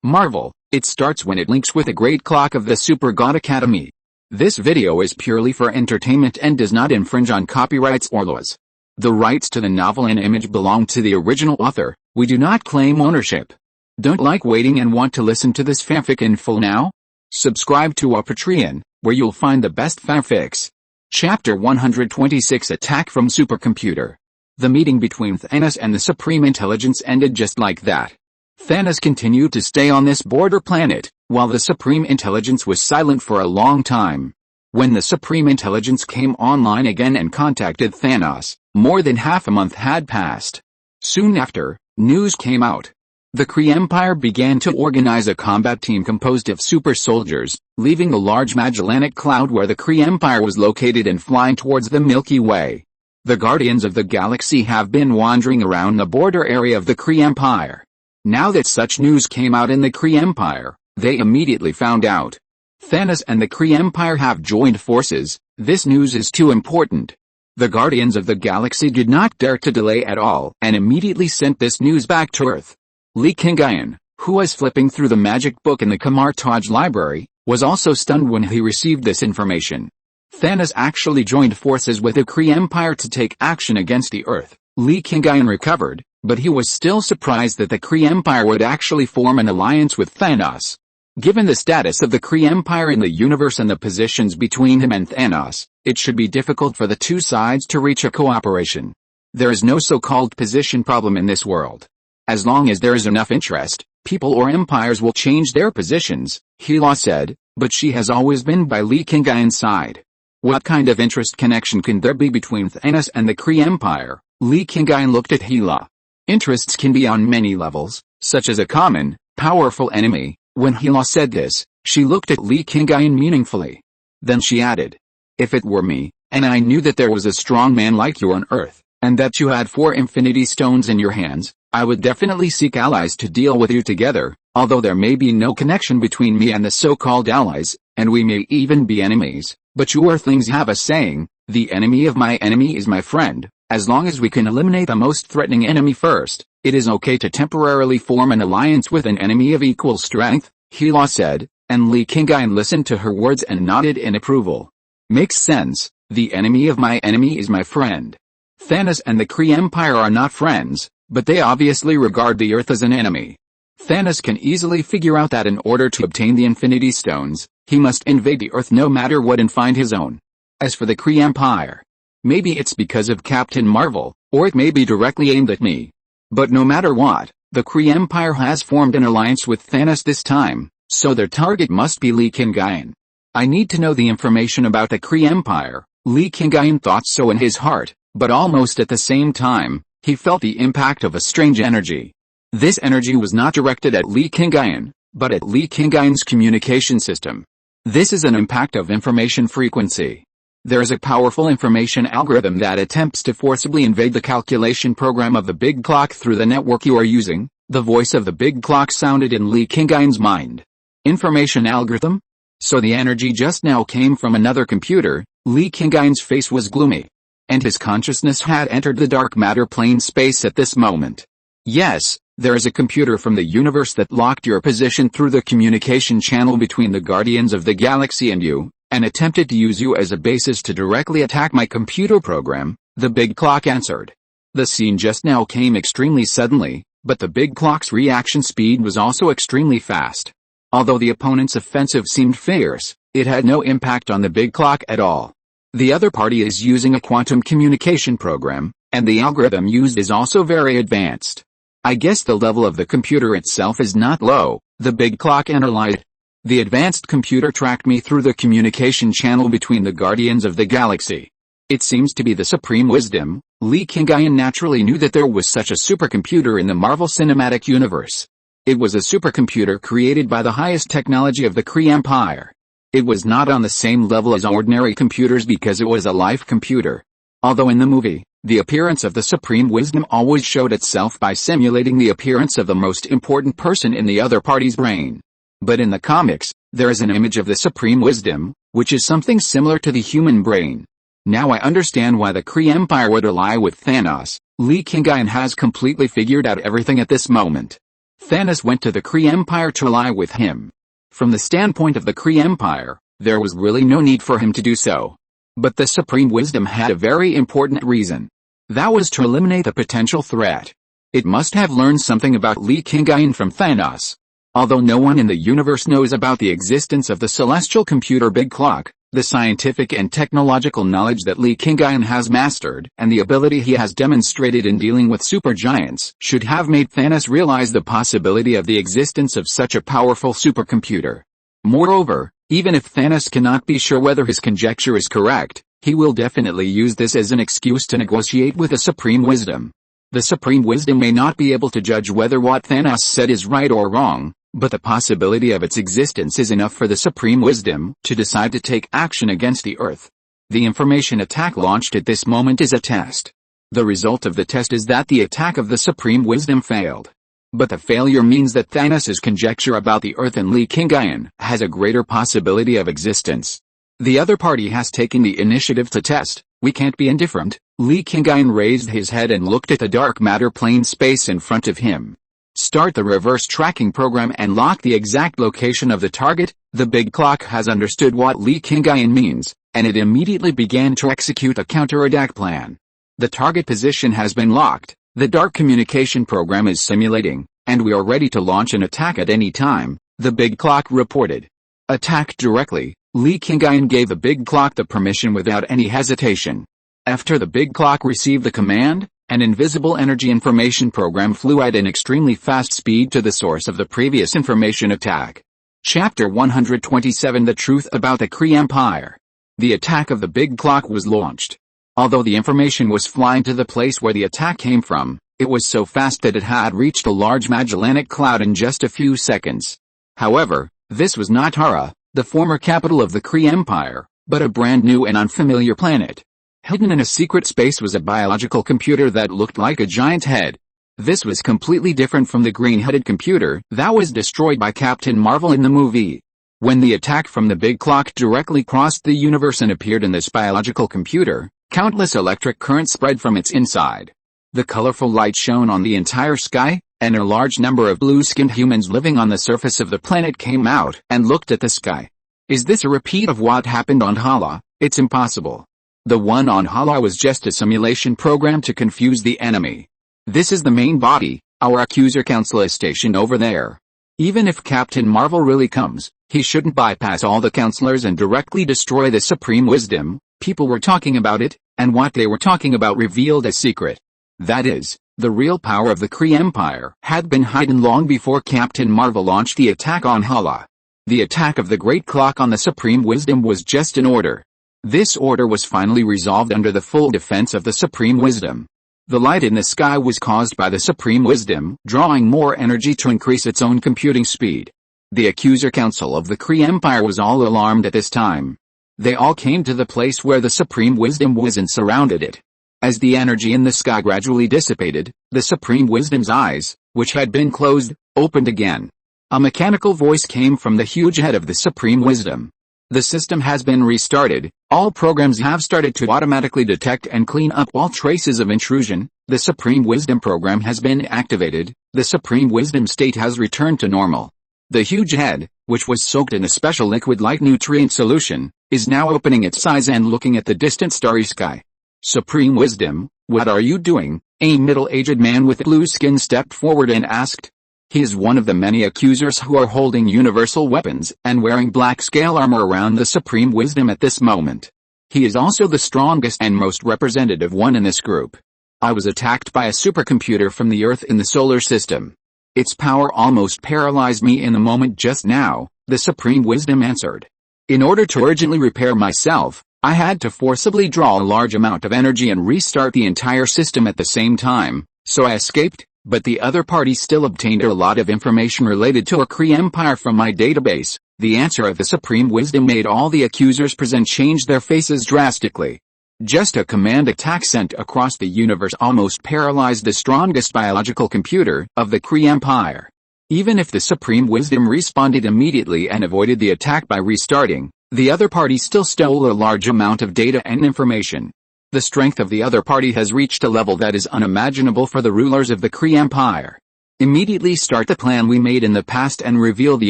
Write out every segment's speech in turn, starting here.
Marvel, it starts when it links with a great clock of the Super God Academy. This video is purely for entertainment and does not infringe on copyrights or laws. The rights to the novel and image belong to the original author. We do not claim ownership. Don't like waiting and want to listen to this fanfic in full now? Subscribe to our Patreon, where you'll find the best fanfics. Chapter 126 Attack from Supercomputer. The meeting between Thanos and the Supreme Intelligence ended just like that. Thanos continued to stay on this border planet, while the Supreme Intelligence was silent for a long time. When the Supreme Intelligence came online again and contacted Thanos, more than half a month had passed. Soon after, news came out. The Kree Empire began to organize a combat team composed of super soldiers, leaving the large Magellanic Cloud where the Kree Empire was located and flying towards the Milky Way. The Guardians of the Galaxy have been wandering around the border area of the Kree Empire. Now that such news came out in the Kree Empire, they immediately found out. Thanos and the Kree Empire have joined forces. This news is too important. The Guardians of the Galaxy did not dare to delay at all and immediately sent this news back to Earth. Li Qingyun, who was flipping through the magic book in the Kamartaj library, was also stunned when he received this information. Thanos actually joined forces with the Kree Empire to take action against the Earth. Li Qingyun recovered, but he was still surprised that the Kree Empire would actually form an alliance with Thanos. Given the status of the Kree Empire in the universe and the positions between him and Thanos, it should be difficult for the two sides to reach a cooperation. There is no so-called position problem in this world. As long as there is enough interest, people or empires will change their positions, Hela said, but she has always been by Li Qingyun's side. What kind of interest connection can there be between Thanos and the Kree Empire? Li Qingyun looked at Hela. Interests can be on many levels, such as a common, powerful enemy. When Hela said this, she looked at Li Qingyun meaningfully. Then she added, "If it were me, and I knew that there was a strong man like you on Earth, and that you had 4 Infinity Stones in your hands, I would definitely seek allies to deal with you together, although there may be no connection between me and the so-called allies, and we may even be enemies, but you Earthlings have a saying, the enemy of my enemy is my friend. As long as we can eliminate the most threatening enemy first, it is okay to temporarily form an alliance with an enemy of equal strength," Hela said, and Li Qingyun listened to her words and nodded in approval. "Makes sense, the enemy of my enemy is my friend." Thanos and the Kree Empire are not friends, but they obviously regard the Earth as an enemy. Thanos can easily figure out that in order to obtain the Infinity Stones, he must invade the Earth no matter what and find his own. As for the Kree Empire, maybe it's because of Captain Marvel, or it may be directly aimed at me. But no matter what, the Kree Empire has formed an alliance with Thanos this time, so their target must be Li Qingyun. I need to know the information about the Kree Empire. Li Qingyun thought so in his heart, but almost at the same time, he felt the impact of a strange energy. This energy was not directed at Li Qingyun, but at Li Qingyun's communication system. This is an impact of information frequency. There is a powerful information algorithm that attempts to forcibly invade the calculation program of the big clock through the network you are using. The voice of the big clock sounded in Li Qingyun's mind. Information algorithm? So the energy just now came from another computer. Li Qingyun's face was gloomy. And his consciousness had entered the dark matter plane space at this moment. Yes, there is a computer from the universe that locked your position through the communication channel between the Guardians of the Galaxy and you, and attempted to use you as a basis to directly attack my computer program, the big clock answered. The scene just now came extremely suddenly, but the big clock's reaction speed was also extremely fast. Although the opponent's offensive seemed fierce, it had no impact on the big clock at all. The other party is using a quantum communication program, and the algorithm used is also very advanced. I guess the level of the computer itself is not low, the big clock analyzed. The advanced computer tracked me through the communication channel between the Guardians of the Galaxy. It seems to be the supreme wisdom. Li Qingyun naturally knew that there was such a supercomputer in the Marvel Cinematic Universe. It was a supercomputer created by the highest technology of the Kree Empire. It was not on the same level as ordinary computers because it was a life computer. Although in the movie, the appearance of the supreme wisdom always showed itself by simulating the appearance of the most important person in the other party's brain. But in the comics, there is an image of the supreme wisdom, which is something similar to the human brain. Now I understand why the Kree Empire would ally with Thanos. Li Qingyun has completely figured out everything at this moment. Thanos went to the Kree Empire to ally with him. From the standpoint of the Kree Empire, there was really no need for him to do so. But the Supreme Wisdom had a very important reason. That was to eliminate the potential threat. It must have learned something about Li Qingyun from Thanos. Although no one in the universe knows about the existence of the celestial computer Big Clock, the scientific and technological knowledge that Li Qingyun has mastered, and the ability he has demonstrated in dealing with supergiants, should have made Thanos realize the possibility of the existence of such a powerful supercomputer. Moreover, even if Thanos cannot be sure whether his conjecture is correct, he will definitely use this as an excuse to negotiate with the Supreme Wisdom. The Supreme Wisdom may not be able to judge whether what Thanos said is right or wrong, but the possibility of its existence is enough for the Supreme Wisdom to decide to take action against the Earth. The information attack launched at this moment is a test. The result of the test is that the attack of the Supreme Wisdom failed. But the failure means that Thanos' conjecture about the Earth and Li Qingyun has a greater possibility of existence. The other party has taken the initiative to test. We can't be indifferent. Li Qingyun raised his head and looked at the dark matter plane space in front of him. Start the reverse tracking program and lock the exact location of the target. The Big Clock has understood what Li Qingyun means, and it immediately began to execute a counterattack plan. The target position has been locked, the dark communication program is simulating, and we are ready to launch an attack at any time, the Big Clock reported. Attack directly. Li Qingyun gave the Big Clock the permission without any hesitation. After the Big Clock received the command, an invisible energy information program flew at an extremely fast speed to the source of the previous information attack. Chapter 127 The Truth About the Kree Empire. The attack of the Big Clock was launched. Although the information was flying to the place where the attack came from, it was so fast that it had reached a large Magellanic cloud in just a few seconds. However, this was not Hara, the former capital of the Kree Empire, but a brand new and unfamiliar planet. Hidden in a secret space was a biological computer that looked like a giant head. This was completely different from the green-headed computer that was destroyed by Captain Marvel in the movie. When the attack from the Big Clock directly crossed the universe and appeared in this biological computer, countless electric currents spread from its inside. The colorful light shone on the entire sky, and a large number of blue-skinned humans living on the surface of the planet came out and looked at the sky. Is this a repeat of what happened on Hala? It's impossible. The one on Hala was just a simulation program to confuse the enemy. This is the main body, our accuser council is stationed over there. Even if Captain Marvel really comes, he shouldn't bypass all the counselors and directly destroy the Supreme Wisdom. People were talking about it, and what they were talking about revealed a secret. That is, the real power of the Kree Empire had been hidden long before Captain Marvel launched the attack on Hala. The attack of the Great Clock on the Supreme Wisdom was just an order. This order was finally resolved under the full defense of the Supreme Wisdom. The light in the sky was caused by the Supreme Wisdom drawing more energy to increase its own computing speed. The Accuser Council of the Kree Empire was all alarmed at this time. They all came to the place where the Supreme Wisdom was and surrounded it. As the energy in the sky gradually dissipated, the Supreme Wisdom's eyes, which had been closed, opened again. A mechanical voice came from the huge head of the Supreme Wisdom. The system has been restarted. All programs have started to automatically detect and clean up all traces of intrusion. The Supreme Wisdom program has been activated. The Supreme Wisdom state has returned to normal. The huge head, which was soaked in a special liquid-like nutrient solution, is now opening its eyes and looking at the distant starry sky. Supreme Wisdom, what are you doing? A middle-aged man with blue skin stepped forward and asked. He is one of the many accusers who are holding universal weapons and wearing black scale armor around the Supreme Wisdom at this moment. He is also the strongest and most representative one in this group. I was attacked by a supercomputer from the Earth in the solar system. Its power almost paralyzed me in the moment just now, the Supreme Wisdom answered. In order to urgently repair myself, I had to forcibly draw a large amount of energy and restart the entire system at the same time, so I escaped. But the other party still obtained a lot of information related to a Kree Empire from my database. The answer of the Supreme Wisdom made all the accusers present change their faces drastically. Just a command attack sent across the universe almost paralyzed the strongest biological computer of the Kree Empire. Even if the Supreme Wisdom responded immediately and avoided the attack by restarting, the other party still stole a large amount of data and information. The strength of the other party has reached a level that is unimaginable for the rulers of the Kree Empire. Immediately start the plan we made in the past and reveal the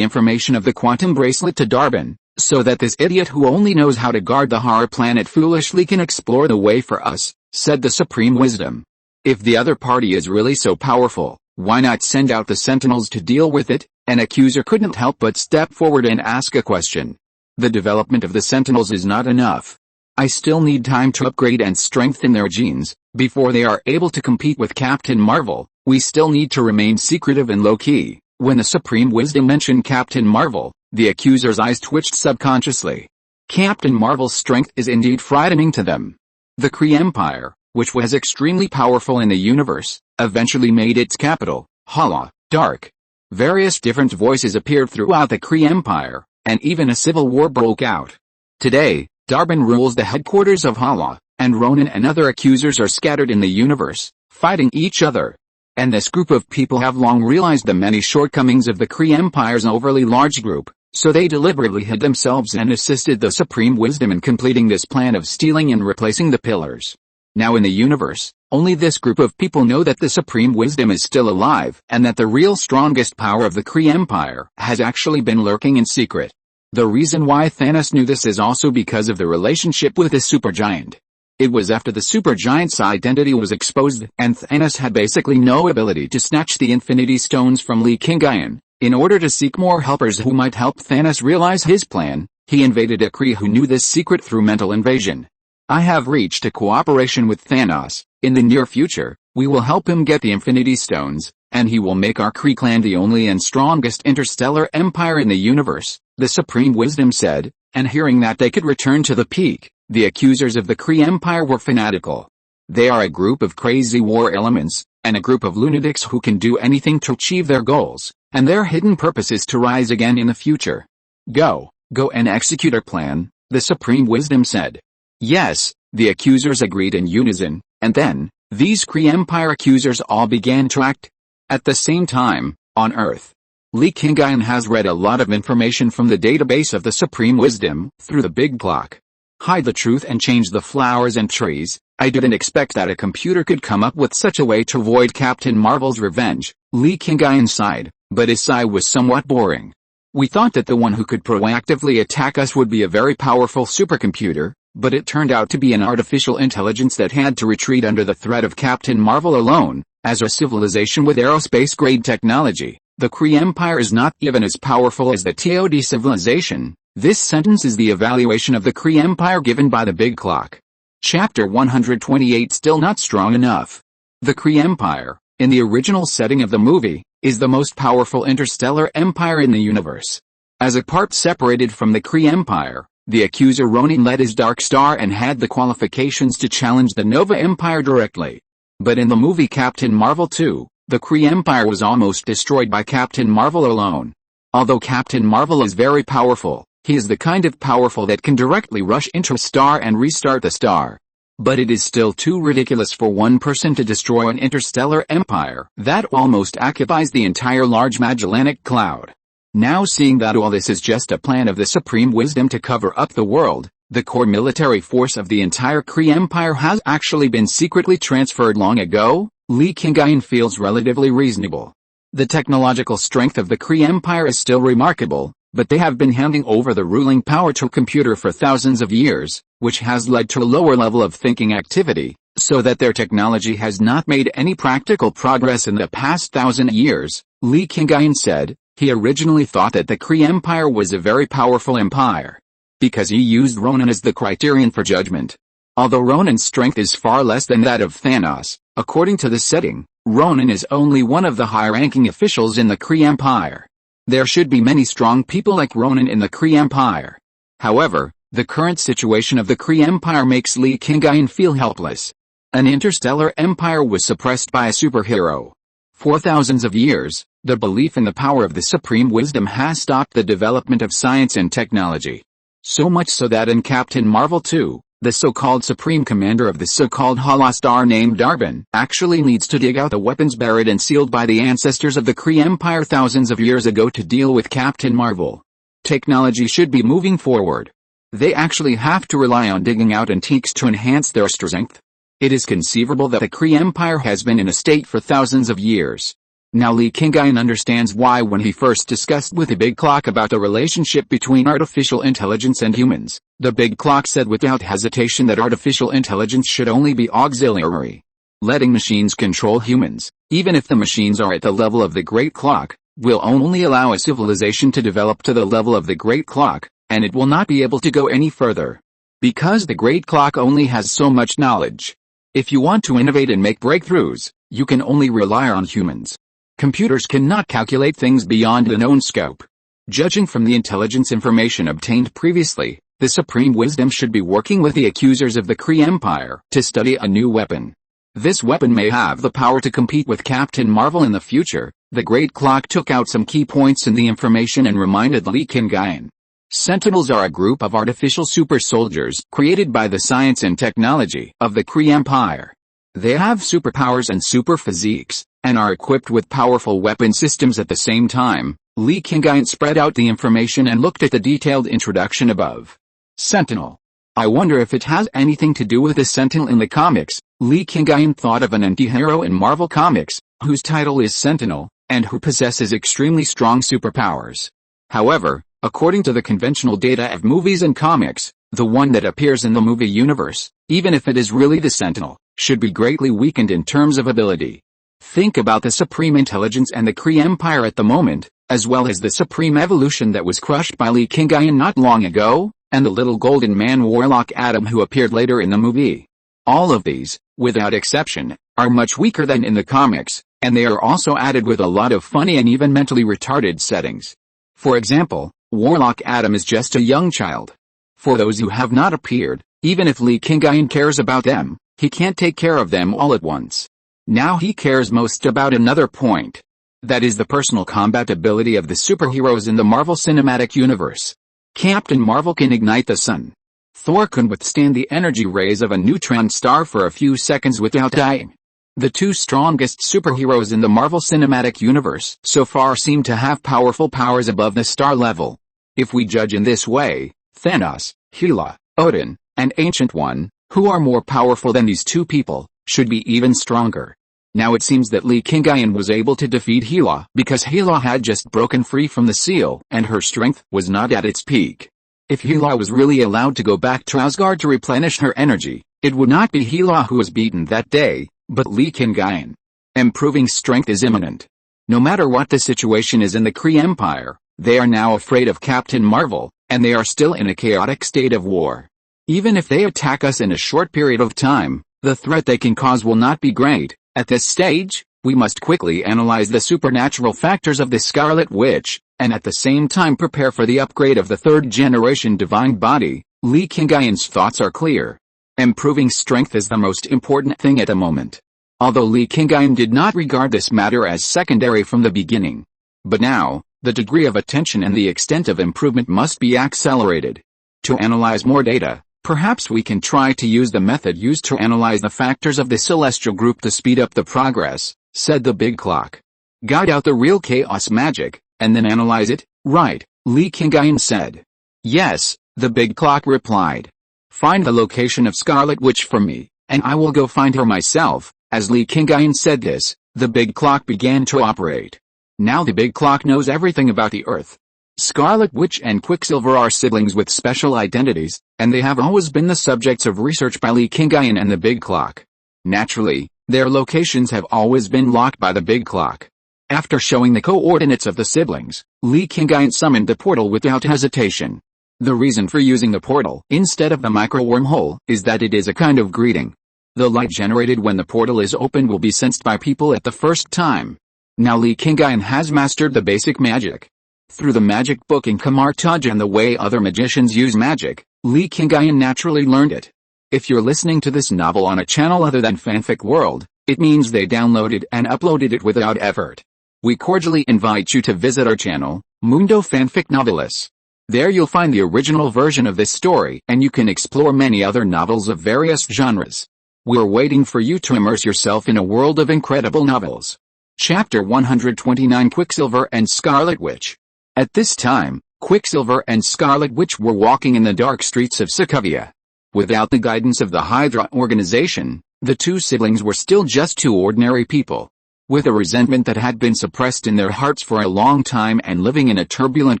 information of the quantum bracelet to Darwin, so that this idiot who only knows how to guard the horror planet foolishly can explore the way for us, said the Supreme Wisdom. If the other party is really so powerful, why not send out the Sentinels to deal with it? An accuser couldn't help but step forward and ask a question. The development of the Sentinels is not enough. I still need time to upgrade and strengthen their genes, before they are able to compete with Captain Marvel. We still need to remain secretive and low-key. When the Supreme Wisdom mentioned Captain Marvel, the accuser's eyes twitched subconsciously. Captain Marvel's strength is indeed frightening to them. The Kree Empire, which was extremely powerful in the universe, eventually made its capital, Hala, dark. Various different voices appeared throughout the Kree Empire, and even a civil war broke out. Today, Darwin rules the headquarters of Hala, and Ronan and other accusers are scattered in the universe, fighting each other. And this group of people have long realized the many shortcomings of the Kree Empire's overly large group, so they deliberately hid themselves and assisted the Supreme Wisdom in completing this plan of stealing and replacing the pillars. Now in the universe, only this group of people know that the Supreme Wisdom is still alive, and that the real strongest power of the Kree Empire has actually been lurking in secret. The reason why Thanos knew this is also because of the relationship with the supergiant. It was after the supergiant's identity was exposed, and Thanos had basically no ability to snatch the Infinity Stones from Li Qingyun. In order to seek more helpers who might help Thanos realize his plan, he invaded a Kree who knew this secret through mental invasion. I have reached a cooperation with Thanos. In the near future, we will help him get the Infinity Stones, and he will make our Kree clan the only and strongest interstellar empire in the universe, the Supreme Wisdom said, and hearing that they could return to the peak, the accusers of the Kree Empire were fanatical. They are a group of crazy war elements, and a group of lunatics who can do anything to achieve their goals, and their hidden purpose is to rise again in the future. Go and execute our plan, the Supreme Wisdom said. Yes, the accusers agreed in unison, and then, these Kree Empire accusers all began to act. At the same time, on Earth, Li Qingyun has read a lot of information from the database of the Supreme Wisdom, through the big clock. Hide the truth and change the flowers and trees. I didn't expect that a computer could come up with such a way to avoid Captain Marvel's revenge, Li Qingyun sighed, but his sigh was somewhat boring. We thought that the one who could proactively attack us would be a very powerful supercomputer, but it turned out to be an artificial intelligence that had to retreat under the threat of Captain Marvel alone. As a civilization with aerospace-grade technology, the Kree Empire is not even as powerful as the TOD civilization. This sentence is the evaluation of the Kree Empire given by the Big Clock. Chapter 128 Still not strong enough. The Kree Empire, in the original setting of the movie, is the most powerful interstellar empire in the universe. As a part separated from the Kree Empire, the accuser Ronin led his Dark Star and had the qualifications to challenge the Nova Empire directly. But in the movie Captain Marvel 2, the Kree Empire was almost destroyed by Captain Marvel alone. Although Captain Marvel is very powerful, he is the kind of powerful that can directly rush into a star and restart the star. But it is still too ridiculous for one person to destroy an interstellar empire that almost occupies the entire large Magellanic Cloud. Now seeing that all this is just a plan of the Supreme Wisdom to cover up the world, the core military force of the entire Kree Empire has actually been secretly transferred long ago, Li Qingyun feels relatively reasonable. The technological strength of the Kree Empire is still remarkable, but they have been handing over the ruling power to a computer for thousands of years, which has led to a lower level of thinking activity, so that their technology has not made any practical progress in the past 1,000 years, Li Qingyun said. He originally thought that the Kree Empire was a very powerful empire, because he used Ronan as the criterion for judgment. Although Ronan's strength is far less than that of Thanos, according to the setting, Ronan is only one of the high-ranking officials in the Kree Empire. There should be many strong people like Ronan in the Kree Empire. However, the current situation of the Kree Empire makes Li Qingyun feel helpless. An interstellar empire was suppressed by a superhero. For thousands of years, the belief in the power of the Supreme Wisdom has stopped the development of science and technology. So much so that in Captain Marvel 2, the so-called Supreme Commander of the so-called Hala Star named Darwin actually needs to dig out the weapons buried and sealed by the ancestors of the Kree Empire thousands of years ago to deal with Captain Marvel. Technology should be moving forward. They actually have to rely on digging out antiques to enhance their strength. It is conceivable that the Kree Empire has been in a state for thousands of years. Now Li Qingyun understands why when he first discussed with the big clock about the relationship between artificial intelligence and humans, the big clock said without hesitation that artificial intelligence should only be auxiliary. Letting machines control humans, even if the machines are at the level of the great clock, will only allow a civilization to develop to the level of the great clock, and it will not be able to go any further. Because the great clock only has so much knowledge. If you want to innovate and make breakthroughs, you can only rely on humans. Computers cannot calculate things beyond the known scope. Judging from the intelligence information obtained previously, the Supreme Wisdom should be working with the accusers of the Kree Empire to study a new weapon. This weapon may have the power to compete with Captain Marvel in the future. The Great Clock took out some key points in the information and reminded Li Qingyun. Sentinels are a group of artificial super soldiers created by the science and technology of the Kree Empire. They have superpowers and super physiques, and are equipped with powerful weapon systems at the same time. Li Qingyun spread out the information and looked at the detailed introduction above. Sentinel. I wonder if it has anything to do with the Sentinel in the comics. Li Qingyun thought of an anti-hero in Marvel Comics, whose title is Sentinel, and who possesses extremely strong superpowers. However, according to the conventional data of movies and comics, the one that appears in the movie universe, even if it is really the Sentinel, should be greatly weakened in terms of ability. Think about the Supreme Intelligence and the Kree Empire at the moment, as well as the Supreme Evolution that was crushed by Li Qingyun not long ago, and the little golden man Warlock Adam who appeared later in the movie. All of these, without exception, are much weaker than in the comics, and they are also added with a lot of funny and even mentally retarded settings. For example, Warlock Adam is just a young child. For those who have not appeared, even if Li Qingyun cares about them, he can't take care of them all at once. Now he cares most about another point. That is the personal combat ability of the superheroes in the Marvel Cinematic Universe. Captain Marvel can ignite the sun. Thor can withstand the energy rays of a neutron star for a few seconds without dying. The two strongest superheroes in the Marvel Cinematic Universe so far seem to have powerful powers above the star level. If we judge in this way, Thanos, Hela, Odin, and Ancient One, who are more powerful than these two people, should be even stronger. Now it seems that Li Qingyun was able to defeat Hela because Hela had just broken free from the seal and her strength was not at its peak. If Hela was really allowed to go back to Asgard to replenish her energy, it would not be Hela who was beaten that day, but Li Qingyun. Improving strength is imminent. No matter what the situation is in the Kree Empire, they are now afraid of Captain Marvel, and they are still in a chaotic state of war. Even if they attack us in a short period of time, the threat they can cause will not be great. At this stage, we must quickly analyze the supernatural factors of the Scarlet Witch, and at the same time prepare for the upgrade of the third-generation divine body. Li Qingyun's thoughts are clear. Improving strength is the most important thing at the moment. Although Li Qingyun did not regard this matter as secondary from the beginning. But now, the degree of attention and the extent of improvement must be accelerated. To analyze more data, perhaps we can try to use the method used to analyze the factors of the celestial group to speed up the progress, said the big clock. Guide out the real chaos magic, and then analyze it, right? Li Qingyun said. Yes, the big clock replied. Find the location of Scarlet Witch for me, and I will go find her myself. As Li Qingyun said this, the big clock began to operate. Now the big clock knows everything about the Earth. Scarlet Witch and Quicksilver are siblings with special identities, and they have always been the subjects of research by Li Qingyun and the big clock. Naturally, their locations have always been locked by the big clock. After showing the coordinates of the siblings, Li Qingyun summoned the portal without hesitation. The reason for using the portal instead of the micro-wormhole is that it is a kind of greeting. The light generated when the portal is opened will be sensed by people at the first time. Now Li Qingyun has mastered the basic magic. Through the magic book in Kamartaj and the way other magicians use magic, Li Qingyun naturally learned it. If you're listening to this novel on a channel other than Fanfic World, it means they downloaded and uploaded it without effort. We cordially invite you to visit our channel, Mundo Fanfic Novelis. There you'll find the original version of this story and you can explore many other novels of various genres. We're waiting for you to immerse yourself in a world of incredible novels. Chapter 129 Quicksilver and Scarlet Witch. At this time, Quicksilver and Scarlet Witch were walking in the dark streets of Sokovia. Without the guidance of the Hydra organization, the two siblings were still just two ordinary people. With a resentment that had been suppressed in their hearts for a long time and living in a turbulent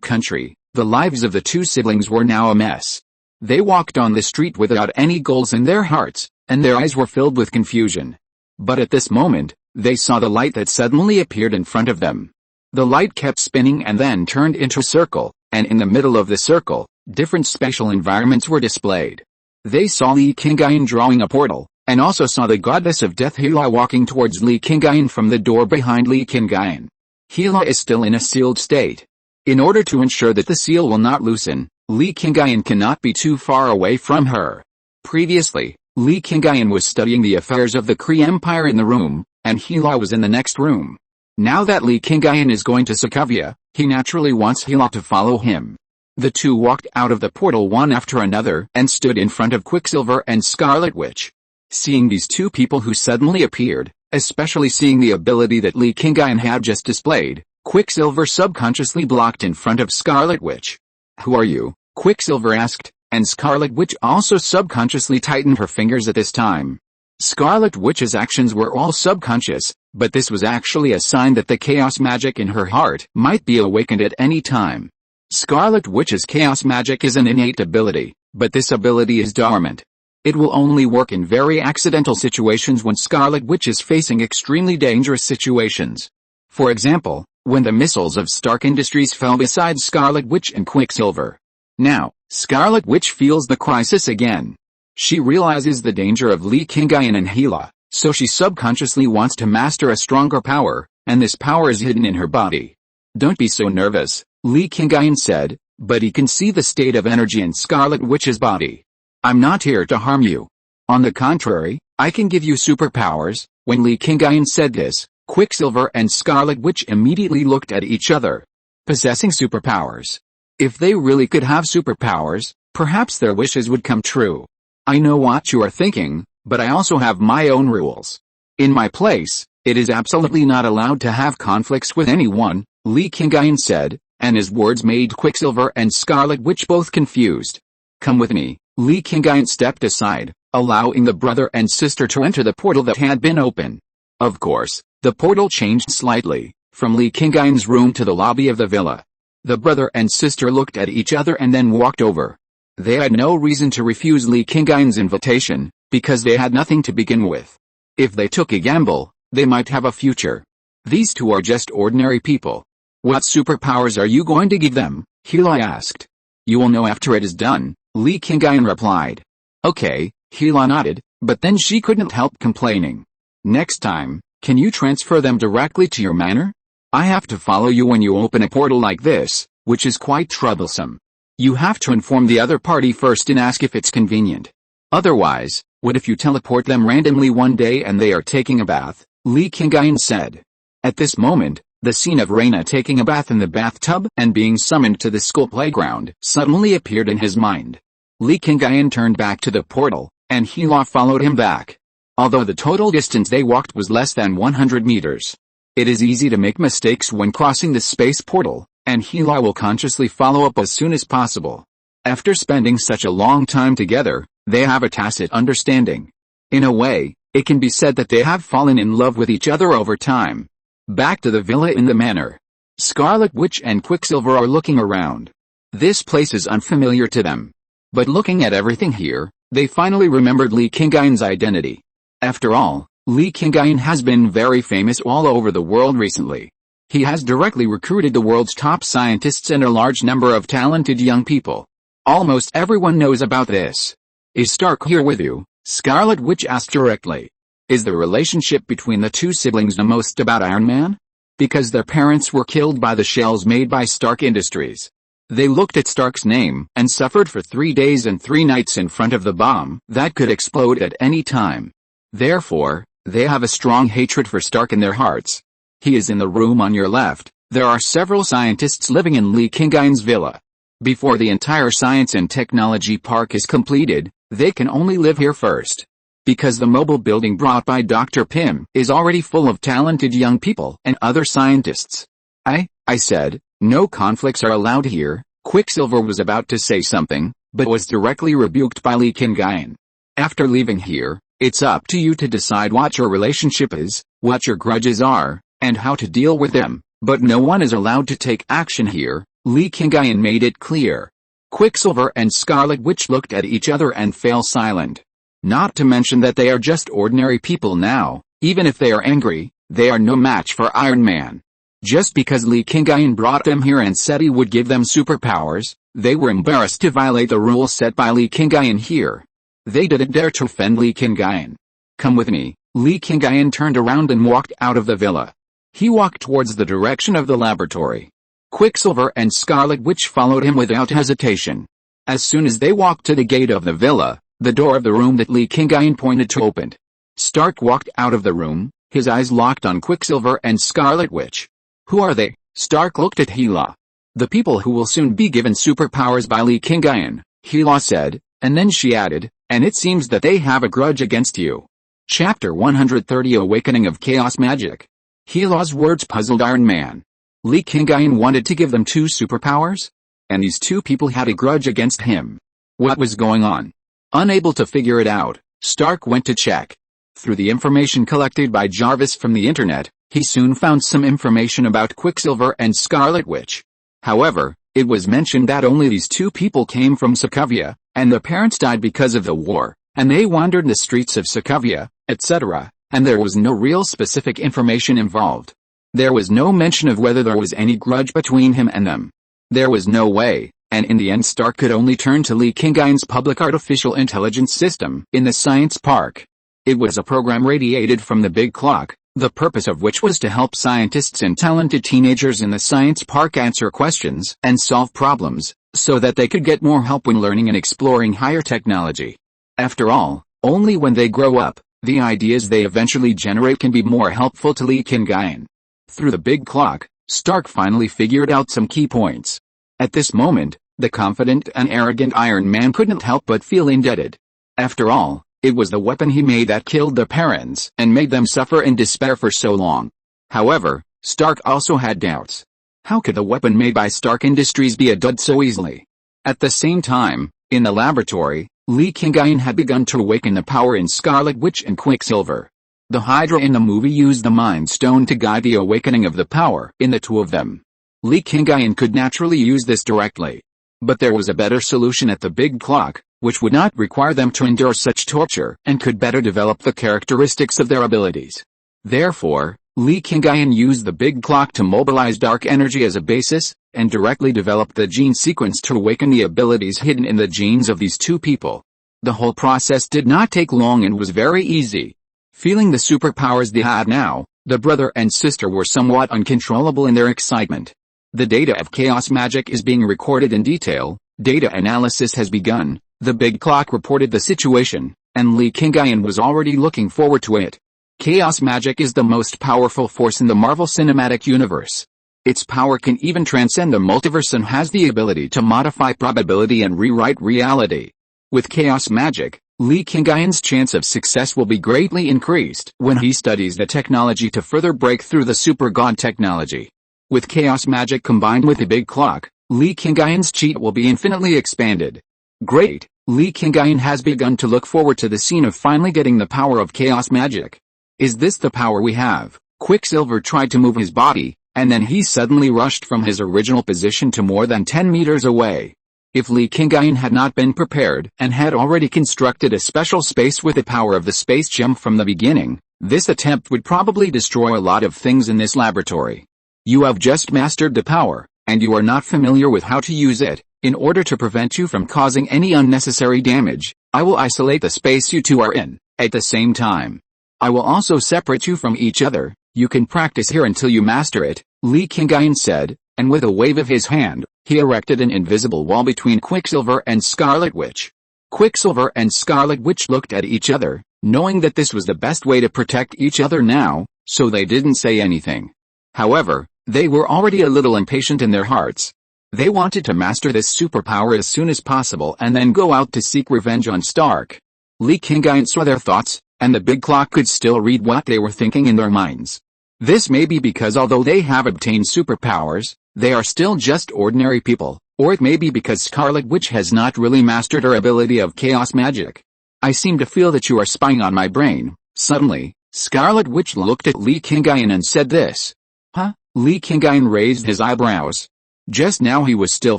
country, the lives of the two siblings were now a mess. They walked on the street without any goals in their hearts, and their eyes were filled with confusion. But at this moment, they saw the light that suddenly appeared in front of them. The light kept spinning and then turned into a circle, and in the middle of the circle, different special environments were displayed. They saw Li Qingyun drawing a portal, and also saw the goddess of death Hela walking towards Li Qingyun from the door behind Li Qingyun. Hela is still in a sealed state. In order to ensure that the seal will not loosen, Li Qingyun cannot be too far away from her. Previously, Li Qingyun was studying the affairs of the Kree Empire in the room, and Hela was in the next room. Now that Li Qingyun is going to Sokovia, he naturally wants Hela to follow him. The two walked out of the portal one after another and stood in front of Quicksilver and Scarlet Witch. Seeing these two people who suddenly appeared, especially seeing the ability that Li Qingyun had just displayed, Quicksilver subconsciously blocked in front of Scarlet Witch. "Who are you?" Quicksilver asked, and Scarlet Witch also subconsciously tightened her fingers at this time. Scarlet Witch's actions were all subconscious, but this was actually a sign that the chaos magic in her heart might be awakened at any time. Scarlet Witch's chaos magic is an innate ability, but this ability is dormant. It will only work in very accidental situations when Scarlet Witch is facing extremely dangerous situations. For example, when the missiles of Stark Industries fell beside Scarlet Witch and Quicksilver. Now, Scarlet Witch feels the crisis again. She realizes the danger of Li Qingyun and Hela, so she subconsciously wants to master a stronger power, and this power is hidden in her body. "Don't be so nervous," Li Qingyun said, but he can see the state of energy in Scarlet Witch's body. "I'm not here to harm you. On the contrary, I can give you superpowers." When Li Qingyun said this, Quicksilver and Scarlet Witch immediately looked at each other. Possessing superpowers. If they really could have superpowers, perhaps their wishes would come true. "I know what you are thinking, but I also have my own rules. In my place, it is absolutely not allowed to have conflicts with anyone," Li Qingyun said, and his words made Quicksilver and Scarlet Witch both confused. "Come with me." Li Qingyun stepped aside, allowing the brother and sister to enter the portal that had been open. Of course, the portal changed slightly, from Li Qingyun's room to the lobby of the villa. The brother and sister looked at each other and then walked over. They had no reason to refuse Li Qingyun's invitation, because they had nothing to begin with. If they took a gamble, they might have a future. These two are just ordinary people. "What superpowers are you going to give them?" Hela asked. "You will know after it is done," Li Qingyun replied. "Okay," Hela nodded, but then she couldn't help complaining. "Next time, can you transfer them directly to your manor? I have to follow you when you open a portal like this, which is quite troublesome. You have to inform the other party first and ask if it's convenient. Otherwise, what if you teleport them randomly one day and they are taking a bath?" Li Qingyun said. At this moment, the scene of Reina taking a bath in the bathtub and being summoned to the school playground suddenly appeared in his mind. Li Qingyun turned back to the portal, and Hela followed him back. Although the total distance they walked was less than 100 meters. It is easy to make mistakes when crossing the space portal, and Hela will consciously follow up as soon as possible. After spending such a long time together, they have a tacit understanding. In a way, it can be said that they have fallen in love with each other over time. Back to the villa in the manor. Scarlet Witch and Quicksilver are looking around. This place is unfamiliar to them. But looking at everything here, they finally remembered Li Qingyun's identity. After all, Li Qingyun has been very famous all over the world recently. He has directly recruited the world's top scientists and a large number of talented young people. Almost everyone knows about this. "Is Stark here with you?" Scarlet Witch asked directly. Is the relationship between the two siblings the most about Iron Man? Because their parents were killed by the shells made by Stark Industries. They looked at Stark's name and suffered for 3 days and 3 nights in front of the bomb that could explode at any time. Therefore, they have a strong hatred for Stark in their hearts. He is in the room on your left. There are several scientists living in Li Qingyun's villa. Before the entire science and technology park is completed, they can only live here first. Because the mobile building brought by Dr. Pym is already full of talented young people and other scientists. I said, no conflicts are allowed here. Quicksilver was about to say something, but was directly rebuked by Li Qingyun. After leaving here, It's up to you to decide what your relationship is, what your grudges are, and how to deal with them, but no one is allowed to take action here, Li Qingyun made it clear. Quicksilver and Scarlet Witch looked at each other and fell silent. Not to mention that they are just ordinary people now. Even if they are angry, they are no match for Iron Man. Just because Li Qingyun brought them here and said he would give them superpowers, they were embarrassed to violate the rules set by Li Qingyun here. They didn't dare to offend Li Qingyun. Come with me. Li Qingyun turned around and walked out of the villa. He walked towards the direction of the laboratory. Quicksilver and Scarlet Witch followed him without hesitation. As soon as they walked to the gate of the villa, the door of the room that Li Qingyun pointed to opened. Stark walked out of the room, his eyes locked on Quicksilver and Scarlet Witch. Who are they? Stark looked at Hela. The people who will soon be given superpowers by Li Qingyun, Hela said, and then she added, and it seems that they have a grudge against you. Chapter 130 Awakening of Chaos Magic. Hela's words puzzled Iron Man. Li Qingyun wanted to give them 2 superpowers? And these 2 people had a grudge against him. What was going on? Unable to figure it out, Stark went to check. Through the information collected by Jarvis from the internet, he soon found some information about Quicksilver and Scarlet Witch. However, it was mentioned that only these 2 people came from Sokovia, and their parents died because of the war, and they wandered the streets of Sokovia, etc., and there was no real specific information involved. There was no mention of whether there was any grudge between him and them. There was no way, and in the end Stark could only turn to Li Qingyun's public artificial intelligence system in the science park. It was a program radiated from the big clock, the purpose of which was to help scientists and talented teenagers in the science park answer questions and solve problems, so that they could get more help when learning and exploring higher technology. After all, only when they grow up, the ideas they eventually generate can be more helpful to Li Qingyun. Through the big clock, Stark finally figured out some key points. At this moment, the confident and arrogant Iron Man couldn't help but feel indebted. After all, it was the weapon he made that killed their parents and made them suffer in despair for so long. However, Stark also had doubts. How could the weapon made by Stark Industries be a dud so easily? At the same time, in the laboratory, Li Qingyun had begun to awaken the power in Scarlet Witch and Quicksilver. The Hydra in the movie used the Mind Stone to guide the awakening of the power in the 2 of them. Li Qingyun could naturally use this directly. But there was a better solution at the big clock, which would not require them to endure such torture and could better develop the characteristics of their abilities. Therefore, Li Qingyun used the big clock to mobilize dark energy as a basis, and directly developed the gene sequence to awaken the abilities hidden in the genes of these 2 people. The whole process did not take long and was very easy. Feeling the superpowers they had now, the brother and sister were somewhat uncontrollable in their excitement. The data of chaos magic is being recorded in detail, data analysis has begun, the big clock reported the situation, and Li Qingyun was already looking forward to it. Chaos magic is the most powerful force in the Marvel Cinematic Universe. Its power can even transcend the multiverse and has the ability to modify probability and rewrite reality. With chaos magic, Li Qingyun's chance of success will be greatly increased when he studies the technology to further break through the super god technology. With chaos magic combined with the big clock, Li Qingyun's cheat will be infinitely expanded. Great, Li Qingyun has begun to look forward to the scene of finally getting the power of chaos magic. Is this the power we have? Quicksilver tried to move his body, and then he suddenly rushed from his original position to more than 10 meters away. If Li Qingyun had not been prepared and had already constructed a special space with the power of the space gem from the beginning, this attempt would probably destroy a lot of things in this laboratory. You have just mastered the power, and you are not familiar with how to use it. In order to prevent you from causing any unnecessary damage, I will isolate the space you 2 are in. At the same time, I will also separate you from each other. You can practice here until you master it, Li Qingyun said, and with a wave of his hand, he erected an invisible wall between Quicksilver and Scarlet Witch. Quicksilver and Scarlet Witch looked at each other, knowing that this was the best way to protect each other now, so they didn't say anything. However, they were already a little impatient in their hearts. They wanted to master this superpower as soon as possible and then go out to seek revenge on Stark. Li Qingyun saw their thoughts, and the big clock could still read what they were thinking in their minds. This may be because although they have obtained superpowers, they are still just ordinary people, or it may be because Scarlet Witch has not really mastered her ability of chaos magic. I seem to feel that you are spying on my brain. Suddenly, Scarlet Witch looked at Li Qingyun and said this. Huh? Li Qingyun raised his eyebrows. Just now he was still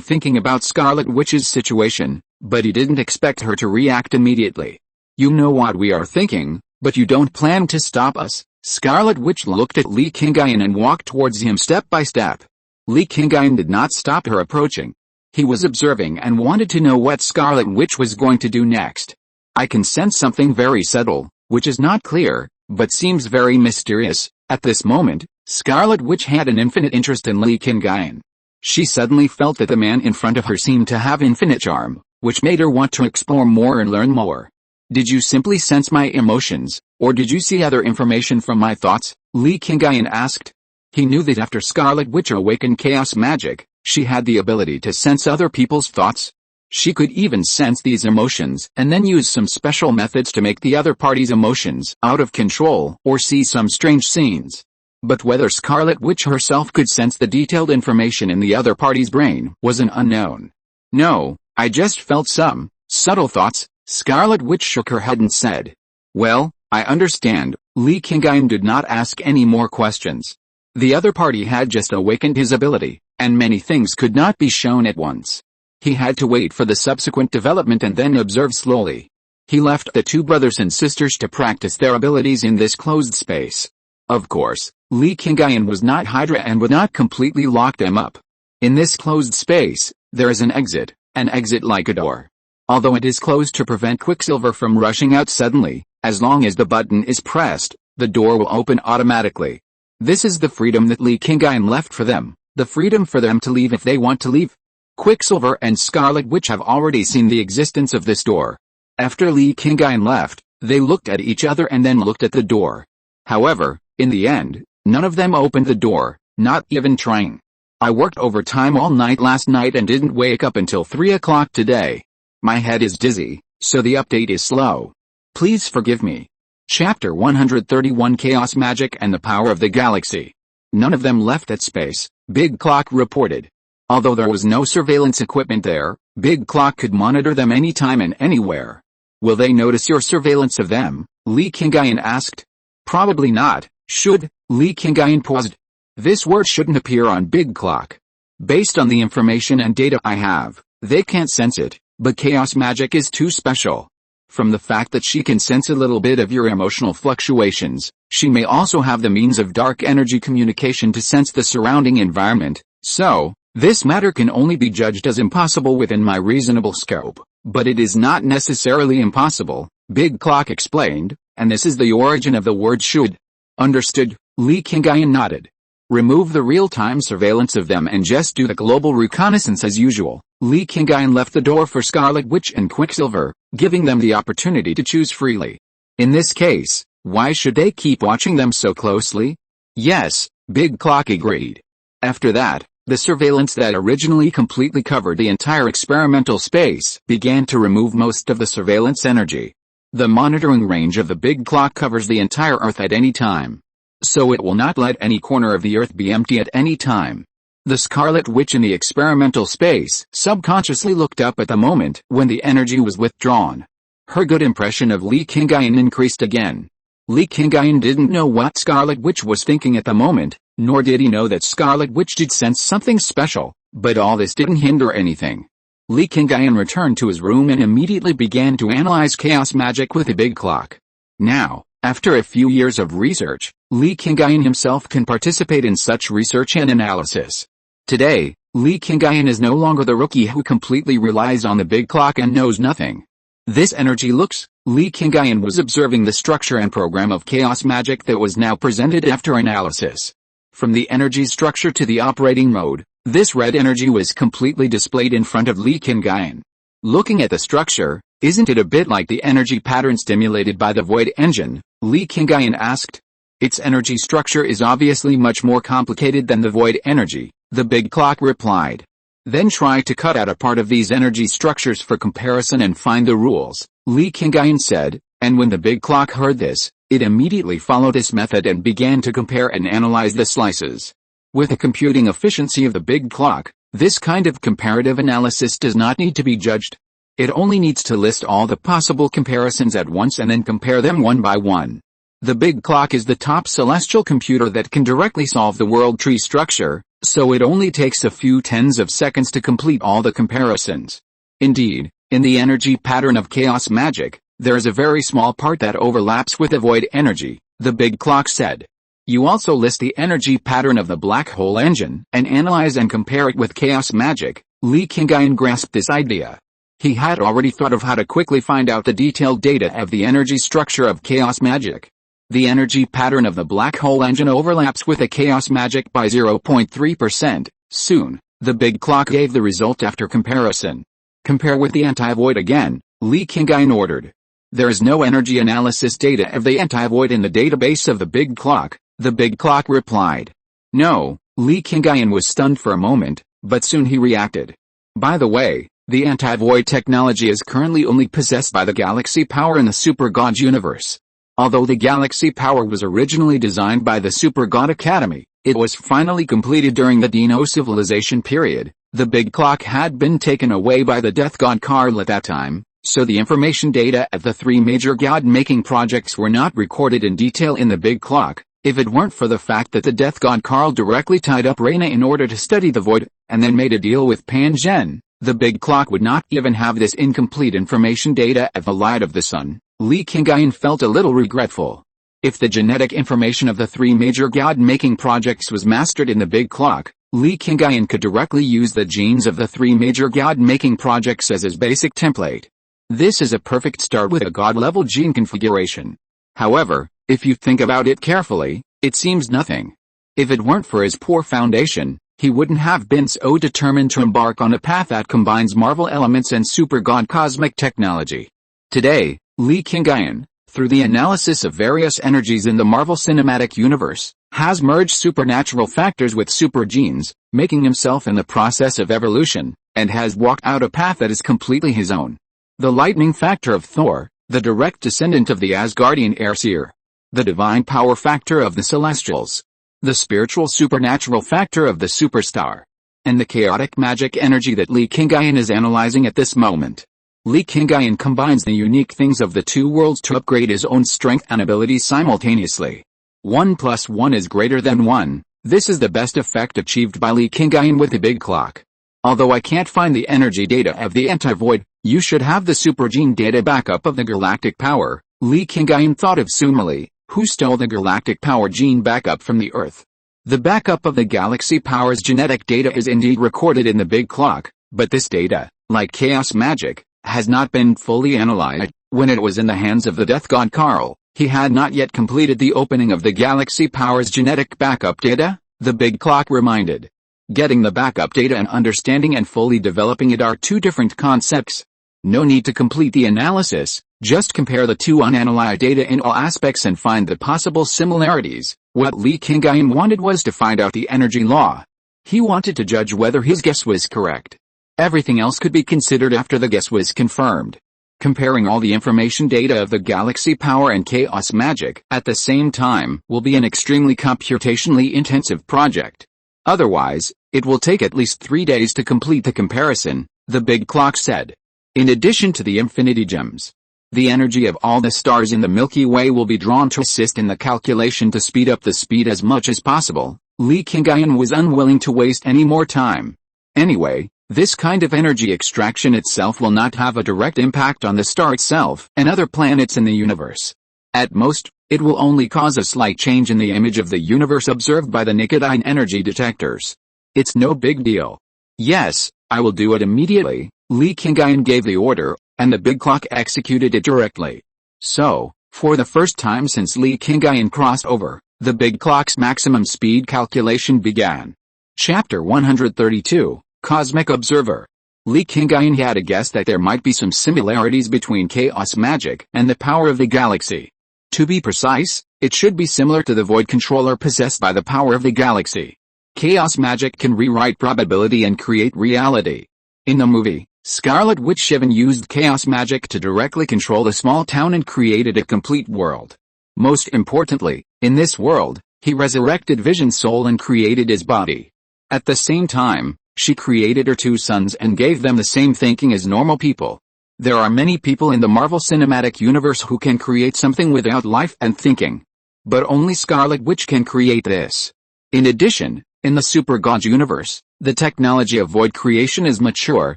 thinking about Scarlet Witch's situation, but he didn't expect her to react immediately. You know what we are thinking, but you don't plan to stop us. Scarlet Witch looked at Li Qingyun and walked towards him step by step. Li Qingyun did not stop her approaching. He was observing and wanted to know what Scarlet Witch was going to do next. I can sense something very subtle, which is not clear, but seems very mysterious. At this moment, Scarlet Witch had an infinite interest in Li Qingyun. She suddenly felt that the man in front of her seemed to have infinite charm, which made her want to explore more and learn more. Did you simply sense my emotions, or did you see other information from my thoughts? Li Qingyun asked. He knew that after Scarlet Witch awakened chaos magic, she had the ability to sense other people's thoughts. She could even sense these emotions and then use some special methods to make the other party's emotions out of control or see some strange scenes. But whether Scarlet Witch herself could sense the detailed information in the other party's brain was an unknown. No, I just felt some subtle thoughts. Scarlet Witch shook her head and said. Well, I understand. Li Qingyun did not ask any more questions. The other party had just awakened his ability, and many things could not be shown at once. He had to wait for the subsequent development and then observe slowly. He left the two brothers and sisters to practice their abilities in this closed space. Of course, Li Qingyun was not Hydra and would not completely lock them up. In this closed space, there is an exit like a door. Although it is closed to prevent Quicksilver from rushing out suddenly, as long as the button is pressed, the door will open automatically. This is the freedom that Li Qingyun left for them, the freedom for them to leave if they want to leave. Quicksilver and Scarlet Witch have already seen the existence of this door. After Li Qingyun left, they looked at each other and then looked at the door. However, in the end, none of them opened the door, not even trying. I worked overtime all night last night and didn't wake up until 3 o'clock today. My head is dizzy, so the update is slow. Please forgive me. Chapter 131 Chaos Magic and the Power of the Galaxy. None of them left at space, Big Clock reported. Although there was no surveillance equipment there, Big Clock could monitor them anytime and anywhere. Will they notice your surveillance of them? Li Qingyun asked. Probably not. Should? Li Qingyun paused. This word shouldn't appear on Big Clock. Based on the information and data I have, they can't sense it, but chaos magic is too special. From the fact that she can sense a little bit of your emotional fluctuations, she may also have the means of dark energy communication to sense the surrounding environment, so, this matter can only be judged as impossible within my reasonable scope, but it is not necessarily impossible, Big Clock explained, and this is the origin of the word should. Understood, Li Qingyun nodded. Remove the real-time surveillance of them and just do the global reconnaissance as usual. Li Qingyun left the door for Scarlet Witch and Quicksilver, giving them the opportunity to choose freely. In this case, why should they keep watching them so closely? Yes, Big Clock agreed. After that, the surveillance that originally completely covered the entire experimental space began to remove most of the surveillance energy. The monitoring range of the Big Clock covers the entire Earth at any time. So it will not let any corner of the Earth be empty at any time. The Scarlet Witch in the experimental space subconsciously looked up at the moment when the energy was withdrawn. Her good impression of Li Qingyun increased again. Li Qingyun didn't know what Scarlet Witch was thinking at the moment, nor did he know that Scarlet Witch did sense something special, but all this didn't hinder anything. Li Qingyun returned to his room and immediately began to analyze chaos magic with a Big Clock. Now, after a few years of research, Li Qingyun himself can participate in such research and analysis. Today, Li Qingyun is no longer the rookie who completely relies on the Big Clock and knows nothing. This energy looks, Li Qingyun was observing the structure and program of chaos magic that was now presented after analysis. From the energy structure to the operating mode, this red energy was completely displayed in front of Li Qingyun. Looking at the structure, isn't it a bit like the energy pattern stimulated by the Void Engine? Li Qingyun asked. Its energy structure is obviously much more complicated than the Void Energy, the Big Clock replied. Then try to cut out a part of these energy structures for comparison and find the rules, Li Qingyun said, and when the Big Clock heard this, it immediately followed this method and began to compare and analyze the slices. With the computing efficiency of the Big Clock, this kind of comparative analysis does not need to be judged. It only needs to list all the possible comparisons at once and then compare them one by one. The big clock is the top celestial computer that can directly solve the world tree structure, so it only takes a few tens of seconds to complete all the comparisons. Indeed, in the energy pattern of chaos magic, there is a very small part that overlaps with the void energy, the big clock said. You also list the energy pattern of the black hole engine and analyze and compare it with chaos magic. Li Qingyun grasped this idea. He had already thought of how to quickly find out the detailed data of the energy structure of chaos magic. The energy pattern of the black hole engine overlaps with the chaos magic by 0.3%. Soon, the big clock gave the result after comparison. Compare with the anti-void again, Li Qingyun ordered. There is no energy analysis data of the anti-void in the database of the big clock, the big clock replied. No, Li Qingyun was stunned for a moment, but soon he reacted. By the way, the anti-void technology is currently only possessed by the Galaxy Power in the Super God universe. Although the Galaxy Power was originally designed by the Super God Academy, it was finally completed during the Dino civilization period. The big clock had been taken away by the Death God Karl at that time, so the information data of the three major god-making projects were not recorded in detail in the big clock. If it weren't for the fact that the Death God Karl directly tied up Reina in order to study the void, and then made a deal with Pan Zhen, the big clock would not even have this incomplete information data of the light of the sun. Li Qingyun felt a little regretful. If the genetic information of the three major god-making projects was mastered in the big clock, Li Qingyun could directly use the genes of the three major god-making projects as his basic template. This is a perfect start with a god-level gene configuration. However, if you think about it carefully, it seems nothing. If it weren't for his poor foundation, he wouldn't have been so determined to embark on a path that combines Marvel elements and super god cosmic technology. Today, Li Qingyun, through the analysis of various energies in the Marvel Cinematic Universe, has merged supernatural factors with super genes, making himself in the process of evolution, and has walked out a path that is completely his own. The lightning factor of Thor, the direct descendant of the Asgardian Aesir. The divine power factor of the Celestials. The spiritual supernatural factor of the superstar. And the chaotic magic energy that Li Qingyun is analyzing at this moment. Li Qingyun combines the unique things of the two worlds to upgrade his own strength and abilities simultaneously. 1 + 1 is greater than 1. This is the best effect achieved by Li Qingyun with the big clock. Although I can't find the energy data of the anti-void, you should have the super gene data backup of the galactic power. Li Qingyun thought of Sumali, who stole the galactic power gene backup from the Earth. The backup of the galaxy power's genetic data is indeed recorded in the big clock, but this data, like chaos magic, has not been fully analyzed. When it was in the hands of the Death God Karl, he had not yet completed the opening of the galaxy power's genetic backup data, the big clock reminded. Getting the backup data and understanding and fully developing it are two different concepts. No need to complete the analysis, just compare the two unanalyzed data in all aspects and find the possible similarities. What Li Qingyun wanted was to find out the energy law. He wanted to judge whether his guess was correct. Everything else could be considered after the guess was confirmed. Comparing all the information data of the galaxy power and chaos magic at the same time will be an extremely computationally intensive project. Otherwise, it will take at least 3 days to complete the comparison, the big clock said. In addition to the infinity gems, the energy of all the stars in the Milky Way will be drawn to assist in the calculation to speed up the speed as much as possible. Li Qingyun was unwilling to waste any more time. Anyway, this kind of energy extraction itself will not have a direct impact on the star itself and other planets in the universe. At most, it will only cause a slight change in the image of the universe observed by the naked eye energy detectors. It's no big deal. Yes, I will do it immediately. Li Qingyun gave the order, and the big clock executed it directly. So, for the first time since Li Qingyun crossed over, the big clock's maximum speed calculation began. Chapter 132, Cosmic Observer. Li Qingyun had a guess that there might be some similarities between chaos magic and the power of the galaxy. To be precise, it should be similar to the void controller possessed by the power of the galaxy. Chaos magic can rewrite probability and create reality. In the movie, Scarlet Witch Shivan used chaos magic to directly control a small town and created a complete world. Most importantly, in this world, he resurrected Vision's soul and created his body. At the same time, she created her two sons and gave them the same thinking as normal people. There are many people in the Marvel Cinematic Universe who can create something without life and thinking. But only Scarlet Witch can create this. In addition, in the Super God universe, the technology of void creation is mature,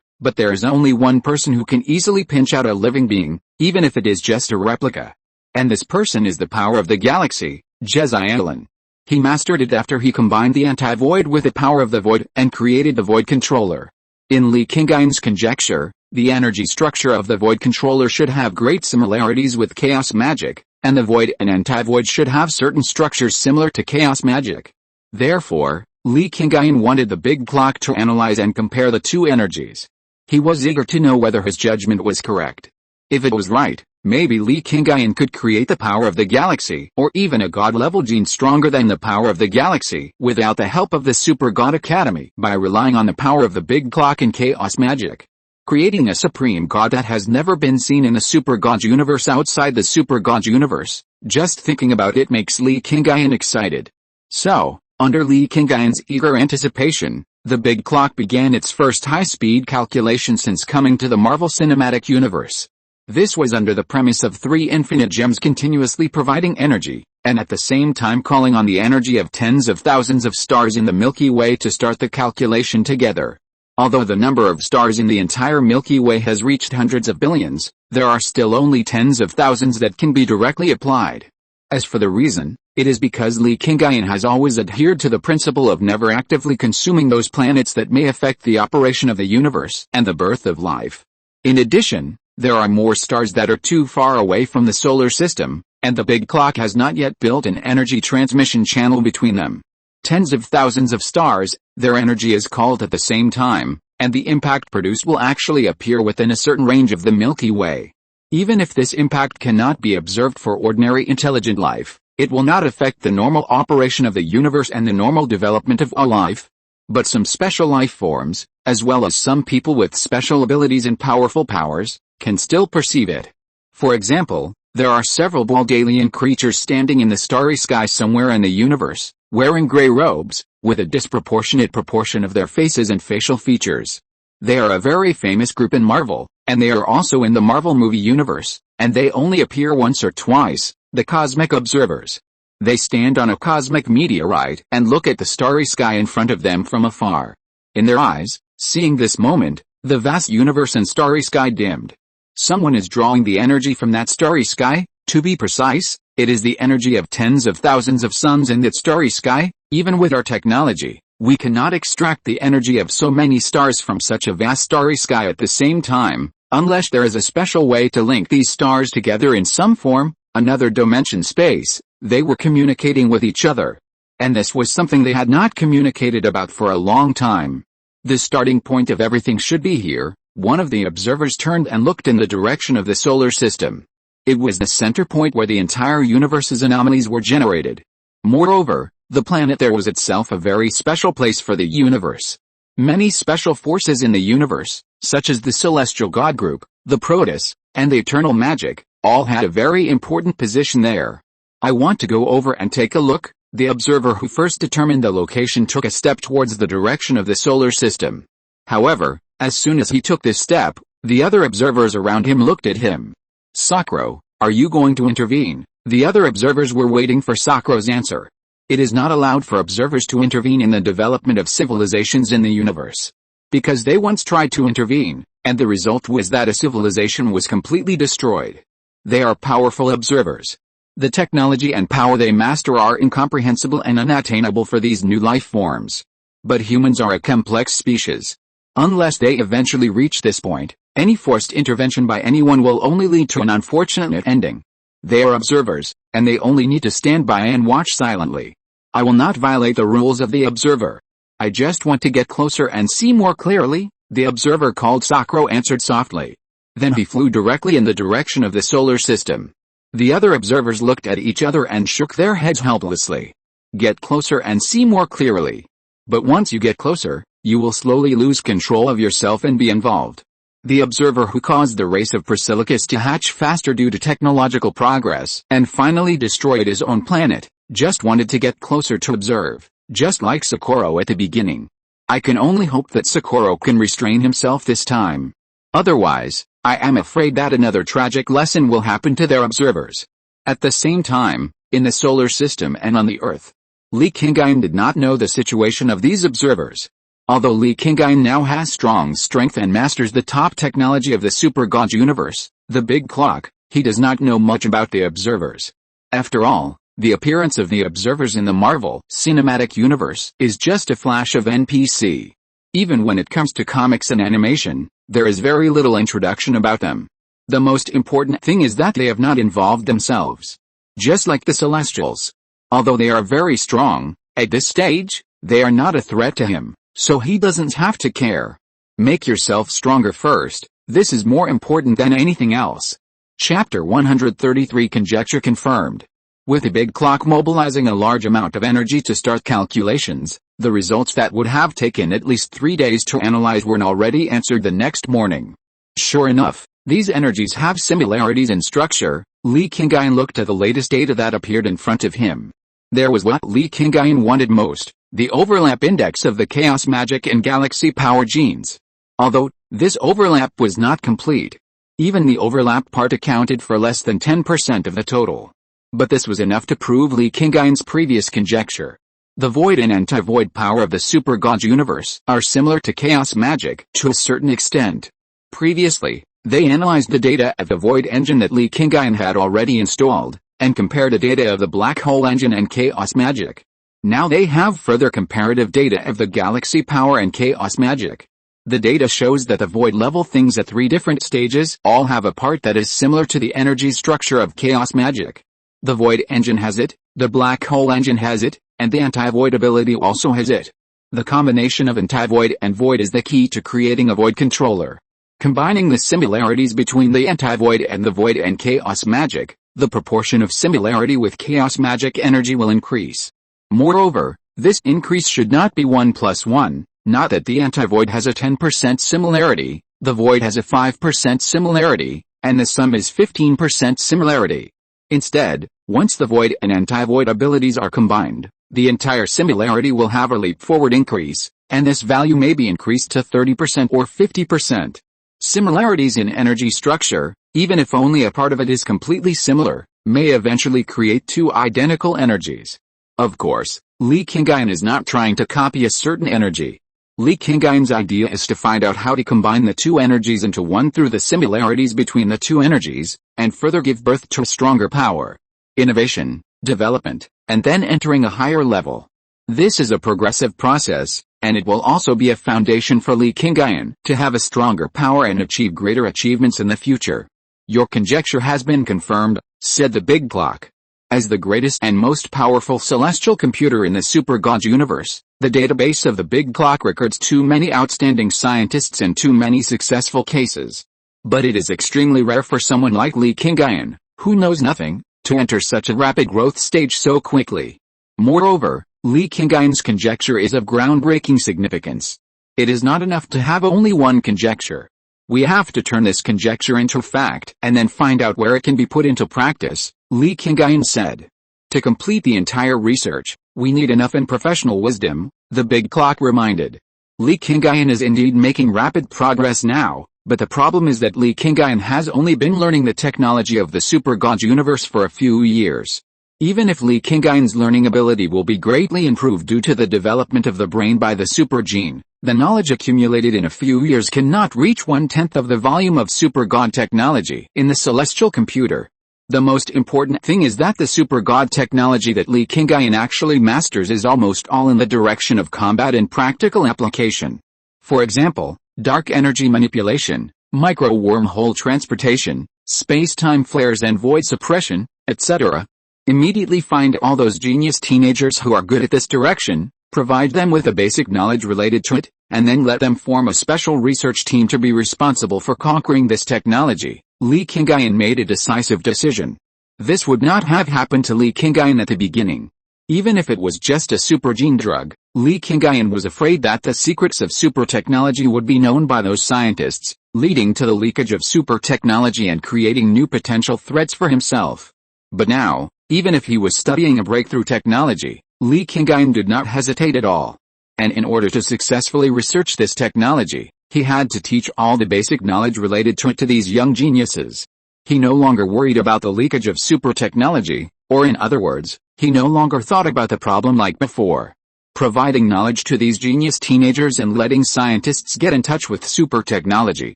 but there is only one person who can easily pinch out a living being, even if it is just a replica. And this person is the power of the galaxy, Jezai Allen. He mastered it after he combined the anti-void with the power of the void and created the void controller. In Li Qingyun's conjecture, the energy structure of the void controller should have great similarities with chaos magic, and the void and anti-void should have certain structures similar to chaos magic. Therefore, Li Qingyun wanted the big clock to analyze and compare the two energies. He was eager to know whether his judgment was correct. If it was right, maybe Li Qingyun could create the power of the galaxy or even a god-level gene stronger than the power of the galaxy without the help of the Super God Academy by relying on the power of the big clock and chaos magic. Creating a supreme god that has never been seen in the Super God universe outside the Super God universe, just thinking about it makes Li Qingyun excited. So, under Li Qingyun's eager anticipation, the big clock began its first high-speed calculation since coming to the Marvel Cinematic Universe. This was under the premise of 3 infinite gems continuously providing energy, and at the same time calling on the energy of tens of thousands of stars in the Milky Way to start the calculation together. Although the number of stars in the entire Milky Way has reached hundreds of billions, there are still only tens of thousands that can be directly applied. As for the reason, it is because Li Qingyun has always adhered to the principle of never actively consuming those planets that may affect the operation of the universe and the birth of life. In addition, there are more stars that are too far away from the solar system, and the big clock has not yet built an energy transmission channel between them. Tens of thousands of stars, their energy is called at the same time, and the impact produced will actually appear within a certain range of the Milky Way. Even if this impact cannot be observed for ordinary intelligent life, it will not affect the normal operation of the universe and the normal development of all life. But some special life forms, as well as some people with special abilities and powerful powers, can still perceive it. For example, there are several bald alien creatures standing in the starry sky somewhere in the universe, wearing gray robes, with a disproportionate proportion of their faces and facial features. They are a very famous group in Marvel, and they are also in the Marvel movie universe, and they only appear once or twice, the Cosmic Observers. They stand on a cosmic meteorite and look at the starry sky in front of them from afar. In their eyes, seeing this moment, the vast universe and starry sky dimmed. Someone is drawing the energy from that starry sky. To be precise, it is the energy of tens of thousands of suns in that starry sky. Even with our technology, we cannot extract the energy of so many stars from such a vast starry sky at the same time, unless there is a special way to link these stars together in some form, another dimension space. They were communicating with each other. And this was something they had not communicated about for a long time. The starting point of everything should be here. One of the observers turned and looked in the direction of the solar system. It was the center point where the entire universe's anomalies were generated. Moreover, the planet there was itself a very special place for the universe. Many special forces in the universe, such as the Celestial God Group, the Proteus, and the Eternal Magic, all had a very important position there. I want to go over and take a look. The observer who first determined the location took a step towards the direction of the solar system. However, as soon as he took this step, the other observers around him looked at him. Sakura, are you going to intervene? The other observers were waiting for Sakura's answer. It is not allowed for observers to intervene in the development of civilizations in the universe. Because they once tried to intervene, and the result was that a civilization was completely destroyed. They are powerful observers. The technology and power they master are incomprehensible and unattainable for these new life forms. But humans are a complex species. Unless they eventually reach this point, any forced intervention by anyone will only lead to an unfortunate ending. They are observers, and they only need to stand by and watch silently. I will not violate the rules of the observer. I just want to get closer and see more clearly. The observer called Sakura answered softly. Then he flew directly in the direction of the solar system. The other observers looked at each other and shook their heads helplessly. Get closer and see more clearly. But once you get closer, you will slowly lose control of yourself and be involved. The observer who caused the race of Persilicus to hatch faster due to technological progress and finally destroyed his own planet, just wanted to get closer to observe, just like Sakura at the beginning. I can only hope that Sakura can restrain himself this time. Otherwise, I am afraid that another tragic lesson will happen to their observers. At the same time, in the solar system and on the Earth, Li Qingyun did not know the situation of these observers. Although Li Qingyun now has strong strength and masters the top technology of the Super God universe, the Big Clock, he does not know much about the observers. After all, the appearance of the observers in the Marvel Cinematic Universe is just a flash of NPC. Even when it comes to comics and animation, there is very little introduction about them. The most important thing is that they have not involved themselves. Just like the Celestials. Although they are very strong, at this stage, they are not a threat to him, so he doesn't have to care. Make yourself stronger first, this is more important than anything else. Chapter 133 Conjecture confirmed. With the Big Clock mobilizing a large amount of energy to start calculations, the results that would have taken at least 3 days to analyze were already answered the next morning. Sure enough, these energies have similarities in structure. Li Qingyun looked at the latest data that appeared in front of him. There was what Li Qingyun wanted most, the overlap index of the chaos magic and galaxy power genes. Although, this overlap was not complete. Even the overlap part accounted for less than 10% of the total. But this was enough to prove Li Qingyun's previous conjecture. The void and anti-void power of the Super God universe are similar to chaos magic to a certain extent. Previously, they analyzed the data of the void engine that Li Qingyun had already installed, and compared the data of the black hole engine and chaos magic. Now they have further comparative data of the galaxy power and chaos magic. The data shows that the void-level things at 3 different stages all have a part that is similar to the energy structure of chaos magic. The void engine has it, the black hole engine has it, and the anti-void ability also has it. The combination of anti-void and void is the key to creating a void controller. Combining the similarities between the anti-void and the void and chaos magic, the proportion of similarity with chaos magic energy will increase. Moreover, this increase should not be 1 plus 1, not that the anti-void has a 10% similarity, the void has a 5% similarity, and the sum is 15% similarity. Instead, once the void and anti-void abilities are combined, the entire similarity will have a leap-forward increase, and this value may be increased to 30% or 50%. Similarities in energy structure, even if only a part of it is completely similar, may eventually create 2 identical energies. Of course, Li Qingyun is not trying to copy a certain energy. Li Qingyun's idea is to find out how to combine the 2 energies into one through the similarities between the 2 energies, and further give birth to a stronger power. Innovation, development, and then entering a higher level. This is a progressive process, and it will also be a foundation for Li Qingyun to have a stronger power and achieve greater achievements in the future. Your conjecture has been confirmed, said the Big Clock. As the greatest and most powerful celestial computer in the Super God universe, the database of the Big Clock records too many outstanding scientists and too many successful cases. But it is extremely rare for someone like Li Qingyun, who knows nothing, to enter such a rapid growth stage so quickly. Moreover, Li Qingyun's conjecture is of groundbreaking significance. It is not enough to have only one conjecture. We have to turn this conjecture into fact and then find out where it can be put into practice, Li Qingyun said. To complete the entire research, we need enough and professional wisdom, the Big Clock reminded. Li Qingyun is indeed making rapid progress now, but the problem is that Li Qingyun has only been learning the technology of the Super God universe for a few years. Even if Li Qingyun's learning ability will be greatly improved due to the development of the brain by the super gene, the knowledge accumulated in a few years cannot reach 1/10 of the volume of Super God technology in the celestial computer. The most important thing is that the Super God technology that Li Qingyun actually masters is almost all in the direction of combat and practical application. For example, dark energy manipulation, micro-wormhole transportation, space-time flares and void suppression, etc. Immediately find all those genius teenagers who are good at this direction, provide them with a basic knowledge related to it, and then let them form a special research team to be responsible for conquering this technology. Li Qingyun made a decisive decision. This would not have happened to Li Qingyun at the beginning. Even if it was just a super gene drug, Li Qingyun was afraid that the secrets of super technology would be known by those scientists, leading to the leakage of super technology and creating new potential threats for himself. But now, even if he was studying a breakthrough technology, Li Qingyun did not hesitate at all. And in order to successfully research this technology, He had to teach all the basic knowledge related to it to these young geniuses. He no longer worried about the leakage of super technology, or in other words, he no longer thought about the problem like before. Providing knowledge to these genius teenagers and letting scientists get in touch with super technology,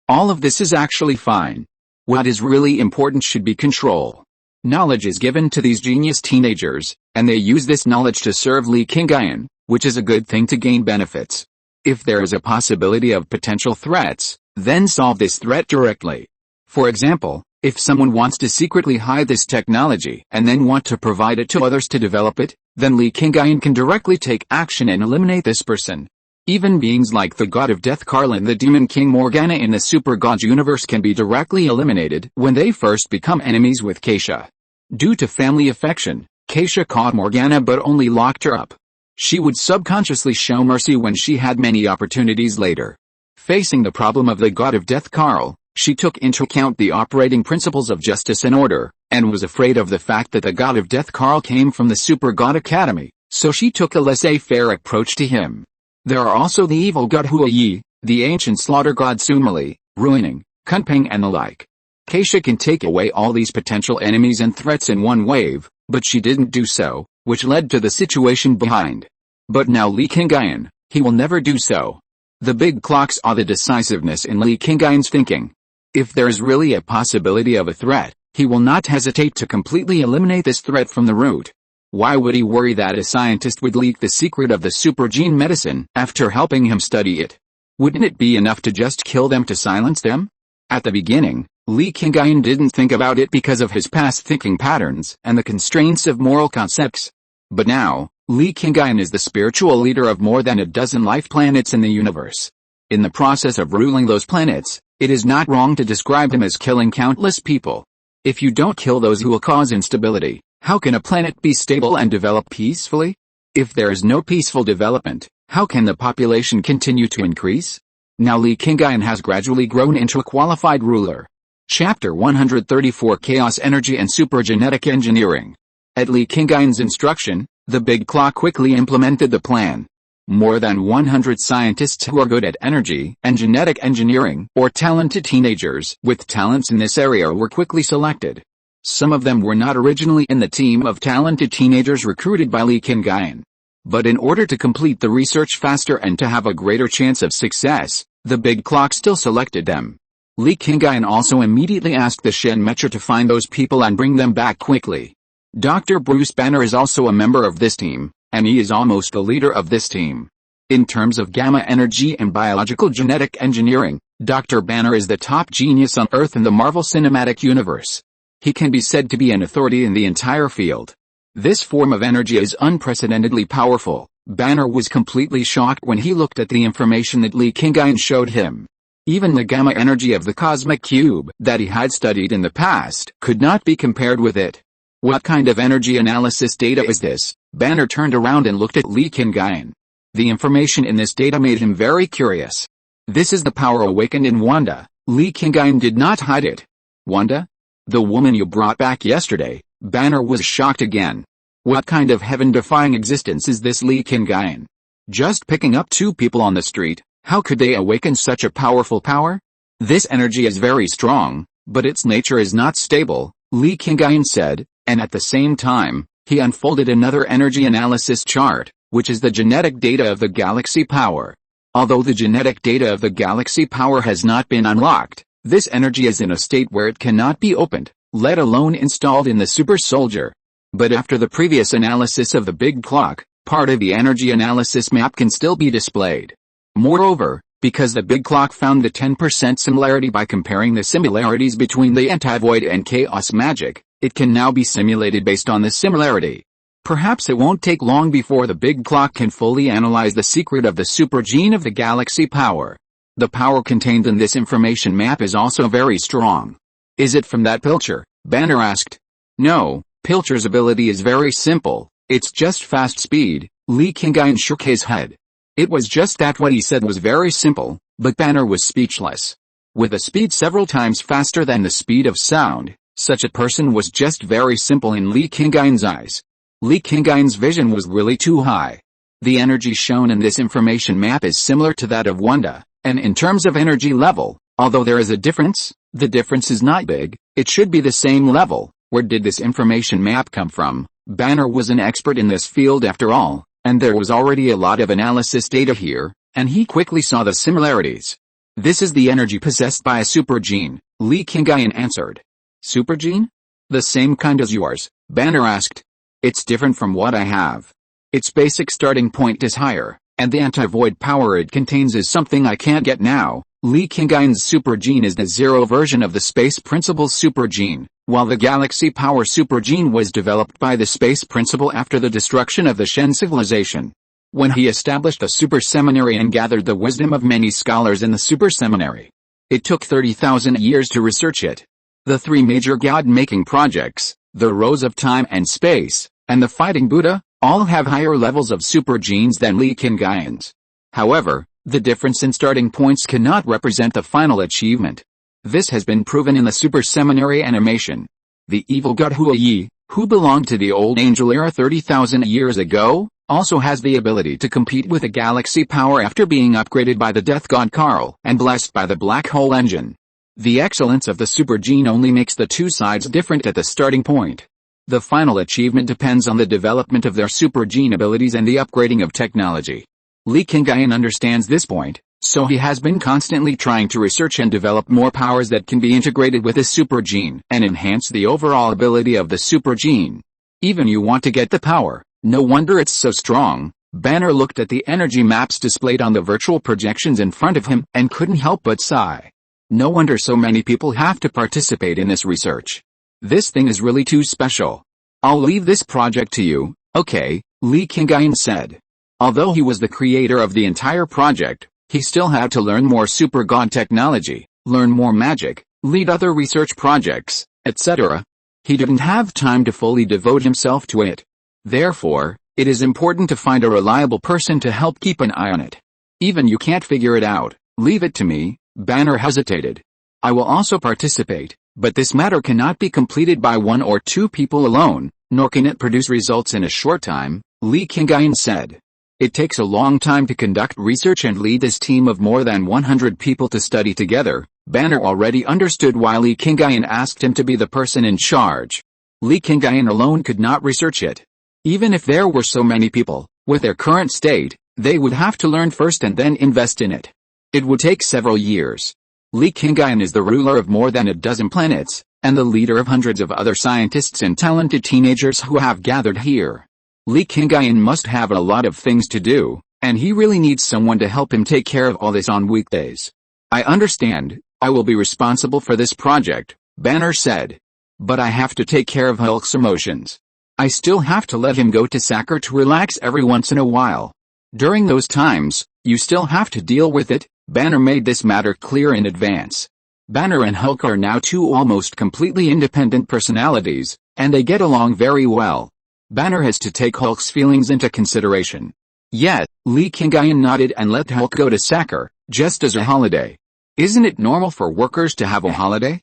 all of this is actually fine. What is really important should be control. Knowledge is given to these genius teenagers, and they use this knowledge to serve Li Qingyun, which is a good thing to gain benefits. If there is a possibility of potential threats, then solve this threat directly. For example, if someone wants to secretly hide this technology and then want to provide it to others to develop it, then Li Qingyun can directly take action and eliminate this person. Even beings like the god of death Karl and the demon king Morgana in the Super Gods universe can be directly eliminated when they first become enemies with Keisha. Due to family affection, Keisha caught Morgana but only locked her up. She would subconsciously show mercy when she had many opportunities later. Facing the problem of the god of death Karl, she took into account the operating principles of justice and order, and was afraid of the fact that the god of death Karl came from the Super God Academy, so she took a laissez-faire approach to him. There are also the evil god Huayi, the ancient slaughter god Sumali, ruining, Kunping and the like. Keisha can take away all these potential enemies and threats in one wave, but she didn't do so, which led to the situation behind. But now Li Qingyun, he will never do so. The big clocks are the decisiveness in Li Qingyun's thinking. If there is really a possibility of a threat, he will not hesitate to completely eliminate this threat from the root. Why would he worry that a scientist would leak the secret of the super gene medicine after helping him study it? Wouldn't it be enough to just kill them to silence them? At the beginning, Li Qingyun didn't think about it because of his past thinking patterns and the constraints of moral concepts. But now, Li Qingyun is the spiritual leader of more than a dozen life planets in the universe. In the process of ruling those planets, it is not wrong to describe him as killing countless people. If you don't kill those who will cause instability, how can a planet be stable and develop peacefully? If there is no peaceful development, how can the population continue to increase? Now Li Qingyun has gradually grown into a qualified ruler. Chapter 134 Chaos Energy and Super Genetic Engineering. At Li Qingyun's instruction, the big clock quickly implemented the plan. More than 100 scientists who are good at energy and genetic engineering, or talented teenagers with talents in this area, were quickly selected. Some of them were not originally in the team of talented teenagers recruited by Li Qingyun. But in order to complete the research faster and to have a greater chance of success, the big clock still selected them. Li Qingyun also immediately asked the Shen Metra to find those people and bring them back quickly. Dr. Bruce Banner is also a member of this team, and he is almost the leader of this team. In terms of gamma energy and biological genetic engineering, Dr. Banner is the top genius on Earth in the Marvel Cinematic Universe. He can be said to be an authority in the entire field. This form of energy is unprecedentedly powerful. Banner was completely shocked when he looked at the information that Li Qingyun showed him. Even the gamma energy of the cosmic cube that he had studied in the past could not be compared with it. What kind of energy analysis data is this? Banner turned around and looked at Li Qingyun. The information in this data made him very curious. This is the power awakened in Wanda. Li Qingyun did not hide it. Wanda? The woman you brought back yesterday. Banner was shocked again. What kind of heaven-defying existence is this Li Qingyun? Just picking up two people on the street, how could they awaken such a powerful power? This energy is very strong, but its nature is not stable, Li Qingyun said, and at the same time, he unfolded another energy analysis chart, which is the genetic data of the galaxy power. Although the genetic data of the galaxy power has not been unlocked, this energy is in a state where it cannot be opened, let alone installed in the super soldier. But after the previous analysis of the big clock, part of the energy analysis map can still be displayed. Moreover, because the big clock found the 10% similarity by comparing the similarities between the anti-void and chaos magic, it can now be simulated based on this similarity. Perhaps it won't take long before the big clock can fully analyze the secret of the super gene of the galaxy power. The power contained in this information map is also very strong. Is it from that Pilcher? Banner asked. No, Pilcher's ability is very simple, it's just fast speed. Li Qingyun shook his head. It was just that what he said was very simple, but Banner was speechless. With a speed several times faster than the speed of sound, such a person was just very simple in Li Qingyun's eyes. Li Qingyun's vision was really too high. The energy shown in this information map is similar to that of Wanda, And in terms of energy level, although there is a difference, the difference is not big, it should be the same level. Where did this information map come from? Banner was an expert in this field after all, and there was already a lot of analysis data here, and he quickly saw the similarities. This is the energy possessed by a super gene, Li Qingyun answered. Super gene? The same kind as yours, Banner asked. It's different from what I have. Its basic starting point is higher, and the anti-void power it contains is something I can't get now. Li Qingyun's super gene is the zero version of the space principle's super gene, while the galaxy power super gene was developed by the space principle after the destruction of the Shen civilization. When he established a super seminary and gathered the wisdom of many scholars in the super seminary. It took 30,000 years to research it. The three major god-making projects, the Rose of Time and Space, and the Fighting Buddha, all have higher levels of super genes than Li Qingyun's. However, the difference in starting points cannot represent the final achievement. This has been proven in the super seminary animation. The evil god Hua Yi, who belonged to the old angel era 30,000 years ago, also has the ability to compete with the galaxy power after being upgraded by the death god Karl and blessed by the black hole engine. The excellence of the super gene only makes the two sides different at the starting point. The final achievement depends on the development of their super gene abilities and the upgrading of technology. Li Qingyun understands this point, so he has been constantly trying to research and develop more powers that can be integrated with the super gene and enhance the overall ability of the super gene. Even you want to get the power, no wonder it's so strong. Banner looked at the energy maps displayed on the virtual projections in front of him and couldn't help but sigh. No wonder so many people have to participate in this research. This thing is really too special. I'll leave this project to you, okay, Li Qingyun said. Although he was the creator of the entire project, he still had to learn more super god technology, learn more magic, lead other research projects, etc. He didn't have time to fully devote himself to it. Therefore, it is important to find a reliable person to help keep an eye on it. Even you can't figure it out, leave it to me. Banner hesitated. I will also participate, but this matter cannot be completed by one or two people alone, nor can it produce results in a short time, Li Qingyun said. It takes a long time to conduct research and lead this team of more than 100 people to study together. Banner already understood why Li Qingyun asked him to be the person in charge. Li Qingyun alone could not research it. Even if there were so many people, with their current state, they would have to learn first and then invest in it. It would take several years. Li Qingyun is the ruler of more than a dozen planets, and the leader of hundreds of other scientists and talented teenagers who have gathered here. Li Qingyun must have a lot of things to do, and he really needs someone to help him take care of all this on weekdays. I understand, I will be responsible for this project, Banner said. But I have to take care of Hulk's emotions. I still have to let him go to soccer to relax every once in a while. During those times, you still have to deal with it. Banner made this matter clear in advance. Banner and Hulk are now two almost completely independent personalities, and they get along very well. Banner has to take Hulk's feelings into consideration. Yet, Li Qingyun nodded and let Hulk go to soccer, just as a holiday. Isn't it normal for workers to have a holiday?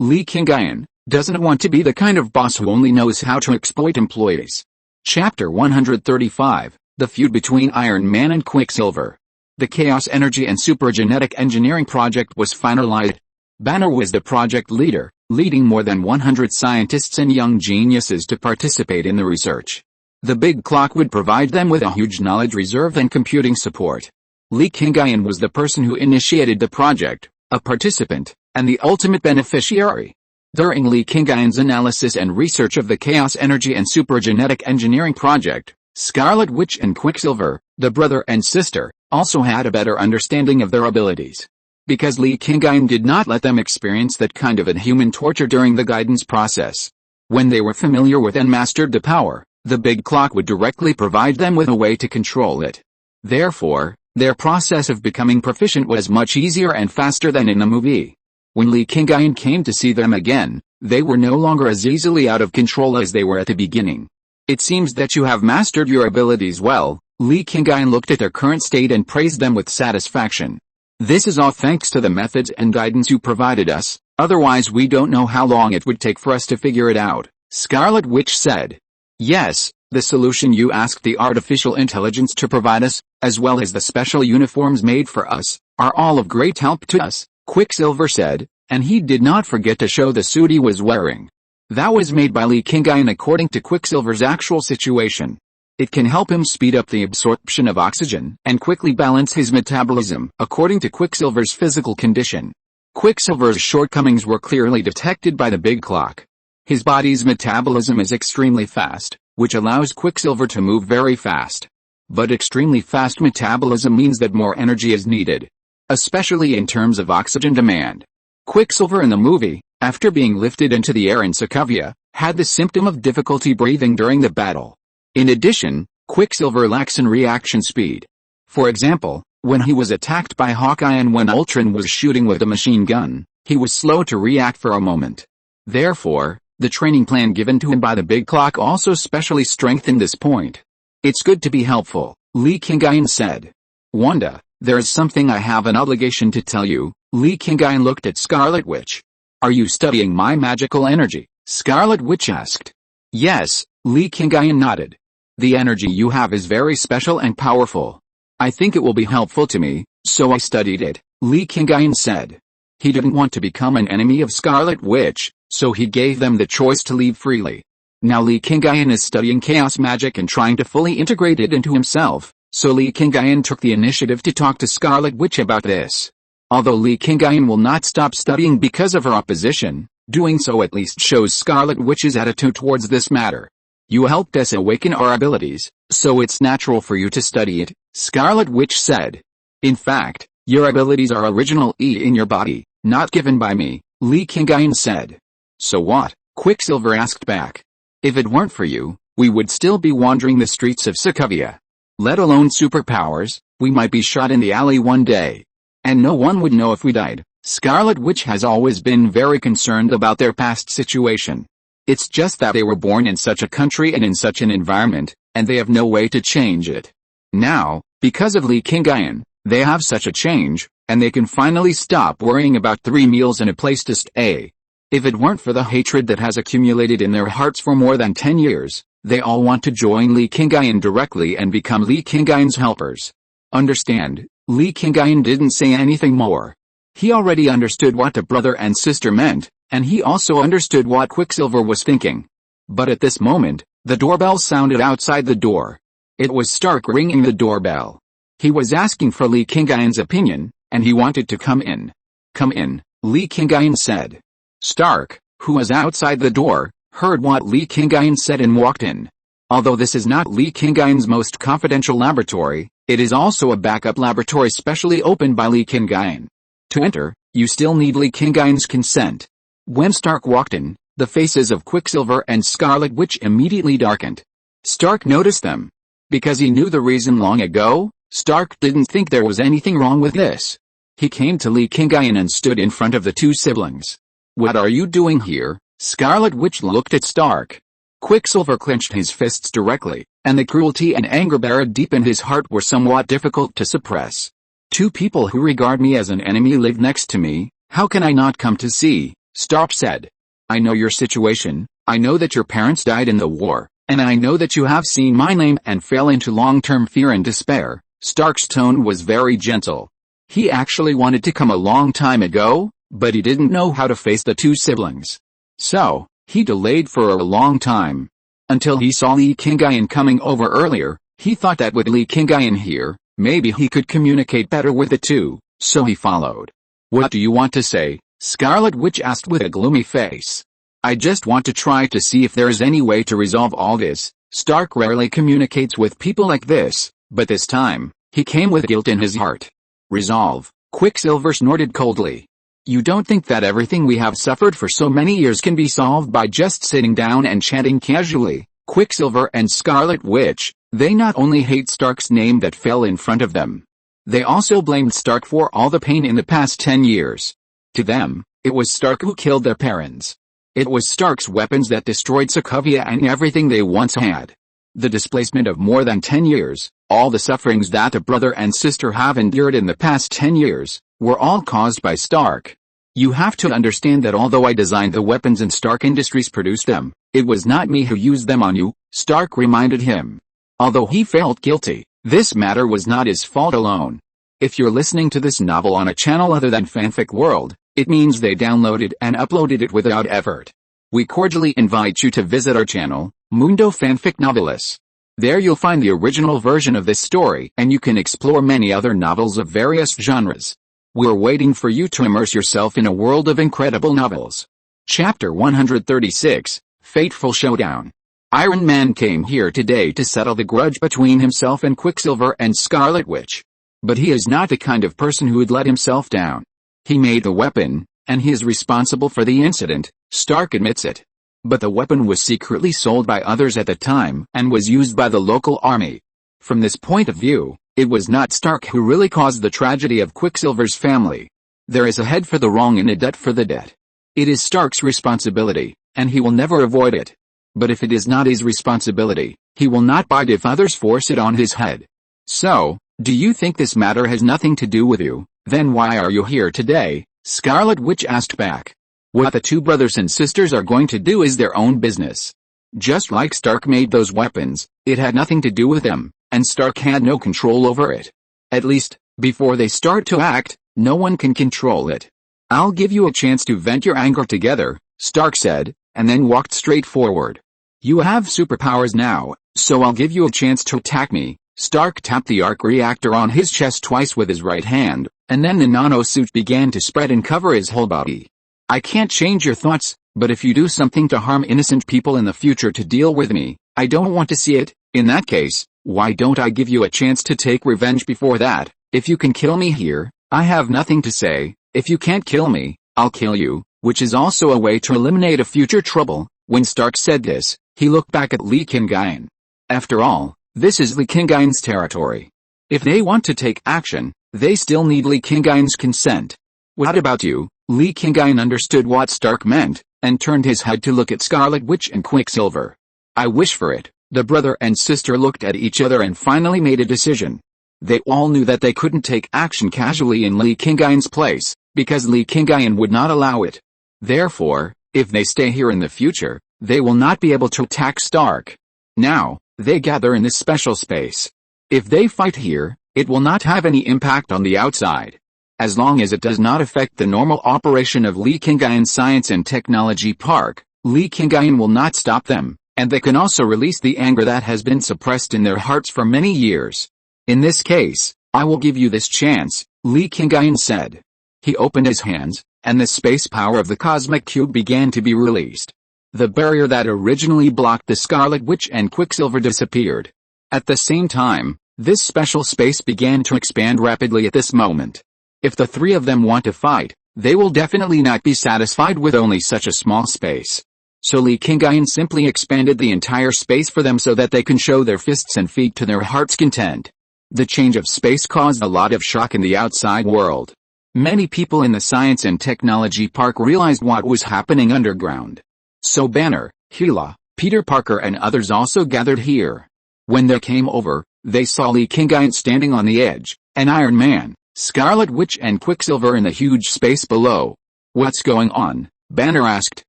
Li Qingyun, doesn't want to be the kind of boss who only knows how to exploit employees. Chapter 135, The Feud Between Iron Man and Quicksilver. The Chaos Energy and Super Genetic Engineering project was finalized. Banner was the project leader, leading more than 100 scientists and young geniuses to participate in the research. The big clock would provide them with a huge knowledge reserve and computing support. Li Qingyun was the person who initiated the project, a participant, and the ultimate beneficiary. During Li Qingyun's analysis and research of the Chaos Energy and Super Genetic Engineering project, Scarlet Witch and Quicksilver, the brother and sister, also had a better understanding of their abilities. Because Li Qingyun did not let them experience that kind of inhuman torture during the guidance process. When they were familiar with and mastered the power, the big clock would directly provide them with a way to control it. Therefore, their process of becoming proficient was much easier and faster than in the movie. When Li Qingyun came to see them again, they were no longer as easily out of control as they were at the beginning. It seems that you have mastered your abilities well. Li Qingyun looked at their current state and praised them with satisfaction. This is all thanks to the methods and guidance you provided us, otherwise we don't know how long it would take for us to figure it out, Scarlet Witch said. Yes, the solution you asked the artificial intelligence to provide us, as well as the special uniforms made for us, are all of great help to us, Quicksilver said, and he did not forget to show the suit he was wearing. That was made by Li Qingyun according to Quicksilver's actual situation. It can help him speed up the absorption of oxygen and quickly balance his metabolism according to Quicksilver's physical condition. Quicksilver's shortcomings were clearly detected by the big clock. His body's metabolism is extremely fast, which allows Quicksilver to move very fast. But extremely fast metabolism means that more energy is needed, especially in terms of oxygen demand. Quicksilver in the movie, after being lifted into the air in Sokovia, had the symptom of difficulty breathing during the battle. In addition, Quicksilver lacks in reaction speed. For example, when he was attacked by Hawkeye and when Ultron was shooting with a machine gun, he was slow to react for a moment. Therefore, the training plan given to him by the big clock also specially strengthened this point. It's good to be helpful, Li Qingyun said. Wanda, there is something I have an obligation to tell you. Li Qingyun looked at Scarlet Witch. Are you studying my magical energy? Scarlet Witch asked. Yes, Li Qingyun nodded. The energy you have is very special and powerful. I think it will be helpful to me, so I studied it, Li Qingyun said. He didn't want to become an enemy of Scarlet Witch, so he gave them the choice to leave freely. Now Li Qingyun is studying chaos magic and trying to fully integrate it into himself, so Li Qingyun took the initiative to talk to Scarlet Witch about this. Although Li Qingyun will not stop studying because of her opposition, doing so at least shows Scarlet Witch's attitude towards this matter. You helped us awaken our abilities, so it's natural for you to study it, Scarlet Witch said. In fact, your abilities are original in your body, not given by me, Li Qingyun said. So what? Quicksilver asked back. If it weren't for you, we would still be wandering the streets of Sokovia. Let alone superpowers, we might be shot in the alley one day. And no one would know if we died. Scarlet Witch has always been very concerned about their past situation. It's just that they were born in such a country and in such an environment, and they have no way to change it. Now, because of Li Qingyun, they have such a change, and they can finally stop worrying about 3 meals and a place to stay. If it weren't for the hatred that has accumulated in their hearts for more than 10 years, they all want to join Li Qingyun directly and become Li Qingyun's helpers. Understand, Li Qingyun didn't say anything more. He already understood what the brother and sister meant, and he also understood what Quicksilver was thinking. But at this moment, the doorbell sounded outside the door. It was Stark ringing the doorbell. He was asking for Li Qingyun's opinion, and he wanted to come in. Come in, Li Qingyun said. Stark, who was outside the door, heard what Li Qingyun said and walked in. Although this is not Li Qingyun's most confidential laboratory, it is also a backup laboratory specially opened by Li Qingyun. To enter, you still need Li Qingyun's consent. When Stark walked in, the faces of Quicksilver and Scarlet Witch immediately darkened. Stark noticed them. Because he knew the reason long ago, Stark didn't think there was anything wrong with this. He came to Li Qingyun and stood in front of the two siblings. What are you doing here? Scarlet Witch looked at Stark. Quicksilver clenched his fists directly, and the cruelty and anger buried deep in his heart were somewhat difficult to suppress. Two people who regard me as an enemy live next to me, how can I not come to see? Stark said. I know your situation, I know that your parents died in the war, and I know that you have seen my name and fell into long-term fear and despair. Stark's tone was very gentle. He actually wanted to come a long time ago, but he didn't know how to face the two siblings. So, he delayed for a long time. Until he saw Li Qingyun coming over earlier, he thought that with Li Qingyun here, maybe he could communicate better with the two, so he followed. What do you want to say? Scarlet Witch asked with a gloomy face. I just want to try to see if there is any way to resolve all this. Stark rarely communicates with people like this, but this time, he came with guilt in his heart. Resolve, Quicksilver snorted coldly. You don't think that everything we have suffered for so many years can be solved by just sitting down and chatting casually? Quicksilver and Scarlet Witch, they not only hate Stark's name that fell in front of them. They also blamed Stark for all the pain in the past 10 years. To them, it was Stark who killed their parents. It was Stark's weapons that destroyed Sokovia and everything they once had. The displacement of more than 10 years, all the sufferings that the brother and sister have endured in the past 10 years, were all caused by Stark. You have to understand that although I designed the weapons and Stark Industries produced them, it was not me who used them on you, Stark reminded him. Although he felt guilty, this matter was not his fault alone. If you're listening to this novel on a channel other than Fanfic World, it means they downloaded and uploaded it without effort. We cordially invite you to visit our channel, Mundo Fanfic Novelis. There you'll find the original version of this story and you can explore many other novels of various genres. We're waiting for you to immerse yourself in a world of incredible novels. Chapter 136, Fateful Showdown. Iron Man came here today to settle the grudge between himself and Quicksilver and Scarlet Witch. But he is not the kind of person who would let himself down. He made the weapon, and he is responsible for the incident, Stark admits it. But the weapon was secretly sold by others at the time and was used by the local army. From this point of view, it was not Stark who really caused the tragedy of Quicksilver's family. There is a head for the wrong and a debt for the debt. It is Stark's responsibility, and he will never avoid it. But if it is not his responsibility, he will not bite if others force it on his head. So, do you think this matter has nothing to do with you? Then why are you here today? Scarlet Witch asked back. What the two brothers and sisters are going to do is their own business. Just like Stark made those weapons, it had nothing to do with them, and Stark had no control over it. At least, before they start to act, no one can control it. I'll give you a chance to vent your anger together, Stark said, and then walked straight forward. You have superpowers now, so I'll give you a chance to attack me. Stark tapped the arc reactor on his chest twice with his right hand, and then the nanosuit began to spread and cover his whole body. I can't change your thoughts, but if you do something to harm innocent people in the future to deal with me, I don't want to see it. In that case, why don't I give you a chance to take revenge before that? If you can kill me here, I have nothing to say. If you can't kill me, I'll kill you, which is also a way to eliminate a future trouble. When Stark said this, he looked back at Li Qingyun. After all, this is Li Qingyun's territory. If they want to take action, they still need Li Qingyun's consent. What about you? Li Qingyun understood what Stark meant, and turned his head to look at Scarlet Witch and Quicksilver. I wish for it. The brother and sister looked at each other and finally made a decision. They all knew that they couldn't take action casually in Li Qingyun's place, because Li Qingyun would not allow it. Therefore, if they stay here in the future, they will not be able to attack Stark. Now, they gather in this special space. If they fight here, it will not have any impact on the outside. As long as it does not affect the normal operation of Li Qingyun Science and Technology Park, Li Qingyun will not stop them, and they can also release the anger that has been suppressed in their hearts for many years. In this case, I will give you this chance, Li Qingyun said. He opened his hands, and the space power of the cosmic cube began to be released. The barrier that originally blocked the Scarlet Witch and Quicksilver disappeared. At the same time, this special space began to expand rapidly at this moment. If the three of them want to fight, they will definitely not be satisfied with only such a small space. So Li Qingyun simply expanded the entire space for them so that they can show their fists and feet to their heart's content. The change of space caused a lot of shock in the outside world. Many people in the Science and Technology Park realized what was happening underground. So Banner, Hela, Peter Parker and others also gathered here. When they came over, they saw Li Qingyun standing on the edge, and Iron Man, Scarlet Witch and Quicksilver in the huge space below. What's going on? Banner asked.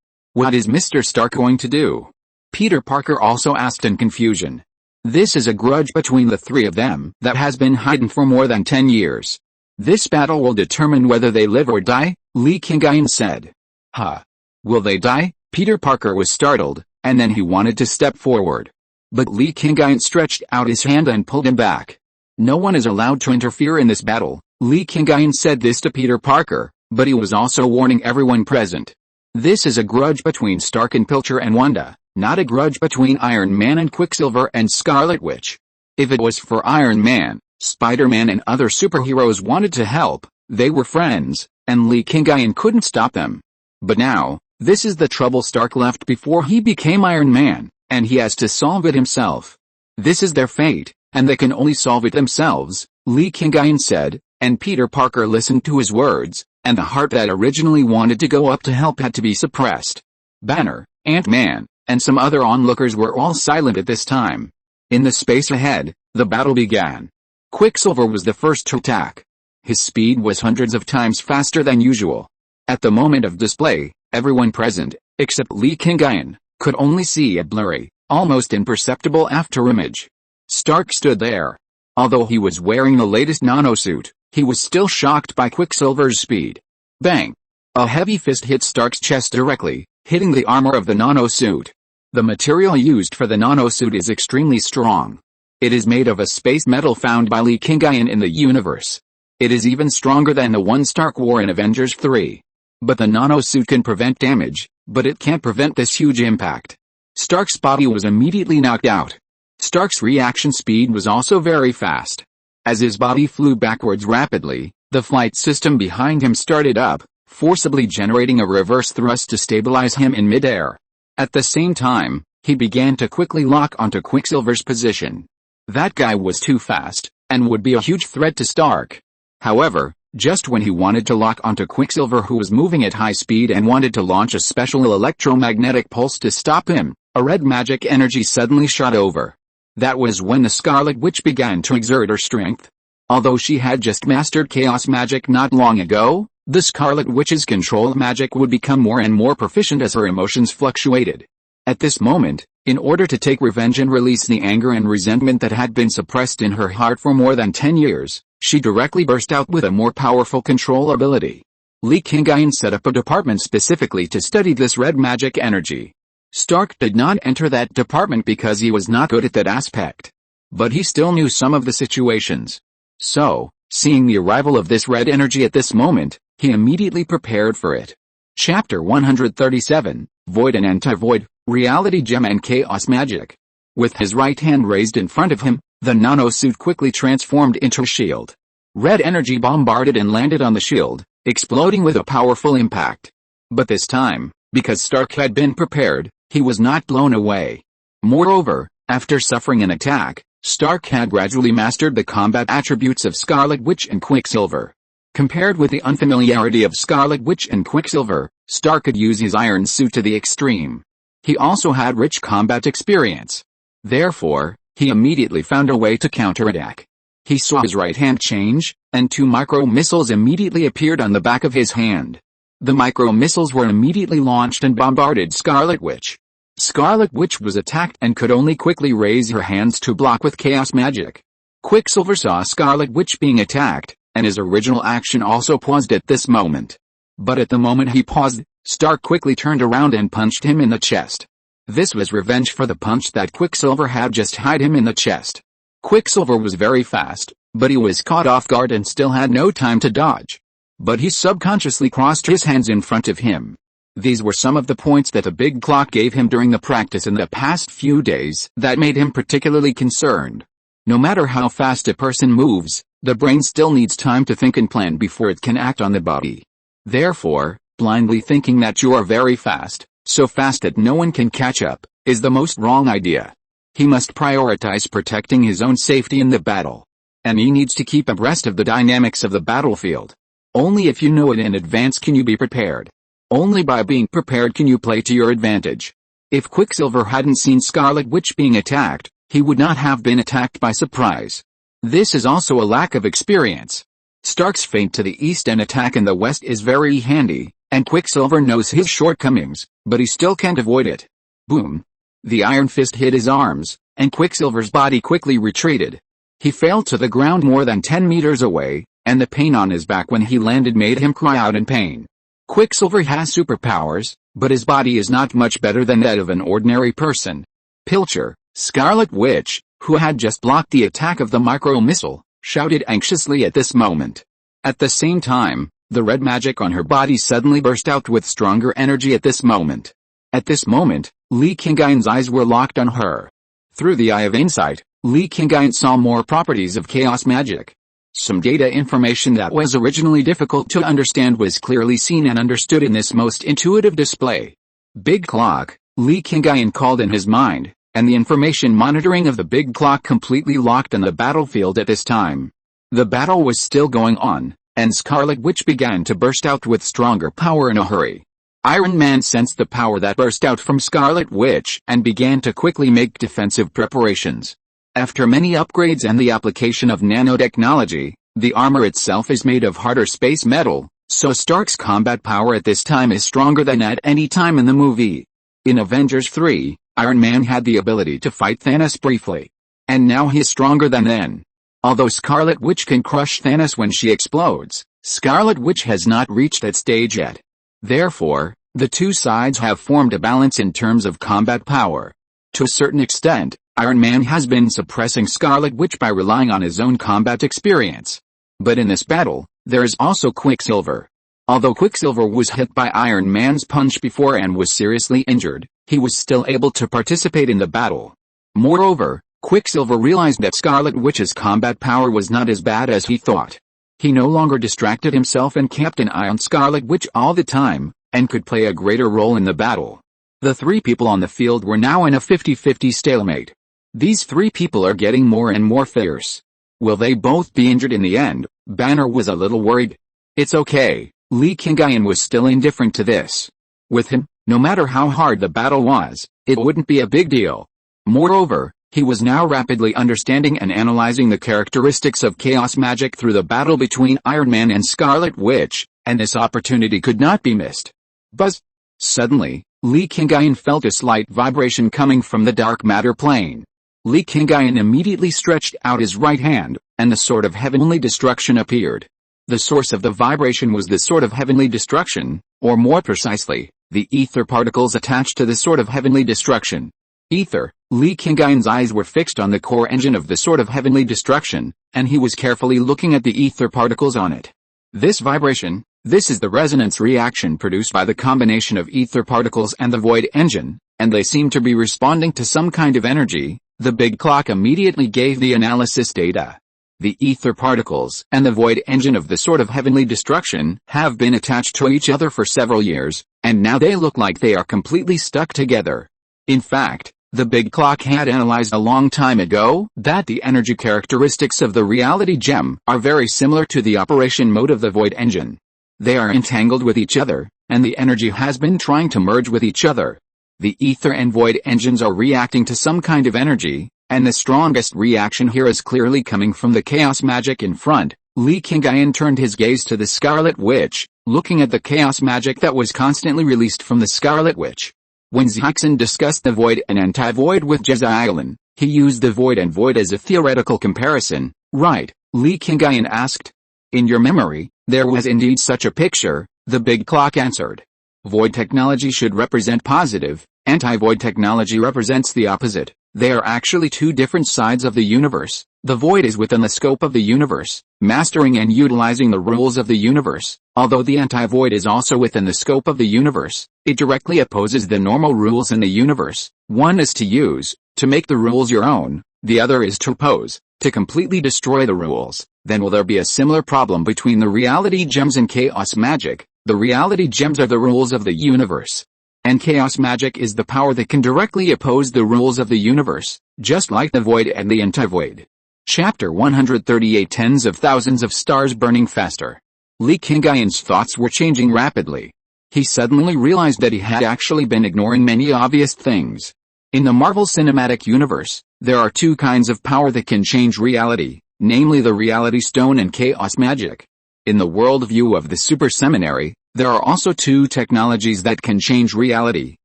What is Mr. Stark going to do? Peter Parker also asked in confusion. This is a grudge between the three of them that has been hidden for more than 10 years. This battle will determine whether they live or die, Li Qingyun said. Huh? Will they die? Peter Parker was startled, and then he wanted to step forward. But Li Qingyun stretched out his hand and pulled him back. No one is allowed to interfere in this battle. Li Qingyun said this to Peter Parker, but he was also warning everyone present. This is a grudge between Stark and Pilcher and Wanda, not a grudge between Iron Man and Quicksilver and Scarlet Witch. If it was for Iron Man, Spider-Man and other superheroes wanted to help, they were friends, and Li Qingyun couldn't stop them. But now, this is the trouble Stark left before he became Iron Man, and he has to solve it himself. This is their fate, and they can only solve it themselves, Li Qingyun said, and Peter Parker listened to his words, and the heart that originally wanted to go up to help had to be suppressed. Banner, Ant-Man, and some other onlookers were all silent at this time. In the space ahead, the battle began. Quicksilver was the first to attack. His speed was hundreds of times faster than usual. At the moment of display, everyone present, except Li Qingyun, could only see a blurry, almost imperceptible afterimage. Stark stood there. Although he was wearing the latest nanosuit, He was still shocked by Quicksilver's speed. Bang! A heavy fist hit Stark's chest directly, hitting the armor of the nanosuit. The material used for the nanosuit is extremely strong. It is made of a space metal found by Li Qingyun in the universe. It is even stronger than the one Stark wore in Avengers 3. But the nanosuit can prevent damage, but it can't prevent this huge impact. Stark's body was immediately knocked out. Stark's reaction speed was also very fast. As his body flew backwards rapidly, the flight system behind him started up, forcibly generating a reverse thrust to stabilize him in midair. At the same time, he began to quickly lock onto Quicksilver's position. That guy was too fast, and would be a huge threat to Stark. However, just when he wanted to lock onto Quicksilver, who was moving at high speed and wanted to launch a special electromagnetic pulse to stop him, a red magic energy suddenly shot over. That was when the Scarlet Witch began to exert her strength. Although she had just mastered chaos magic not long ago, the Scarlet Witch's control magic would become more and more proficient as her emotions fluctuated. At this moment, in order to take revenge and release the anger and resentment that had been suppressed in her heart for more than 10 years, she directly burst out with a more powerful control ability. Li Qingyun set up a department specifically to study this red magic energy. Stark did not enter that department because he was not good at that aspect. But he still knew some of the situations. So, seeing the arrival of this red energy at this moment, he immediately prepared for it. Chapter 137, Void and Anti-Void, Reality Gem and Chaos Magic. With his right hand raised in front of him, the nanosuit quickly transformed into a shield. Red energy bombarded and landed on the shield, exploding with a powerful impact. But this time, because Stark had been prepared, he was not blown away. Moreover, after suffering an attack, Stark had gradually mastered the combat attributes of Scarlet Witch and Quicksilver. Compared with the unfamiliarity of Scarlet Witch and Quicksilver, Stark could use his iron suit to the extreme. He also had rich combat experience. Therefore, he immediately found a way to counterattack. He saw his right hand change, and 2 micro-missiles immediately appeared on the back of his hand. The micro-missiles were immediately launched and bombarded Scarlet Witch. Scarlet Witch was attacked and could only quickly raise her hands to block with chaos magic. Quicksilver saw Scarlet Witch being attacked, and his original action also paused at this moment. But at the moment he paused, Stark quickly turned around and punched him in the chest. This was revenge for the punch that Quicksilver had just hit him in the chest. Quicksilver was very fast, but he was caught off guard and still had no time to dodge. But he subconsciously crossed his hands in front of him. These were some of the points that the big clock gave him during the practice in the past few days that made him particularly concerned. No matter how fast a person moves, the brain still needs time to think and plan before it can act on the body. Therefore, blindly thinking that you are very fast, so fast that no one can catch up, is the most wrong idea. He must prioritize protecting his own safety in the battle. And he needs to keep abreast of the dynamics of the battlefield. Only if you know it in advance can you be prepared. Only by being prepared can you play to your advantage. If Quicksilver hadn't seen Scarlet Witch being attacked, he would not have been attacked by surprise. This is also a lack of experience. Stark's feint to the east and attack in the west is very handy, and Quicksilver knows his shortcomings, but he still can't avoid it. Boom! The iron fist hit his arms, and Quicksilver's body quickly retreated. He fell to the ground more than 10 meters away, and the pain on his back when he landed made him cry out in pain. Quicksilver has superpowers, but his body is not much better than that of an ordinary person. Pilcher, Scarlet Witch, who had just blocked the attack of the micro-missile, shouted anxiously at this moment. At the same time, the red magic on her body suddenly burst out with stronger energy at this moment. At this moment, Li Qingyun's eyes were locked on her. Through the eye of insight, Li Qingyun saw more properties of chaos magic. Some data information that was originally difficult to understand was clearly seen and understood in this most intuitive display. Big clock, Li Qingyun called in his mind, and the information monitoring of the big clock completely locked on the battlefield at this time. The battle was still going on, and Scarlet Witch began to burst out with stronger power in a hurry. Iron Man sensed the power that burst out from Scarlet Witch and began to quickly make defensive preparations. After many upgrades and the application of nanotechnology, the armor itself is made of harder space metal, so Stark's combat power at this time is stronger than at any time in the movie. In Avengers 3, Iron Man had the ability to fight Thanos briefly. And now he is stronger than then. Although Scarlet Witch can crush Thanos when she explodes, Scarlet Witch has not reached that stage yet. Therefore, the two sides have formed a balance in terms of combat power. To a certain extent, Iron Man has been suppressing Scarlet Witch by relying on his own combat experience. But in this battle, there is also Quicksilver. Although Quicksilver was hit by Iron Man's punch before and was seriously injured, he was still able to participate in the battle. Moreover, Quicksilver realized that Scarlet Witch's combat power was not as bad as he thought. He no longer distracted himself and kept an eye on Scarlet Witch all the time, and could play a greater role in the battle. The three people on the field were now in a 50-50 stalemate. These three people are getting more and more fierce. Will they both be injured in the end? Banner was a little worried. It's okay, Li Qingyun was still indifferent to this. With him, no matter how hard the battle was, it wouldn't be a big deal. Moreover, he was now rapidly understanding and analyzing the characteristics of chaos magic through the battle between Iron Man and Scarlet Witch, and this opportunity could not be missed. Buzz! Suddenly, Li Qingyun felt a slight vibration coming from the dark matter plane. Li Qingyun immediately stretched out his right hand, and the sword of heavenly destruction appeared. The source of the vibration was the sword of heavenly destruction, or more precisely, the ether particles attached to the sword of heavenly destruction. Ether. Li Qingyun's eyes were fixed on the core engine of the sword of heavenly destruction, and he was carefully looking at the ether particles on it. This vibration, this is the resonance reaction produced by the combination of ether particles and the void engine, and they seem to be responding to some kind of energy. The big clock immediately gave the analysis data. The ether particles and the void engine of the sword of heavenly destruction have been attached to each other for several years, and now they look like they are completely stuck together. In fact, the big clock had analyzed a long time ago that the energy characteristics of the reality gem are very similar to the operation mode of the void engine. They are entangled with each other, and the energy has been trying to merge with each other. The ether and void engines are reacting to some kind of energy, and the strongest reaction here is clearly coming from the chaos magic in front. Li Qingyun turned his gaze to the Scarlet Witch, looking at the chaos magic that was constantly released from the Scarlet Witch. When Xiaxin discussed the void and anti-void with Jezailan, he used the void and void as a theoretical comparison, right? Li Qingyun asked. In your memory, there was indeed such a picture, the big clock answered. Void technology should represent positive, anti-void technology represents the opposite. They are actually two different sides of the universe. The void is within the scope of the universe, mastering and utilizing the rules of the universe. Although the anti-void is also within the scope of the universe, it directly opposes the normal rules in the universe. One is to use, to make the rules your own, the other is to oppose, to completely destroy the rules. Then will there be a similar problem between the reality gems and chaos magic? The reality gems are the rules of the universe, and chaos magic is the power that can directly oppose the rules of the universe, just like the void and the anti-void. Chapter 138 Tens of thousands of stars burning faster. Li Qingyun's thoughts were changing rapidly. He suddenly realized that he had actually been ignoring many obvious things. In the Marvel Cinematic Universe, there are two kinds of power that can change reality, namely the Reality Stone and chaos magic. In the worldview of the Super Seminary, there are also two technologies that can change reality,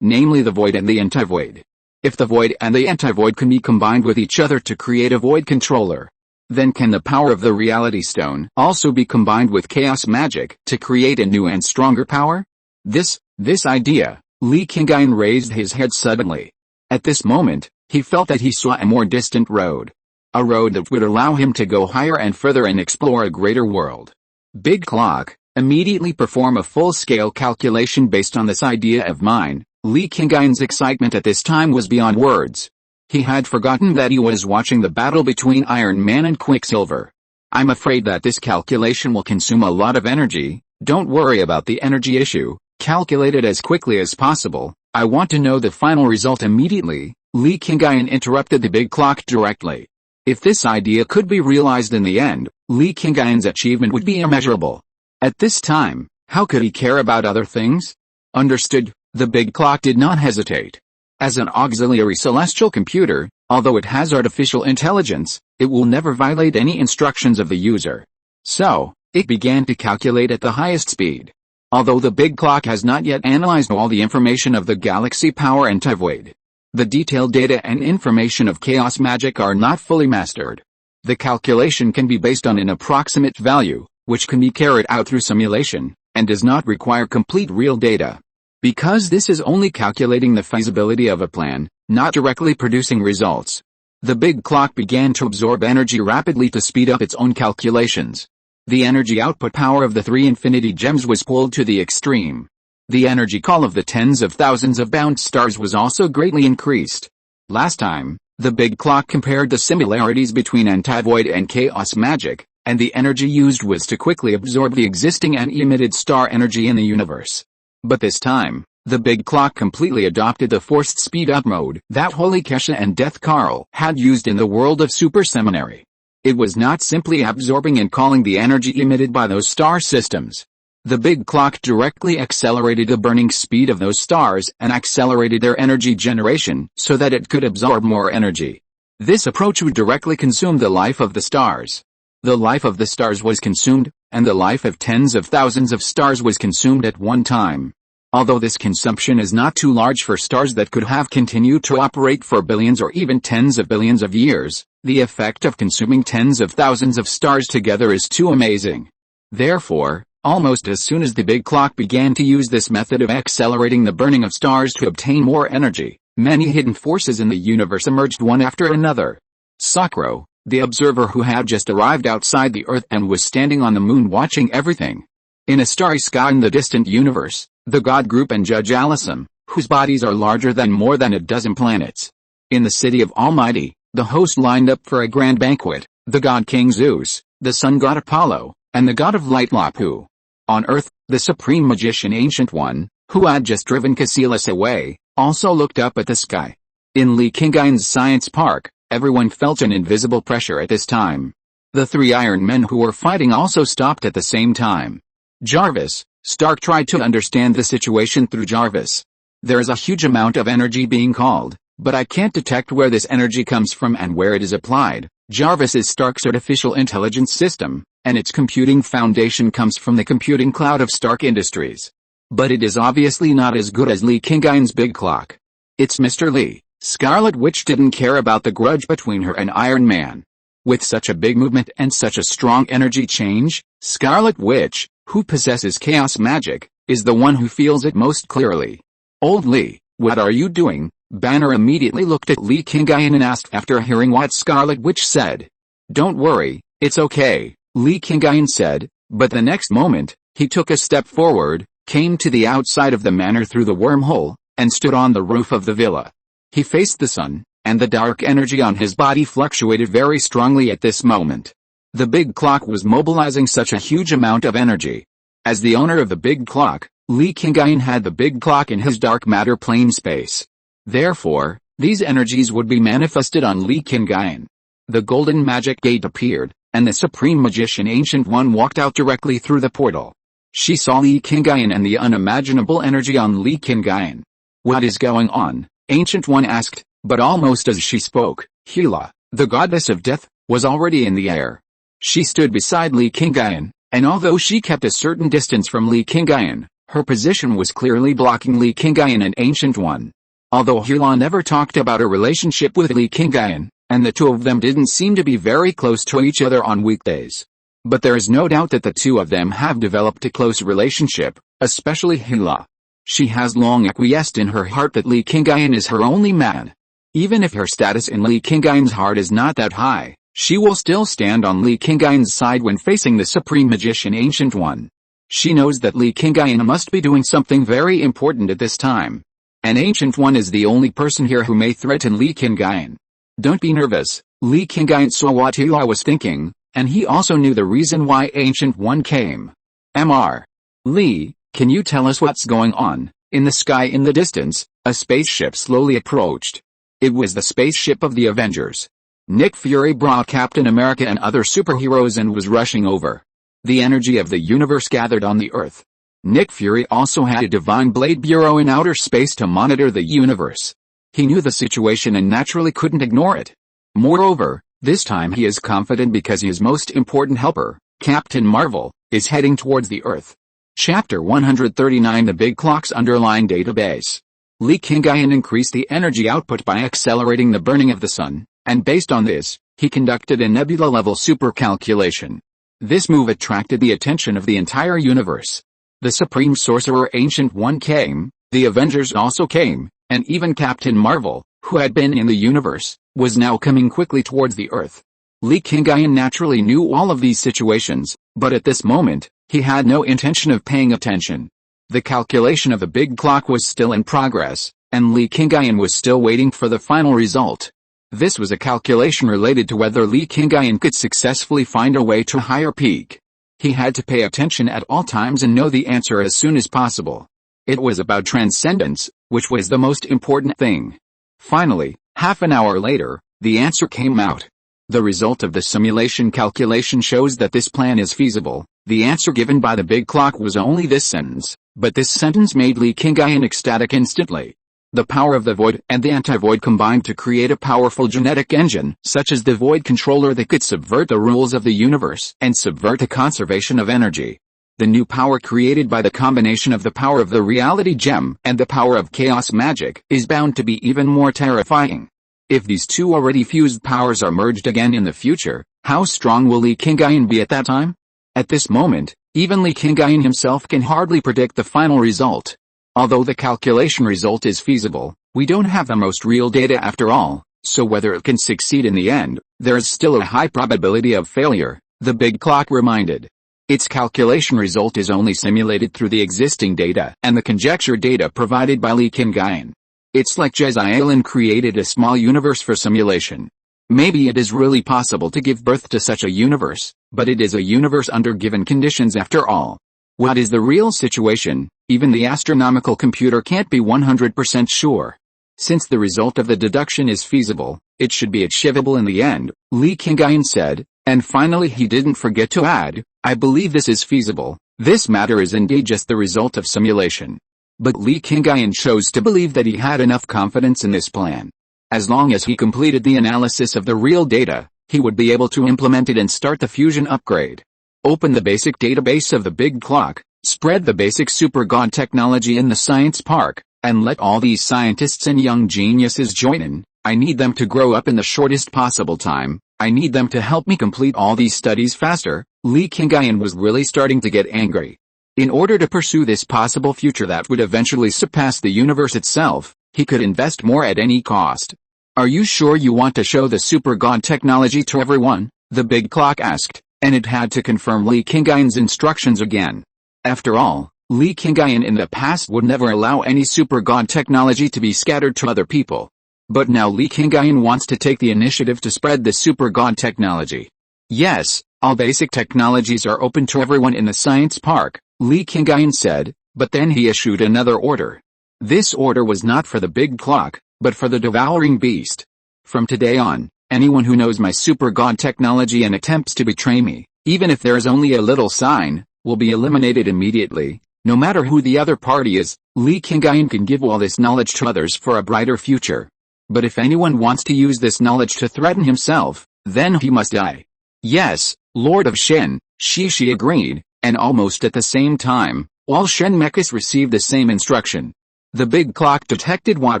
namely the void and the anti-void. If the void and the anti-void can be combined with each other to create a void controller, then can the power of the Reality Stone also be combined with chaos magic to create a new and stronger power? This idea, Li Qingyun raised his head suddenly. At this moment, he felt that he saw a more distant road. A road that would allow him to go higher and further and explore a greater world. Big Clock, immediately perform a full-scale calculation based on this idea of mine. Li Qingyun's excitement at this time was beyond words. He had forgotten that he was watching the battle between Iron Man and Quicksilver. I'm afraid that this calculation will consume a lot of energy. Don't worry about the energy issue. Calculate it as quickly as possible. I want to know the final result immediately. Li Qingyun interrupted the Big Clock directly. If this idea could be realized in the end, Li Qingyun's achievement would be immeasurable. At this time, how could he care about other things? Understood. The Big Clock did not hesitate. As an auxiliary celestial computer, although it has artificial intelligence, it will never violate any instructions of the user. So, it began to calculate at the highest speed. Although the Big Clock has not yet analyzed all the information of the galaxy power anti-void, the detailed data and information of chaos magic are not fully mastered. The calculation can be based on an approximate value, which can be carried out through simulation, and does not require complete real data. Because this is only calculating the feasibility of a plan, not directly producing results. The big clock began to absorb energy rapidly to speed up its own calculations. The energy output power of the 3 infinity gems was pulled to the extreme. The energy call of the tens of thousands of bound stars was also greatly increased. Last time, the big clock compared the similarities between anti-void and chaos magic, and the energy used was to quickly absorb the existing and emitted star energy in the universe. But this time, the big clock completely adopted the forced speed-up mode that Holy Kesha and Death Carl had used in the world of Super Seminary. It was not simply absorbing and calling the energy emitted by those star systems. The big clock directly accelerated the burning speed of those stars and accelerated their energy generation so that it could absorb more energy. This approach would directly consume the life of the stars. The life of the stars was consumed, and the life of tens of thousands of stars was consumed at one time. Although this consumption is not too large for stars that could have continued to operate for billions or even tens of billions of years, the effect of consuming tens of thousands of stars together is too amazing. Therefore, almost as soon as the big clock began to use this method of accelerating the burning of stars to obtain more energy, many hidden forces in the universe emerged one after another. Sakura, the observer who had just arrived outside the Earth and was standing on the moon watching everything. In a starry sky in the distant universe, the God Group and Judge Alyssum, whose bodies are larger than more than a dozen planets. In the city of Almighty, the host lined up for a grand banquet, the God King Zeus, the sun god Apollo, and the god of light Lapu. On Earth, the supreme magician Ancient One, who had just driven Cassilis away, also looked up at the sky. In Li Qingyun's science park, everyone felt an invisible pressure at this time. The 3 Iron Men who were fighting also stopped at the same time. Jarvis, Stark tried to understand the situation through Jarvis. There is a huge amount of energy being called, but I can't detect where this energy comes from and where it is applied. Jarvis is Stark's artificial intelligence system, and its computing foundation comes from the computing cloud of Stark Industries. But it is obviously not as good as Li Qingyun's big clock. It's Mr. Li. Scarlet Witch didn't care about the grudge between her and Iron Man. With such a big movement and such a strong energy change, Scarlet Witch, who possesses chaos magic, is the one who feels it most clearly. Old Li, what are you doing? Banner immediately looked at Li Qingyun and asked after hearing what Scarlet Witch said. Don't worry, it's okay, Li Qingyun said, but the next moment, he took a step forward, came to the outside of the manor through the wormhole, and stood on the roof of the villa. He faced the sun, and the dark energy on his body fluctuated very strongly at this moment. The big clock was mobilizing such a huge amount of energy. As the owner of the big clock, Li Qingyun had the big clock in his dark matter plane space. Therefore, these energies would be manifested on Li Qingyun. The golden magic gate appeared, and the supreme magician Ancient One walked out directly through the portal. She saw Li Qingyun and the unimaginable energy on Li Qingyun. What is going on? Ancient One asked, but almost as she spoke, Hela, the goddess of death, was already in the air. She stood beside Li Qingyun, and although she kept a certain distance from Li Qingyun, her position was clearly blocking Li Qingyun and Ancient One. Although Hela never talked about a relationship with Li Qingyun, and the two of them didn't seem to be very close to each other on weekdays. But there is no doubt that the two of them have developed a close relationship, especially Hela. She has long acquiesced in her heart that Li Qingyun is her only man. Even if her status in Li Qingyun's heart is not that high, she will still stand on Li Qingyun's side when facing the Supreme Magician Ancient One. She knows that Li Qingyun must be doing something very important at this time. And Ancient One is the only person here who may threaten Li Qingyun. Don't be nervous, Li Qingyun saw what Hela was thinking, and he also knew the reason why Ancient One came. Mr. Li, can you tell us what's going on? In the sky in the distance, a spaceship slowly approached. It was the spaceship of the Avengers. Nick Fury brought Captain America and other superheroes and was rushing over. The energy of the universe gathered on the Earth. Nick Fury also had a Divine Blade Bureau in outer space to monitor the universe. He knew the situation and naturally couldn't ignore it. Moreover, this time he is confident because his most important helper, Captain Marvel, is heading towards the Earth. Chapter 139 The Big Clock's Underlying Database. Li Qingyun increased the energy output by accelerating the burning of the sun, And based on this, he conducted a nebula-level supercalculation. This move attracted the attention of the entire universe. The Supreme Sorcerer Ancient One came, the Avengers also came, and even Captain Marvel, who had been in the universe, was now coming quickly towards the Earth. Li Qingyun naturally knew all of these situations, but at this moment, he had no intention of paying attention. The calculation of the big clock was still in progress, and Li Qingyun was still waiting for the final result. This was a calculation related to whether Li Qingyun could successfully find a way to a higher peak. He had to pay attention at all times and know the answer as soon as possible. It was about transcendence, which was the most important thing. Finally, half an hour later, the answer came out. The result of the simulation calculation shows that this plan is feasible. The answer given by the big clock was only this sentence, but this sentence made Li Qingyun ecstatic instantly. The power of the void and the anti-void combined to create a powerful genetic engine, such as the void controller, that could subvert the rules of the universe and subvert the conservation of energy. The new power created by the combination of the power of the reality gem and the power of chaos magic is bound to be even more terrifying. If these two already fused powers are merged again in the future, how strong will Li Qingyun be at that time? At this moment, even Li Qingyun himself can hardly predict the final result. Although the calculation result is feasible, we don't have the most real data after all, so whether it can succeed in the end, there is still a high probability of failure, the big clock reminded. Its calculation result is only simulated through the existing data and the conjecture data provided by Li Qingyun. It's like Jezailan created a small universe for simulation. Maybe it is really possible to give birth to such a universe, but it is a universe under given conditions after all. What is the real situation? Even the astronomical computer can't be 100% sure. Since the result of the deduction is feasible, it should be achievable in the end, Li Qingyun said, and finally he didn't forget to add, I believe this is feasible. This matter is indeed just the result of simulation. But Li Qingyun chose to believe that he had enough confidence in this plan. As long as he completed the analysis of the real data, he would be able to implement it and start the fusion upgrade. Open the basic database of the big clock, spread the basic super god technology in the science park, and let all these scientists and young geniuses join in. I need them to grow up in the shortest possible time. I need them to help me complete all these studies faster. Li Qingyun was really starting to get angry. In order to pursue this possible future that would eventually surpass the universe itself, he could invest more at any cost. Are you sure you want to show the super god technology to everyone? The big clock asked, and it had to confirm Li Qingyun's instructions again. After all, Li Qingyun in the past would never allow any super god technology to be scattered to other people. But now Li Qingyun wants to take the initiative to spread the super god technology. Yes, all basic technologies are open to everyone in the science park, Li Qingyun said, but then he issued another order. This order was not for the big clock, but for the devouring beast. From today on, anyone who knows my super god technology and attempts to betray me, even if there is only a little sign, will be eliminated immediately, no matter who the other party is. Li Qingyun can give all this knowledge to others for a brighter future. But if anyone wants to use this knowledge to threaten himself, then he must die. Yes, Lord of Shen, Shi agreed, and almost at the same time, all Shen mechas received the same instruction. The big clock detected what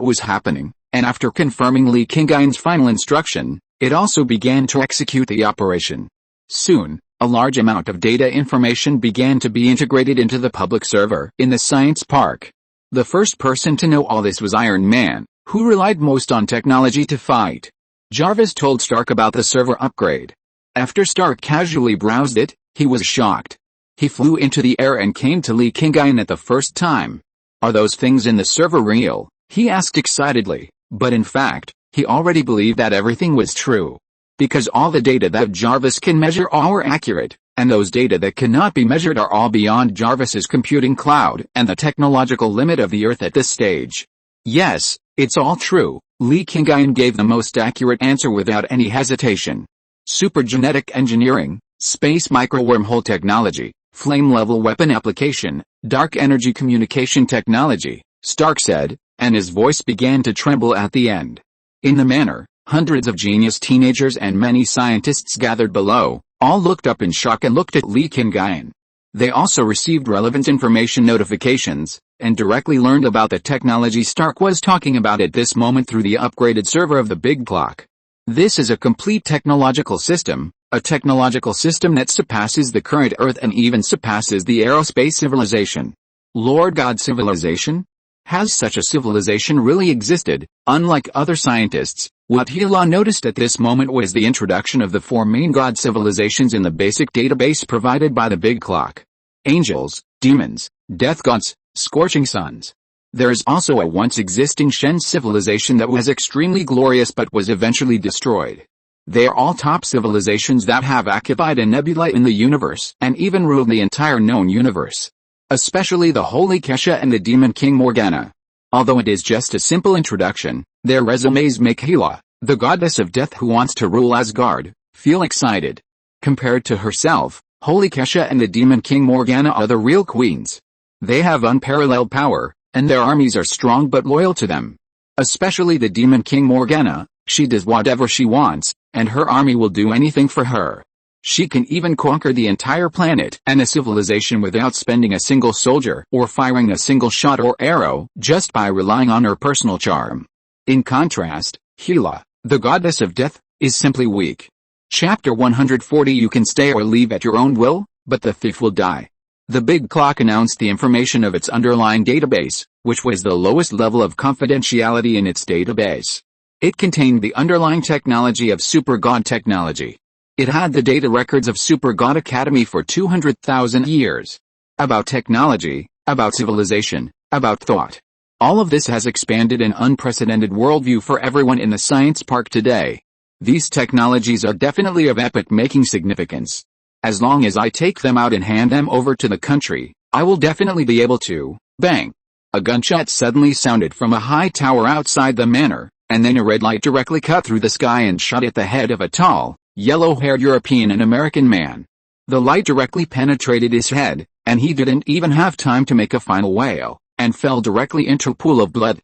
was happening, and after confirming Li Qingyun's final instruction, it also began to execute the operation. Soon, a large amount of data information began to be integrated into the public server in the science park. The first person to know all this was Iron Man, who relied most on technology to fight. Jarvis told Stark about the server upgrade. After Stark casually browsed it, he was shocked. He flew into the air and came to Li Qingyun at the first time. Are those things in the server real? He asked excitedly, but in fact, he already believed that everything was true. Because all the data that Jarvis can measure are accurate, and those data that cannot be measured are all beyond Jarvis's computing cloud and the technological limit of the Earth at this stage. Yes, it's all true, Li Qingyun gave the most accurate answer without any hesitation. Super genetic engineering, space micro-wormhole technology, flame-level weapon application, dark energy communication technology, Stark said, and his voice began to tremble at the end. In the manner, hundreds of genius teenagers and many scientists gathered below, all looked up in shock and looked at Li Qingyun. They also received relevant information notifications, and directly learned about the technology Stark was talking about at this moment through the upgraded server of the big clock. This is a complete technological system, a technological system that surpasses the current Earth and even surpasses the aerospace civilization. Lord God civilization? Has such a civilization really existed? Unlike other scientists, what Hila noticed at this moment was the introduction of the 4 main god civilizations in the basic database provided by the Big Clock. Angels, demons, death gods, scorching suns. There is also a once existing Shen civilization that was extremely glorious but was eventually destroyed. They are all top civilizations that have occupied a nebula in the universe and even ruled the entire known universe. Especially the Holy Kesha and the Demon King Morgana. Although it is just a simple introduction, their resumes make Hela, the goddess of death who wants to rule Asgard, feel excited. Compared to herself, Holy Kesha and the Demon King Morgana are the real queens. They have unparalleled power, and their armies are strong but loyal to them. Especially the Demon King Morgana, she does whatever she wants, and her army will do anything for her. She can even conquer the entire planet and a civilization without spending a single soldier or firing a single shot or arrow, just by relying on her personal charm. In contrast, Hela, the goddess of death, is simply weak. Chapter 140. You can stay or leave at your own will, but the thief will die. The Big Clock announced the information of its underlying database, which was the lowest level of confidentiality in its database. It contained the underlying technology of Super God technology. It had the data records of Super God Academy for 200,000 years. About technology, about civilization, about thought. All of this has expanded an unprecedented worldview for everyone in the science park today. These technologies are definitely of epoch-making significance. As long as I take them out and hand them over to the country, I will definitely be able to, bang. A gunshot suddenly sounded from a high tower outside the manor, and then a red light directly cut through the sky and shot at the head of a tall, yellow-haired European and American man. The light directly penetrated his head, and he didn't even have time to make a final wail, and fell directly into a pool of blood.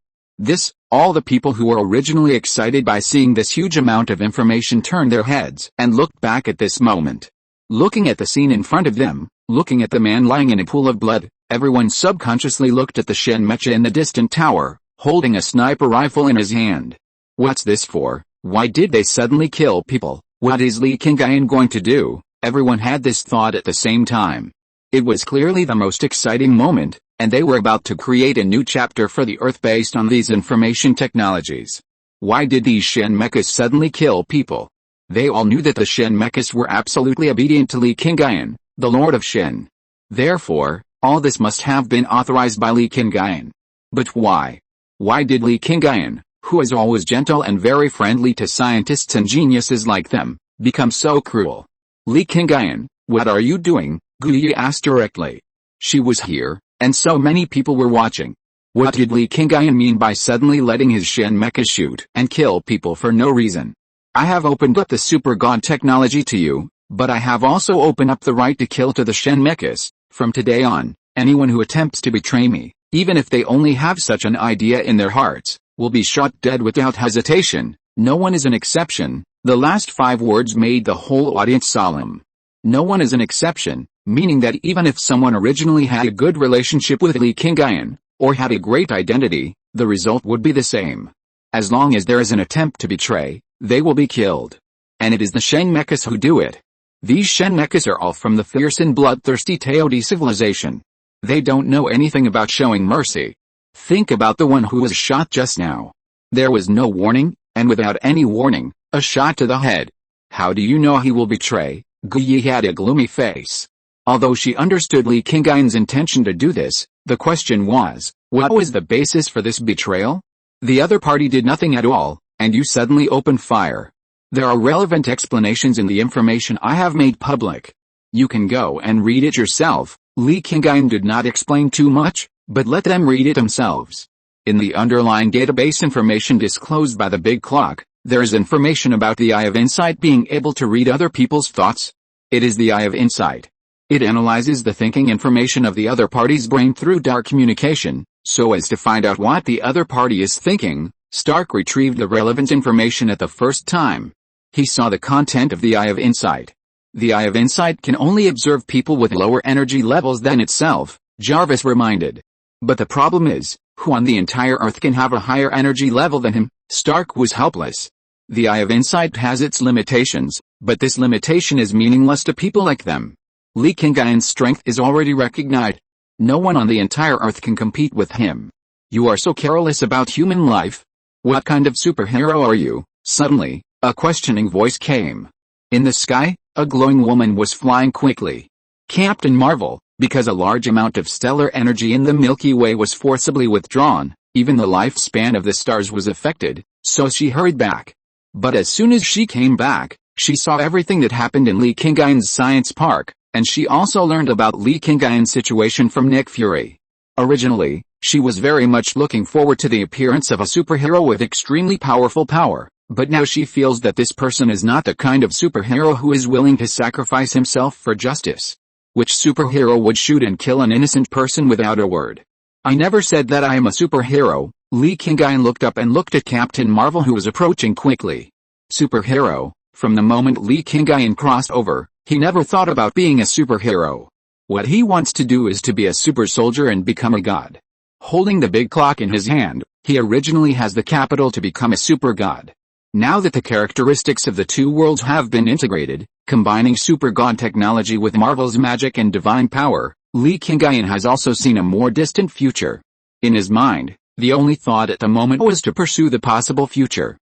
All the people who were originally excited by seeing this huge amount of information turned their heads and looked back at this moment. Looking at the scene in front of them, looking at the man lying in a pool of blood, everyone subconsciously looked at the Shen Mecha in the distant tower, holding a sniper rifle in his hand. What's this for? Why did they suddenly kill people? What is Li Qingyun going to do? Everyone had this thought at the same time. It was clearly the most exciting moment, and they were about to create a new chapter for the Earth based on these information technologies. Why did these Shen Mechas suddenly kill people? They all knew that the Shen Mechas were absolutely obedient to Li Qingyun, the Lord of Shen. Therefore, all this must have been authorized by Li Qingyun. But why? Why did Li Qingyun, who is always gentle and very friendly to scientists and geniuses like them, become so cruel? Li Qingyun, what are you doing? Guyi asked directly. She was here, and so many people were watching. What did Li Qingyun mean by suddenly letting his Shen Mecha shoot and kill people for no reason? I have opened up the Super God technology to you, but I have also opened up the right to kill to the Shen Mechas. From today on, anyone who attempts to betray me, even if they only have such an idea in their hearts, will be shot dead without hesitation. No one is an exception. The last 5 words made the whole audience solemn. No one is an exception, meaning that even if someone originally had a good relationship with Li Qingyun, or had a great identity, the result would be the same. As long as there is an attempt to betray, they will be killed. And it is the Shen Mechas who do it. These Shen Mechas are all from the fierce and bloodthirsty Teodi civilization. They don't know anything about showing mercy. Think about the one who was shot just now. There was no warning, and without any warning, a shot to the head. How do you know he will betray? Guyi had a gloomy face. Although she understood Li Qingyun's intention to do this, the question was, what was the basis for this betrayal? The other party did nothing at all, and you suddenly opened fire. There are relevant explanations in the information I have made public. You can go and read it yourself. Li Qingyun did not explain too much, but let them read it themselves. In the underlying database information disclosed by the Big Clock, there is information about the Eye of Insight being able to read other people's thoughts. It is the Eye of Insight. It analyzes the thinking information of the other party's brain through dark communication, so as to find out what the other party is thinking. Stark retrieved the relevant information at the first time. He saw the content of the Eye of Insight. The Eye of Insight can only observe people with lower energy levels than itself, Jarvis reminded. But the problem is, who on the entire Earth can have a higher energy level than him? Stark was helpless. The eye of insight has its limitations, but this limitation is meaningless to people like them. Li Qingyun's strength is already recognized. No one on the entire earth can compete with him. You are so careless about human life. What kind of superhero are you? Suddenly, a questioning voice came. In the sky, a glowing woman was flying quickly. Captain Marvel, because a large amount of stellar energy in the Milky Way was forcibly withdrawn, even the lifespan of the stars was affected, so she hurried back. But as soon as she came back, she saw everything that happened in Li Qingyun's science park, and she also learned about Li Qingyun's situation from Nick Fury. Originally, she was very much looking forward to the appearance of a superhero with extremely powerful power, but now she feels that this person is not the kind of superhero who is willing to sacrifice himself for justice. Which superhero would shoot and kill an innocent person without a word? I never said that I am a superhero. Li Qingyun looked up and looked at Captain Marvel, who was approaching quickly. Superhero? From the moment Li Qingyun crossed over, he never thought about being a superhero. What he wants to do is to be a super soldier and become a god. Holding the big clock in his hand, he originally has the capital to become a super god. Now that the characteristics of the two worlds have been integrated, combining super god technology with Marvel's magic and divine power, Li Qingyun has also seen a more distant future. In his mind, the only thought at the moment was to pursue the possible future.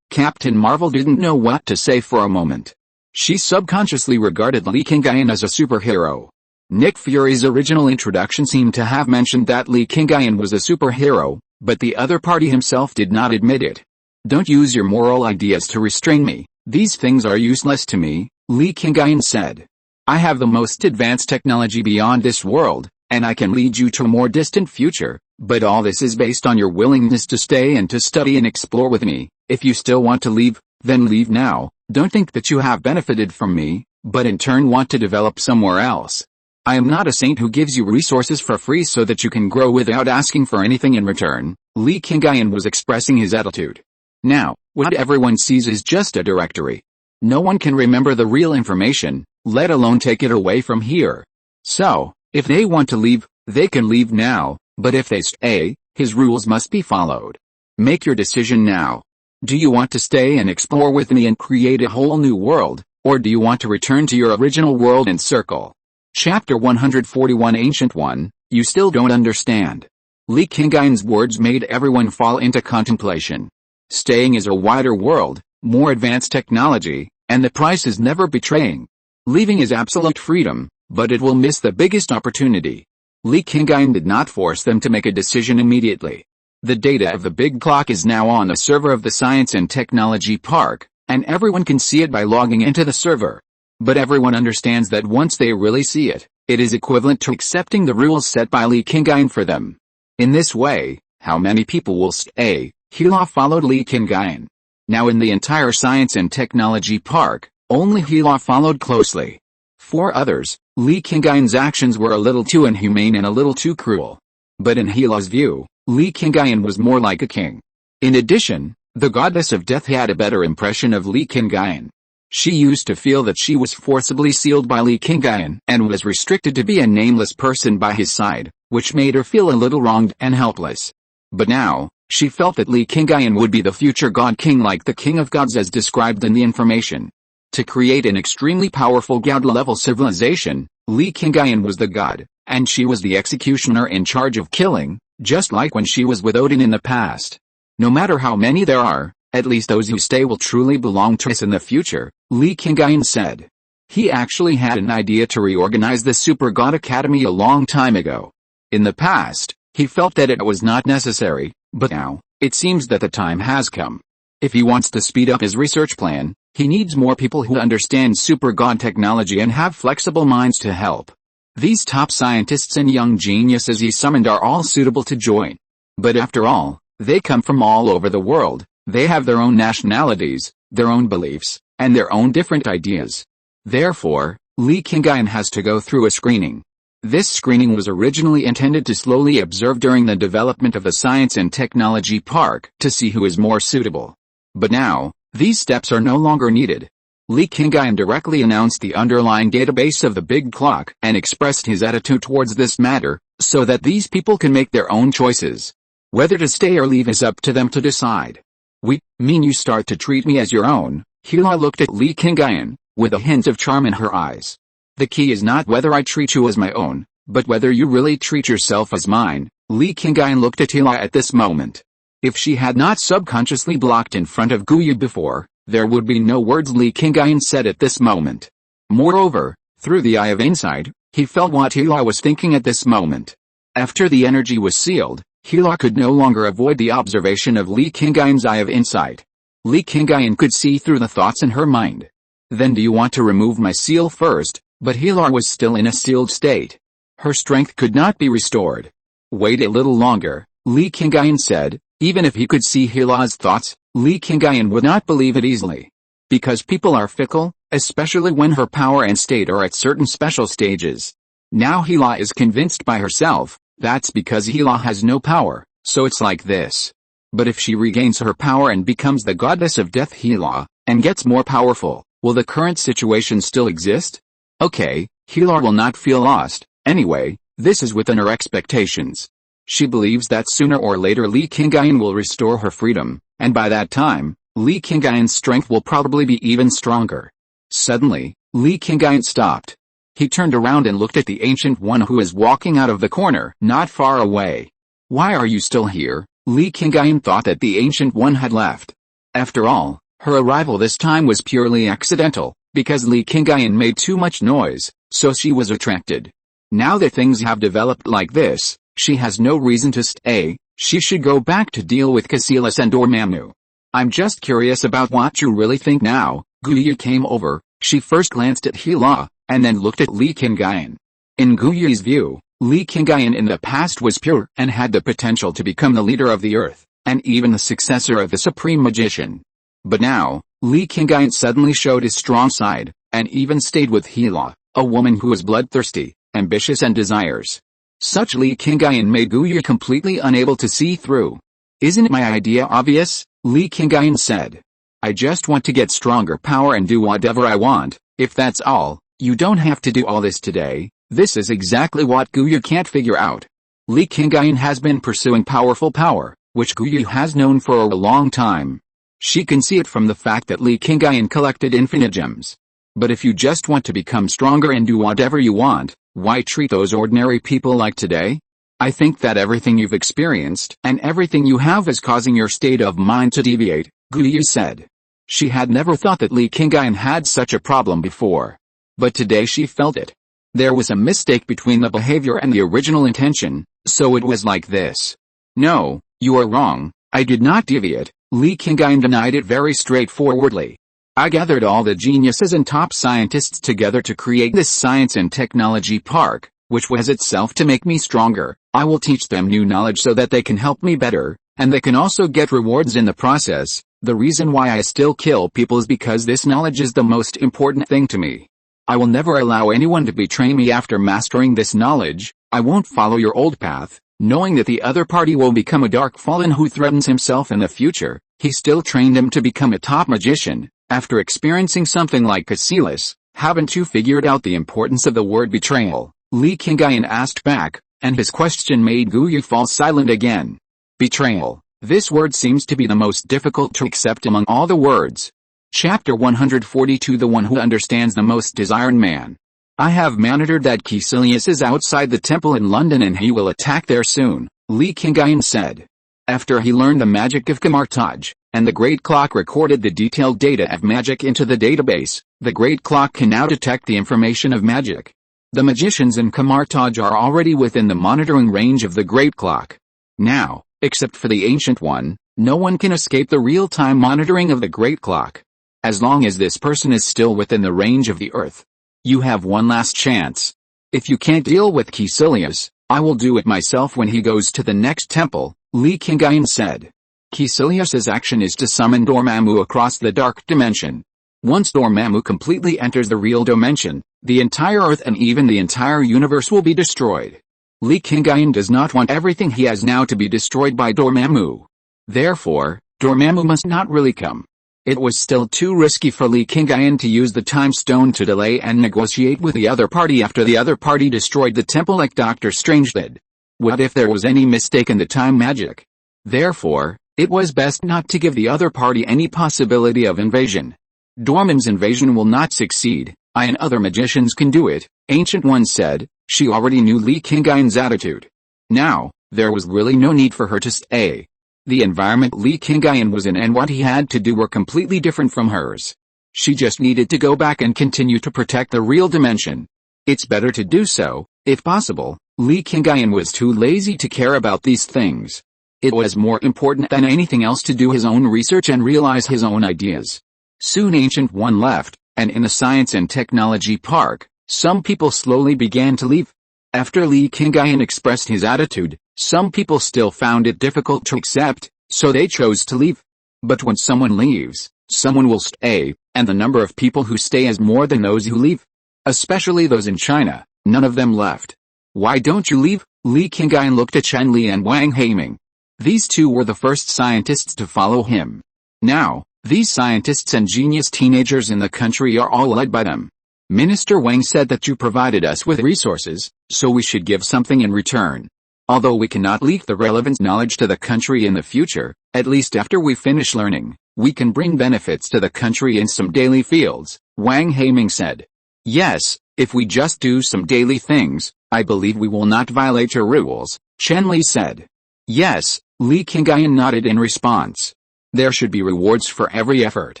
Captain Marvel didn't know what to say for a moment. She subconsciously regarded Li Qingyun as a superhero. Nick Fury's original introduction seemed to have mentioned that Li Qingyun was a superhero, but the other party himself did not admit it. Don't use your moral ideas to restrain me. These things are useless to me, Li Qingyun said. I have the most advanced technology beyond this world, and I can lead you to a more distant future, but all this is based on your willingness to stay and to study and explore with me. If you still want to leave, then leave now. Don't think that you have benefited from me, but in turn want to develop somewhere else. I am not a saint who gives you resources for free so that you can grow without asking for anything in return. Li Qingyun was expressing his attitude. Now, what everyone sees is just a directory. No one can remember the real information, let alone take it away from here. So, if they want to leave, they can leave now, but if they stay, his rules must be followed. Make your decision now. Do you want to stay and explore with me and create a whole new world, or do you want to return to your original world and circle? Chapter 141 Ancient One, you still don't understand. Li Qingyun's words made everyone fall into contemplation. Staying is a wider world, more advanced technology, and the price is never betraying. Leaving is absolute freedom, but it will miss the biggest opportunity. Li Qingyun did not force them to make a decision immediately. The data of the big clock is now on the server of the Science and Technology Park, and everyone can see it by logging into the server. But everyone understands that once they really see it, it is equivalent to accepting the rules set by Li Qingyun for them. In this way, how many people will stay? Hila followed Li Qingyun. Now in the entire Science and Technology Park, only Hila followed closely. For others, Li Qingyun's actions were a little too inhumane and a little too cruel. But in Hila's view, Li Qingyun was more like a king. In addition, the goddess of death had a better impression of Li Qingyun. She used to feel that she was forcibly sealed by Li Qingyun and was restricted to be a nameless person by his side, which made her feel a little wronged and helpless. But now, she felt that Li Qingyun would be the future god king like the king of gods as described in the information. To create an extremely powerful god-level civilization, Li Qingyun was the god, and she was the executioner in charge of killing, just like when she was with Odin in the past. No matter how many there are, at least those who stay will truly belong to us in the future, Li Qingyun said. He actually had an idea to reorganize the Super God Academy a long time ago. In the past, he felt that it was not necessary, but now, it seems that the time has come. If he wants to speed up his research plan, he needs more people who understand Super God technology and have flexible minds to help. These top scientists and young geniuses he summoned are all suitable to join. But after all, they come from all over the world, they have their own nationalities, their own beliefs, and their own different ideas. Therefore, Li Qingyun has to go through a screening. This screening was originally intended to slowly observe during the development of the Science and Technology Park to see who is more suitable. But now, these steps are no longer needed. Li Qingyun directly announced the underlying database of the big clock and expressed his attitude towards this matter, so that these people can make their own choices. Whether to stay or leave is up to them to decide. We mean you start to treat me as your own." Hila looked at Li Qingyun, with a hint of charm in her eyes. "The key is not whether I treat you as my own, but whether you really treat yourself as mine." Li Qingyun looked at Hila at this moment. If she had not subconsciously blocked in front of Guyu before, there would be no words Li Qingyun said at this moment. Moreover, through the eye of insight, he felt what Hila was thinking at this moment. After the energy was sealed, Hila could no longer avoid the observation of Li Qingyun's eye of insight. Li Qingyun could see through the thoughts in her mind. "Then do you want to remove my seal first?" But Hila was still in a sealed state. Her strength could not be restored. "Wait a little longer," Li Qingyun said. Even if he could see Hila's thoughts, Li Qingyun would not believe it easily. Because people are fickle, especially when her power and state are at certain special stages. Now Hila is convinced by herself, that's because Hila has no power, so it's like this. But if she regains her power and becomes the goddess of death Hila, and gets more powerful, will the current situation still exist? Okay, Hila will not feel lost. Anyway, this is within her expectations. She believes that sooner or later Li Qingyun will restore her freedom, and by that time, Li Qingyun's strength will probably be even stronger. Suddenly, Li Qingyun stopped. He turned around and looked at the Ancient One who is walking out of the corner not far away. "Why are you still here?" Li Qingyun thought that the Ancient One had left. After all, her arrival this time was purely accidental, because Li Qingyun made too much noise, so she was attracted. Now that things have developed like this, she has no reason to stay. She should go back to deal with Casillas and Dormammu. "I'm just curious about what you really think now." Guyu came over. She first glanced at Hila, and then looked at Li Qingyun. In Guyu's view, Li Qingyun in the past was pure and had the potential to become the leader of the earth, and even the successor of the supreme magician. But now, Li Qingyun suddenly showed his strong side, and even stayed with Hila, a woman who is bloodthirsty, ambitious and desires. Such Li Qingyun made Guyu completely unable to see through. "Isn't my idea obvious?" Li Qingyun said. "I just want to get stronger power and do whatever I want. If that's all, you don't have to do all this today." This is exactly what Guyu can't figure out. Li Qingyun has been pursuing powerful power, which Guyu has known for a long time. She can see it from the fact that Li Qingyun collected infinite gems. But if you just want to become stronger and do whatever you want, why treat those ordinary people like today? I think that everything you've experienced and everything you have is causing your state of mind to deviate," Guyu said. She had never thought that Li Qingyun had such a problem before. But today she felt it. There was a mistake between the behavior and the original intention, so it was like this. "No, you are wrong, I did not deviate," Li Qingyun denied it very straightforwardly. "I gathered all the geniuses and top scientists together to create this science and technology park, which was itself to make me stronger. I will teach them new knowledge so that they can help me better, and they can also get rewards in the process. The reason why I still kill people is because this knowledge is the most important thing to me. I will never allow anyone to betray me after mastering this knowledge. I won't follow your old path, knowing that the other party will become a dark fallen who threatens himself in the future." He still trained him to become a top magician. After experiencing something like Casillas, haven't you figured out the importance of the word betrayal? Li Qingyun asked back, and his question made Guyu fall silent again. Betrayal. This word seems to be the most difficult to accept among all the words. Chapter 142 The One Who Understands the Most Desired Man. "I have monitored that Casillas is outside the temple in London and he will attack there soon," Li Qingyun said. After he learned the magic of Camartage, and the Great Clock recorded the detailed data of magic into the database, the Great Clock can now detect the information of magic. The magicians in Camartage are already within the monitoring range of the Great Clock. Now, except for the Ancient One, no one can escape the real-time monitoring of the Great Clock. As long as this person is still within the range of the earth, you have one last chance. If you can't deal with Casillas, I will do it myself when he goes to the next temple, Li Qingyun said. Casillas' action is to summon Dormammu across the dark dimension. Once Dormammu completely enters the real dimension, the entire earth and even the entire universe will be destroyed. Li Qingyun does not want everything he has now to be destroyed by Dormammu. Therefore, Dormammu must not really come. It was still too risky for Li Qingyun to use the time stone to delay and negotiate with the other party after the other party destroyed the temple like Doctor Strange did. What if there was any mistake in the time magic? Therefore, It was best not to give the other party any possibility of invasion. Dorman's invasion will not succeed. I and other magicians can do it, Ancient One said. She already knew Li Qingyun's attitude. Now, there was really no need for her to stay. The environment Li Qingyun was in and what he had to do were completely different from hers. She just needed to go back and continue to protect the real dimension. It's better to do so, if possible. Li Qingyun was too lazy to care about these things. It was more important than anything else to do his own research and realize his own ideas. Soon Ancient One left, and in the Science and Technology Park, some people slowly began to leave. After Li Qingyun expressed his attitude, some people still found it difficult to accept, so they chose to leave. But when someone leaves, someone will stay, and the number of people who stay is more than those who leave. Especially those in China, none of them left. Why don't you leave? Li Qingyun looked at Chen Li and Wang Haiming. These two were the first scientists to follow him. Now, these scientists and genius teenagers in the country are all led by them. Minister Wang said that you provided us with resources, so we should give something in return. Although we cannot leak the relevant knowledge to the country in the future, at least after we finish learning, we can bring benefits to the country in some daily fields, Wang Haiming said. Yes, if we just do some daily things, I believe we will not violate your rules, Chen Li said. Yes, Li Qingyun nodded in response. There should be rewards for every effort.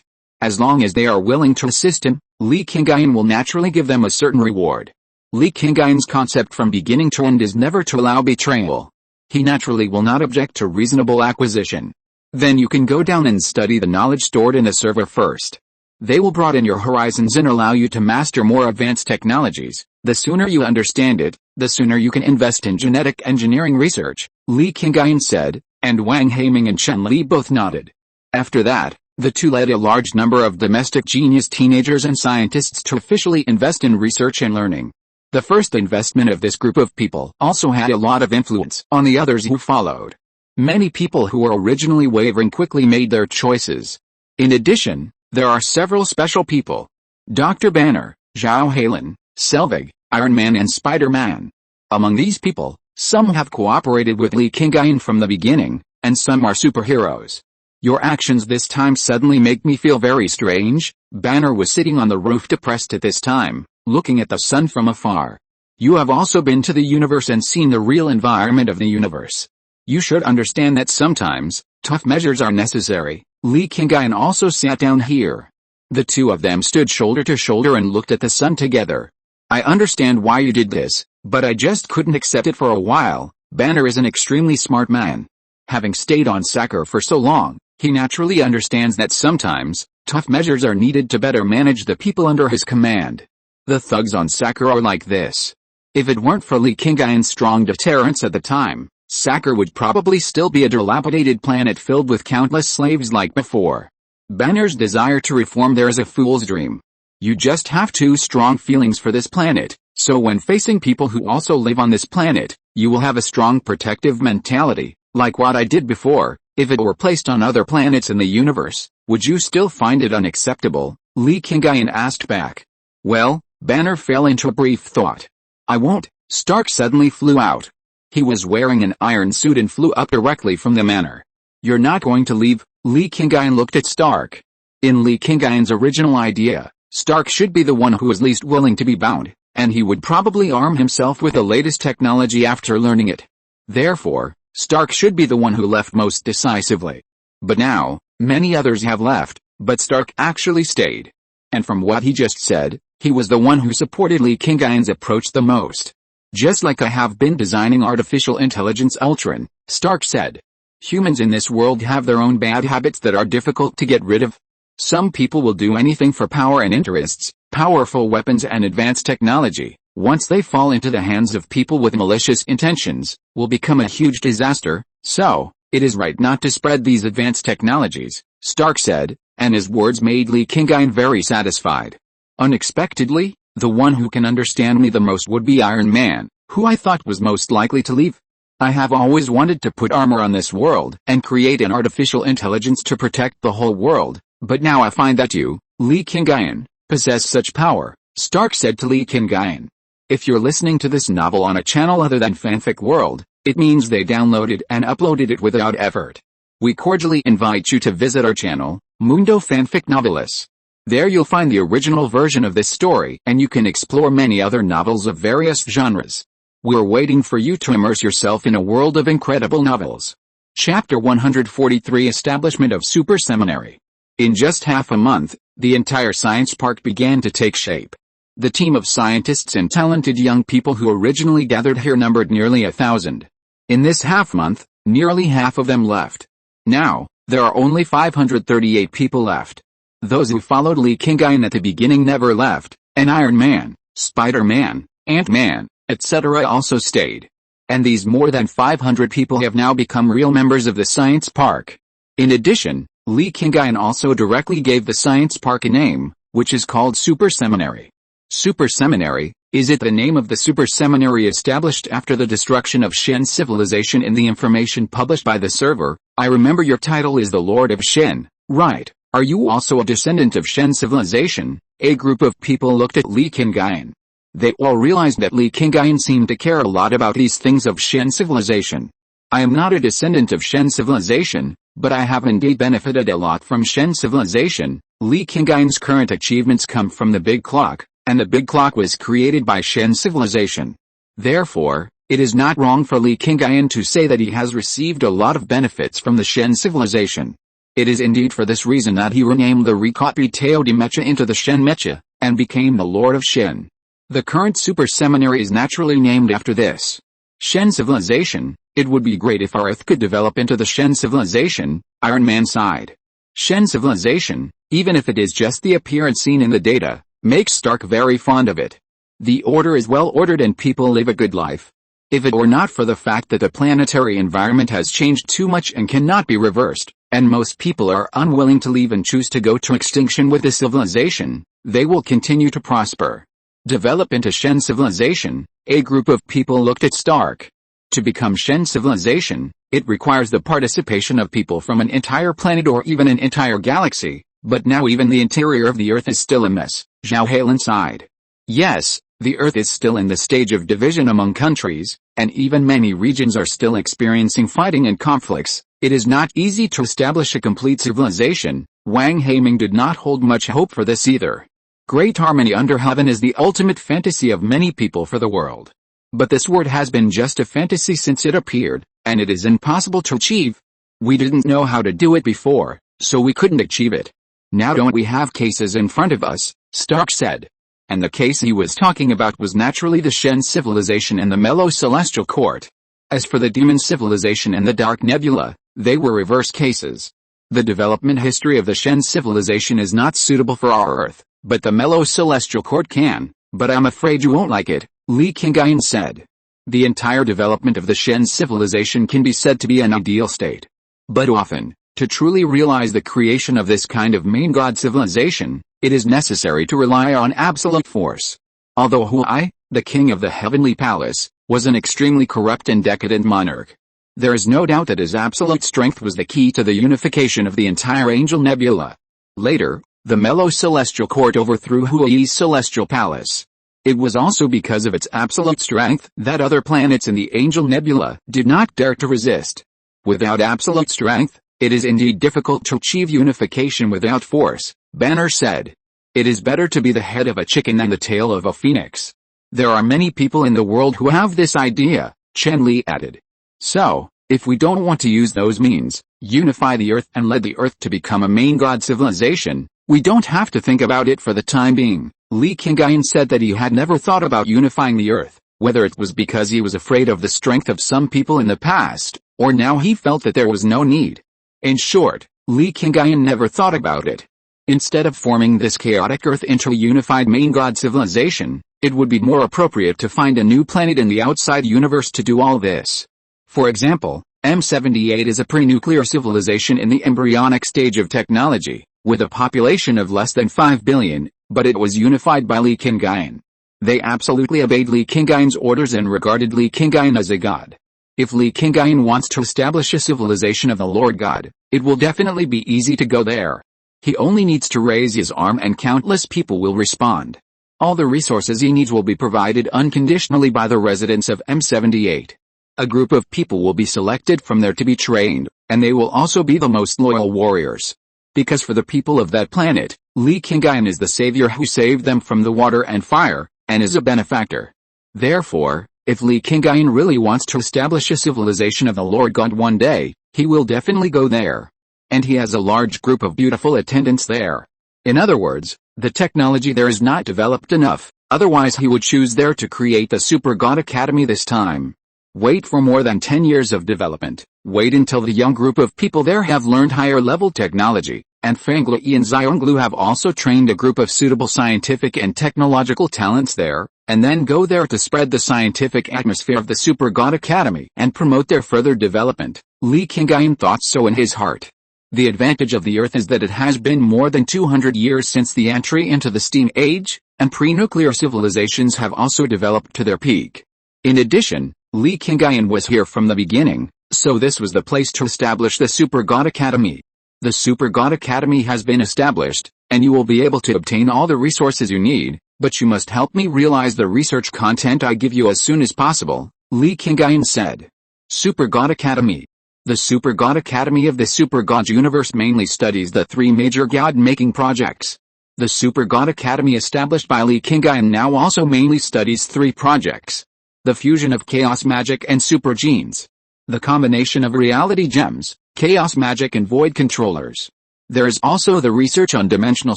As long as they are willing to assist him, Li Qingyun will naturally give them a certain reward. Li Qingyun's concept from beginning to end is never to allow betrayal. He naturally will not object to reasonable acquisition. Then you can go down and study the knowledge stored in the server first. They will broaden your horizons and allow you to master more advanced technologies. The sooner you understand it, the sooner you can invest in genetic engineering research, Li Qingyun said, and Wang Haiming and Chen Li both nodded. After that, the two led a large number of domestic genius teenagers and scientists to officially invest in research and learning. The first investment of this group of people also had a lot of influence on the others who followed. Many people who were originally wavering quickly made their choices. In addition, there are several special people. Dr. Banner, Zhao Halen, Selvig, Iron Man and Spider-Man. Among these people, some have cooperated with Li Qingyun from the beginning, and some are superheroes. Your actions this time suddenly make me feel very strange. Banner was sitting on the roof depressed at this time, looking at the sun from afar. You have also been to the universe and seen the real environment of the universe. You should understand that sometimes, tough measures are necessary. Li Qingyun also sat down here. The two of them stood shoulder to shoulder and looked at the sun together. I understand why you did this, but I just couldn't accept it for a while. Banner is an extremely smart man. Having stayed on Sakura for so long, he naturally understands that sometimes, tough measures are needed to better manage the people under his command. The thugs on Sakura are like this. If it weren't for Li Qingyun's strong deterrence at the time, Sakura would probably still be a dilapidated planet filled with countless slaves like before. Banner's desire to reform there is a fool's dream. You just have two strong feelings for this planet, so when facing people who also live on this planet, you will have a strong protective mentality, like what I did before. If it were placed on other planets in the universe, would you still find it unacceptable? Li Qingyun asked back. Well, Banner fell into a brief thought. I won't. Stark suddenly flew out. He was wearing an iron suit and flew up directly from the manor. You're not going to leave? Li Qingyun looked at Stark. In Li Qingyun's original idea, Stark should be the one who is least willing to be bound, and he would probably arm himself with the latest technology after learning it. Therefore, Stark should be the one who left most decisively. But now, many others have left, but Stark actually stayed. And from what he just said, he was the one who supported Li Qingyun's approach the most. Just like I have been designing artificial intelligence Ultron, Stark said. Humans in this world have their own bad habits that are difficult to get rid of. Some people will do anything for power and interests, powerful weapons and advanced technology. Once they fall into the hands of people with malicious intentions, will become a huge disaster. So, it is right not to spread these advanced technologies, Stark said, and his words made Li Qingyun very satisfied. Unexpectedly, the one who can understand me the most would be Iron Man, who I thought was most likely to leave. I have always wanted to put armor on this world and create an artificial intelligence to protect the whole world, but now I find that you, Li Qingyun, possess such power, Stark said to Li Qingyun. If you're listening to this novel on a channel other than Fanfic World, it means they downloaded and uploaded it without effort. We cordially invite you to visit our channel, Mundo Fanfic Novelis. There you'll find the original version of this story, and you can explore many other novels of various genres. We're waiting for you to immerse yourself in a world of incredible novels. Chapter 143: Establishment of Super Seminary. In just half a month, the entire science park began to take shape. The team of scientists and talented young people who originally gathered here numbered nearly 1,000. In this half-month, nearly half of them left. Now, there are only 538 people left. Those who followed Li Qingyun at the beginning never left, and Iron Man, Spider-Man, Ant-Man, etc. also stayed. And these more than 500 people have now become real members of the science park. In addition, Li Qingyun also directly gave the science park a name, which is called Super Seminary. Super Seminary, is it the name of the super seminary established after the destruction of Shen civilization in the information published by the server? I remember your title is the Lord of Shen, right? Are you also a descendant of Shen civilization? A group of people looked at Li Qingyun. They all realized that Li Qingyun seemed to care a lot about these things of Shen civilization. I am not a descendant of Shen civilization, but I have indeed benefited a lot from Shen civilization. Li Qingyun's current achievements come from the Big Clock, and the Big Clock was created by Shen civilization. Therefore, it is not wrong for Li Qingyun to say that he has received a lot of benefits from the Shen civilization. It is indeed for this reason that he renamed the Recopy Teo de Mecha into the Shen Mecha, and became the Lord of Shen. The current super seminary is naturally named after this Shen civilization. It would be great if our Earth could develop into the Shen civilization, Iron Man sighed. Shen civilization, even if it is just the appearance seen in the data, makes Stark very fond of it. The order is well ordered and people live a good life. If it were not for the fact that the planetary environment has changed too much and cannot be reversed, and most people are unwilling to leave and choose to go to extinction with the civilization, they will continue to prosper. Develop into Shen civilization, a group of people looked at Stark. To become Shen civilization, it requires the participation of people from an entire planet or even an entire galaxy, but now even the interior of the Earth is still a mess, Zhao Halen sighed. Yes, the Earth is still in the stage of division among countries, and even many regions are still experiencing fighting and conflicts. It is not easy to establish a complete civilization. Wang Haiming did not hold much hope for this either. Great harmony under heaven is the ultimate fantasy of many people for the world. But this word has been just a fantasy since it appeared, and it is impossible to achieve. We didn't know how to do it before, so we couldn't achieve it. Now don't we have cases in front of us, Stark said. And the case he was talking about was naturally the Shen civilization and the Mellow Celestial Court. As for the Demon civilization and the Dark Nebula, they were reverse cases. The development history of the Shen civilization is not suitable for our Earth, but the Mellow Celestial Court can. But I'm afraid you won't like it, Li Qingyun said. The entire development of the Shen civilization can be said to be an ideal state. But often, to truly realize the creation of this kind of main god civilization, it is necessary to rely on absolute force. Although Huai, the king of the heavenly palace, was an extremely corrupt and decadent monarch, there is no doubt that his absolute strength was the key to the unification of the entire Angel Nebula. Later, the Mellow Celestial Court overthrew Huai's celestial palace. It was also because of its absolute strength that other planets in the Angel Nebula did not dare to resist. Without absolute strength, it is indeed difficult to achieve unification without force, Banner said. It is better to be the head of a chicken than the tail of a phoenix. There are many people in the world who have this idea, Chen Li added. So, if we don't want to use those means, unify the Earth and let the Earth to become a main god civilization, we don't have to think about it for the time being. Li Qingyun said that he had never thought about unifying the Earth, whether it was because he was afraid of the strength of some people in the past, or now he felt that there was no need. In short, Li Qingyun never thought about it. Instead of forming this chaotic Earth into a unified main god civilization, it would be more appropriate to find a new planet in the outside universe to do all this. For example, M78 is a pre-nuclear civilization in the embryonic stage of technology, with a population of less than 5 billion, but it was unified by Li Qingyun. They absolutely obeyed Li Qingyun's orders and regarded Li Qingyun as a god. If Li Qingyun wants to establish a civilization of the Lord God, it will definitely be easy to go there. He only needs to raise his arm and countless people will respond. All the resources he needs will be provided unconditionally by the residents of M78. A group of people will be selected from there to be trained, And they will also be the most loyal warriors. Because for the people of that planet, Li Qingyun is the savior who saved them from the water and fire, and is a benefactor. Therefore, if Li Qingyun really wants to establish a civilization of the Lord God one day, he will definitely go there. And he has a large group of beautiful attendants there. In other words, the technology there is not developed enough, otherwise he would choose there to create the Super God Academy this time. Wait for more than 10 years of development. Wait until the young group of people there have learned higher level technology, and Fangli and Xionglu have also trained a group of suitable scientific and technological talents there, and then go there to spread the scientific atmosphere of the Super God Academy and promote their further development. Li Qingyun thought so in his heart. The advantage of the Earth is that it has been more than 200 years since the entry into the Steam Age, and pre-nuclear civilizations have also developed to their peak. In addition, Li Qingyun was here from the beginning, so this was the place to establish the Super God Academy. The Super God Academy has been established, and you will be able to obtain all the resources you need, but you must help me realize the research content I give you as soon as possible, Li Qingyun said. Super God Academy. The Super God Academy of the Super God universe mainly studies the three major God-making projects. The Super God Academy established by Li Qingyun now also mainly studies three projects. The fusion of chaos magic and super genes. The combination of reality gems, chaos magic and void controllers. There is also the research on dimensional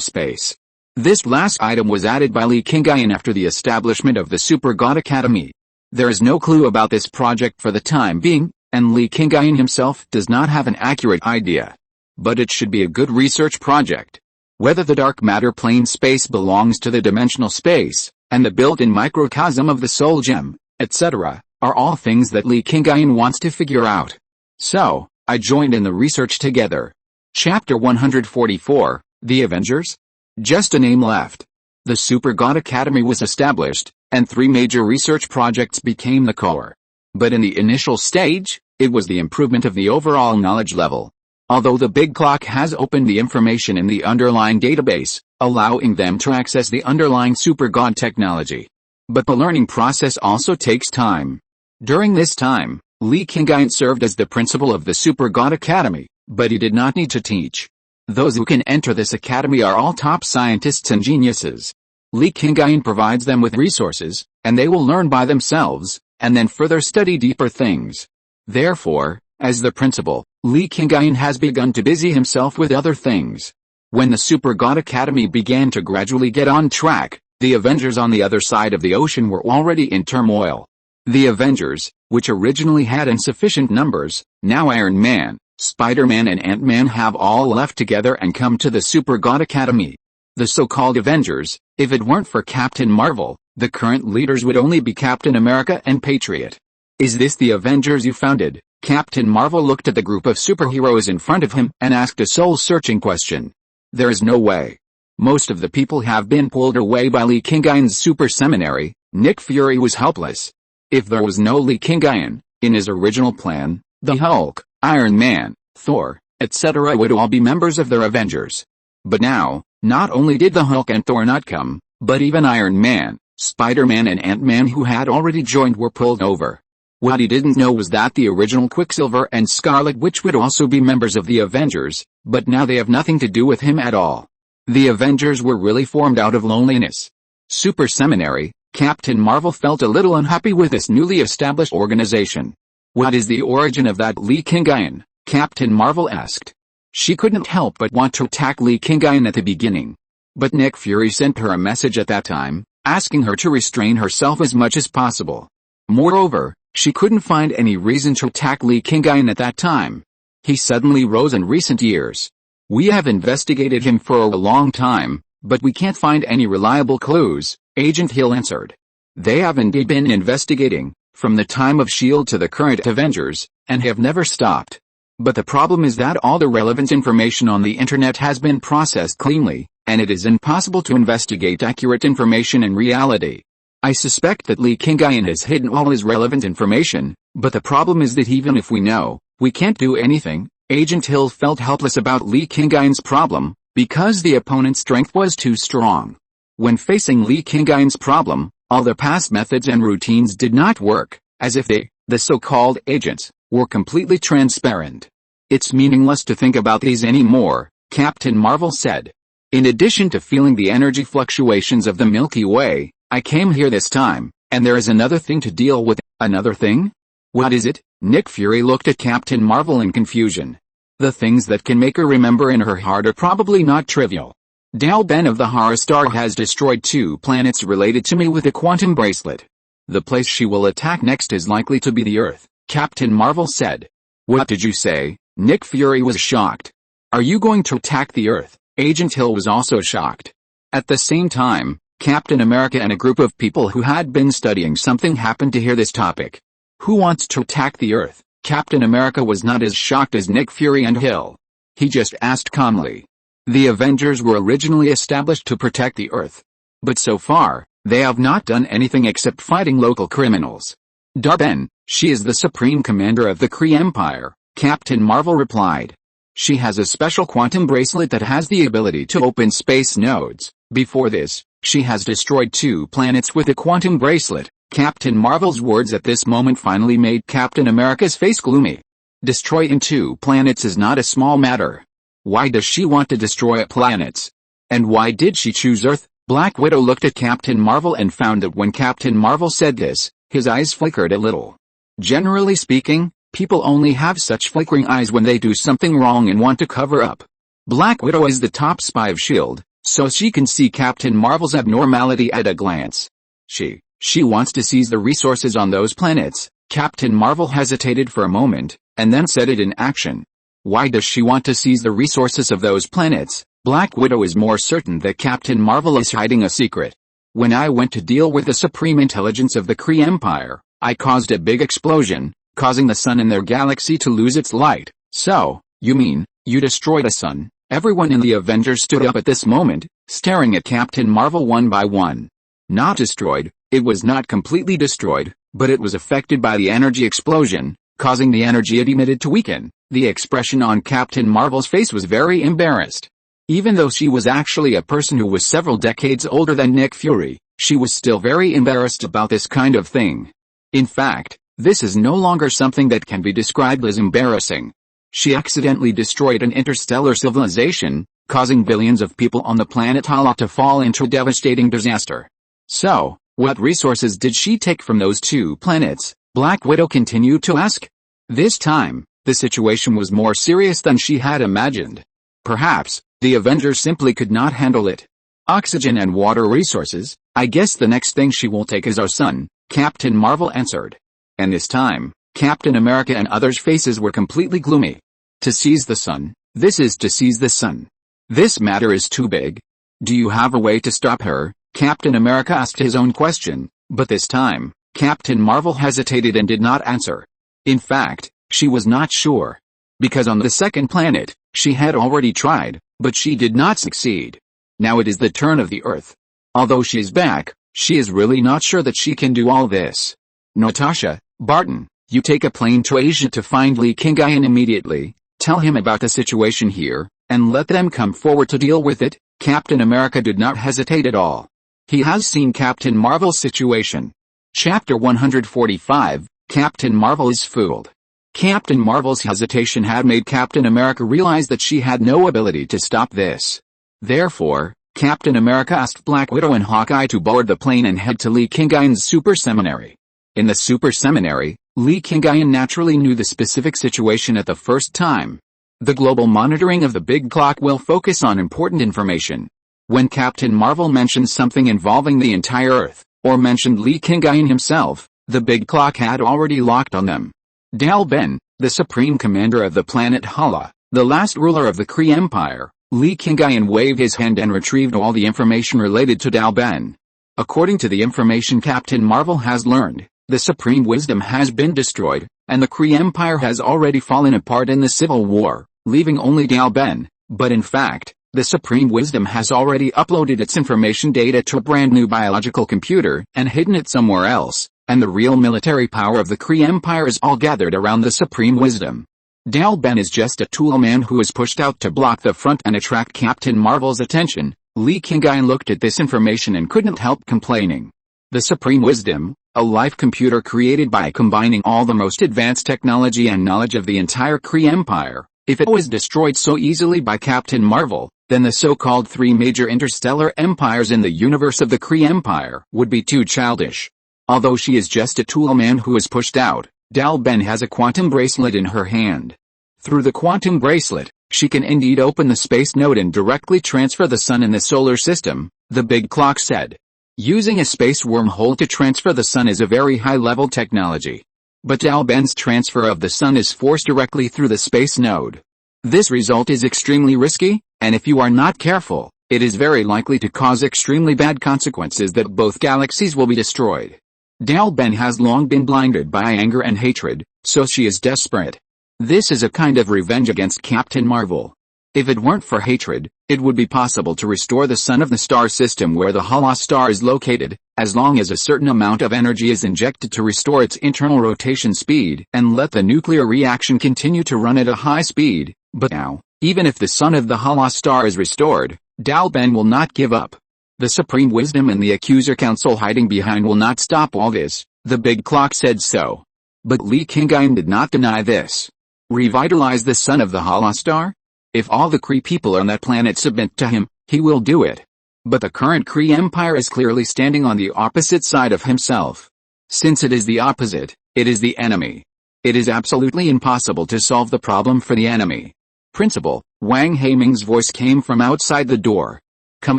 space. This last item was added by Li Qingyun after the establishment of the Super God Academy. There is no clue about this project for the time being, and Li Qingyun himself does not have an accurate idea. But it should be a good research project. Whether the dark matter plane space belongs to the dimensional space, and the built-in microcosm of the soul gem, etc., are all things that Li Qingyun wants to figure out. So, I joined in the research together. Chapter 144, The Avengers? Just a name left. The Super God Academy was established, and three major research projects became the core. But in the initial stage, it was the improvement of the overall knowledge level. Although the big clock has opened the information in the underlying database, allowing them to access the underlying Super God technology. But the learning process also takes time. During this time, Li Qingyun served as the principal of the Super God Academy, but he did not need to teach. Those who can enter this academy are all top scientists and geniuses. Li Qingyun provides them with resources, and they will learn by themselves, and then further study deeper things. Therefore, as the principal, Li Qingyun has begun to busy himself with other things. When the Super God Academy began to gradually get on track, the Avengers on the other side of the ocean were already in turmoil. The Avengers, which originally had insufficient numbers, now Iron Man, Spider-Man and Ant-Man have all left together and come to the Super God Academy. The so-called Avengers, if it weren't for Captain Marvel, the current leaders would only be Captain America and Patriot. Is this the Avengers you founded? Captain Marvel looked at the group of superheroes in front of him and asked a soul-searching question. There is no way. Most of the people have been pulled away by Li Qingyun's super seminary. Nick Fury was helpless. If there was no Li Qingyun, in his original plan, the Hulk, Iron Man, Thor, etc. would all be members of their Avengers. But now, not only did the Hulk and Thor not come, but even Iron Man, Spider-Man and Ant-Man who had already joined were pulled over. What he didn't know was that the original Quicksilver and Scarlet Witch would also be members of the Avengers, but now they have nothing to do with him at all. The Avengers were really formed out of loneliness. Super Seminary, Captain Marvel felt a little unhappy with this newly established organization. What is the origin of that Li Qingyun? Captain Marvel asked. She couldn't help but want to attack Li Qingyun at the beginning. But Nick Fury sent her a message at that time, asking her to restrain herself as much as possible. Moreover, she couldn't find any reason to attack Li Qingyun at that time. He suddenly rose in recent years. We have investigated him for a long time, but we can't find any reliable clues, Agent Hill answered. They have indeed been investigating, from the time of S.H.I.E.L.D. to the current Avengers, and have never stopped. But the problem is that all the relevant information on the internet has been processed cleanly, and it is impossible to investigate accurate information in reality. I suspect that Li Qingyun has hidden all his relevant information, but the problem is that even if we know, we can't do anything. Agent Hill felt helpless about Li Qingyun's problem, because the opponent's strength was too strong. When facing Li Qingyun's problem, all the past methods and routines did not work, as if they, the so-called agents, were completely transparent. It's meaningless to think about these anymore, Captain Marvel said. In addition to feeling the energy fluctuations of the Milky Way, I came here this time, and there is another thing to deal with. Another thing? What is it? Nick Fury looked at Captain Marvel in confusion. The things that can make her remember in her heart are probably not trivial. Dal Ben of the Horror Star has destroyed 2 planets related to me with a quantum bracelet. The place she will attack next is likely to be the Earth, Captain Marvel said. What did you say? Nick Fury was shocked. Are you going to attack the Earth? Agent Hill was also shocked. At the same time, Captain America and a group of people who had been studying something happened to hear this topic. Who wants to attack the Earth? Captain America was not as shocked as Nick Fury and Hill. He just asked calmly. The Avengers were originally established to protect the Earth. But so far, they have not done anything except fighting local criminals. Darben, she is the Supreme Commander of the Kree Empire, Captain Marvel replied. She has a special quantum bracelet that has the ability to open space nodes. Before this, she has destroyed 2 planets with a quantum bracelet. Captain Marvel's words at this moment finally made Captain America's face gloomy. Destroying 2 planets is not a small matter. Why does she want to destroy planets? And why did she choose Earth? Black Widow looked at Captain Marvel and found that when Captain Marvel said this, his eyes flickered a little. Generally speaking, people only have such flickering eyes when they do something wrong and want to cover up. Black Widow is the top spy of S.H.I.E.L.D., so she can see Captain Marvel's abnormality at a glance. She wants to seize the resources on those planets. Captain Marvel hesitated for a moment, and then set it in action. Why does she want to seize the resources of those planets? Black Widow is more certain that Captain Marvel is hiding a secret. When I went to deal with the supreme intelligence of the Kree Empire, I caused a big explosion, causing the sun in their galaxy to lose its light. So, you mean, you destroyed a sun? Everyone in the Avengers stood up at this moment, staring at Captain Marvel one by one. Not destroyed, it was not completely destroyed, but it was affected by the energy explosion, causing the energy it emitted to weaken. The expression on Captain Marvel's face was very embarrassed. Even though she was actually a person who was several decades older than Nick Fury, she was still very embarrassed about this kind of thing. In fact, this is no longer something that can be described as embarrassing. She accidentally destroyed an interstellar civilization, causing billions of people on the planet Hala to fall into devastating disaster. So, what resources did she take from those 2 planets? Black Widow continued to ask. This time, the situation was more serious than she had imagined. Perhaps, the Avengers simply could not handle it. Oxygen and water resources, I guess the next thing she will take is our sun, Captain Marvel answered. And this time, Captain America and others' faces were completely gloomy. To seize the sun, this is to seize the sun. This matter is too big. Do you have a way to stop her? Captain America asked his own question, but this time, Captain Marvel hesitated and did not answer. In fact, she was not sure. Because on the second planet, she had already tried, but she did not succeed. Now it is the turn of the Earth. Although she is back, she is really not sure that she can do all this. Natasha, Barton, you take a plane to Asia to find Li Qingyun immediately, tell him about the situation here, and let them come forward to deal with it. Captain America did not hesitate at all. He has seen Captain Marvel's situation. Chapter 145, Captain Marvel is fooled. Captain Marvel's hesitation had made Captain America realize that she had no ability to stop this. Therefore, Captain America asked Black Widow and Hawkeye to board the plane and head to Li Qingyun's super seminary. In the super seminary, Li Qingyun naturally knew the specific situation at the first time. The global monitoring of the big clock will focus on important information. When Captain Marvel mentioned something involving the entire Earth, or mentioned Li Qingyun himself, the big clock had already locked on them. Dal Ben, the supreme commander of the planet Hala, the last ruler of the Kree Empire, Li Qingyun waved his hand and retrieved all the information related to Dal Ben. According to the information Captain Marvel has learned, the supreme wisdom has been destroyed, and the Kree Empire has already fallen apart in the civil war, leaving only Dal Ben. But in fact, the supreme wisdom has already uploaded its information data to a brand new biological computer and hidden it somewhere else. And the real military power of the Kree Empire is all gathered around the supreme wisdom. Dal Ben is just a tool man who is pushed out to block the front and attract Captain Marvel's attention. Li Qingyun looked at this information and couldn't help complaining. The supreme wisdom, a life computer created by combining all the most advanced technology and knowledge of the entire Kree Empire, If it was destroyed so easily by Captain Marvel, then the so-called three major interstellar empires in the universe of the Kree Empire would be too childish. Although she is just a tool man who is pushed out, Dal Ben has a quantum bracelet in her hand. Through the quantum bracelet, she can indeed open the space node and directly transfer the sun in the solar system, the big clock said. Using a space wormhole to transfer the sun is a very high-level technology. But Dal Ben's transfer of the sun is forced directly through the space node. This result is extremely risky, and if you are not careful, it is very likely to cause extremely bad consequences that both galaxies will be destroyed. Dal Ben has long been blinded by anger and hatred, so she is desperate. This is a kind of revenge against Captain Marvel. If it weren't for hatred, it would be possible to restore the sun of the star system where the Hala star is located, as long as a certain amount of energy is injected to restore its internal rotation speed and let the nuclear reaction continue to run at a high speed. But now, even if the sun of the Hala star is restored, Dal Ben will not give up. The Supreme Wisdom and the Accuser Council hiding behind will not stop all this, the big clock said so. But Li Qingyun did not deny this. Revitalize the sun of the Hala star? If all the Kree people on that planet submit to him, he will do it. But the current Kree Empire is clearly standing on the opposite side of himself. Since it is the opposite, it is the enemy. It is absolutely impossible to solve the problem for the enemy. Principal, Wang Haiming's voice came from outside the door. Come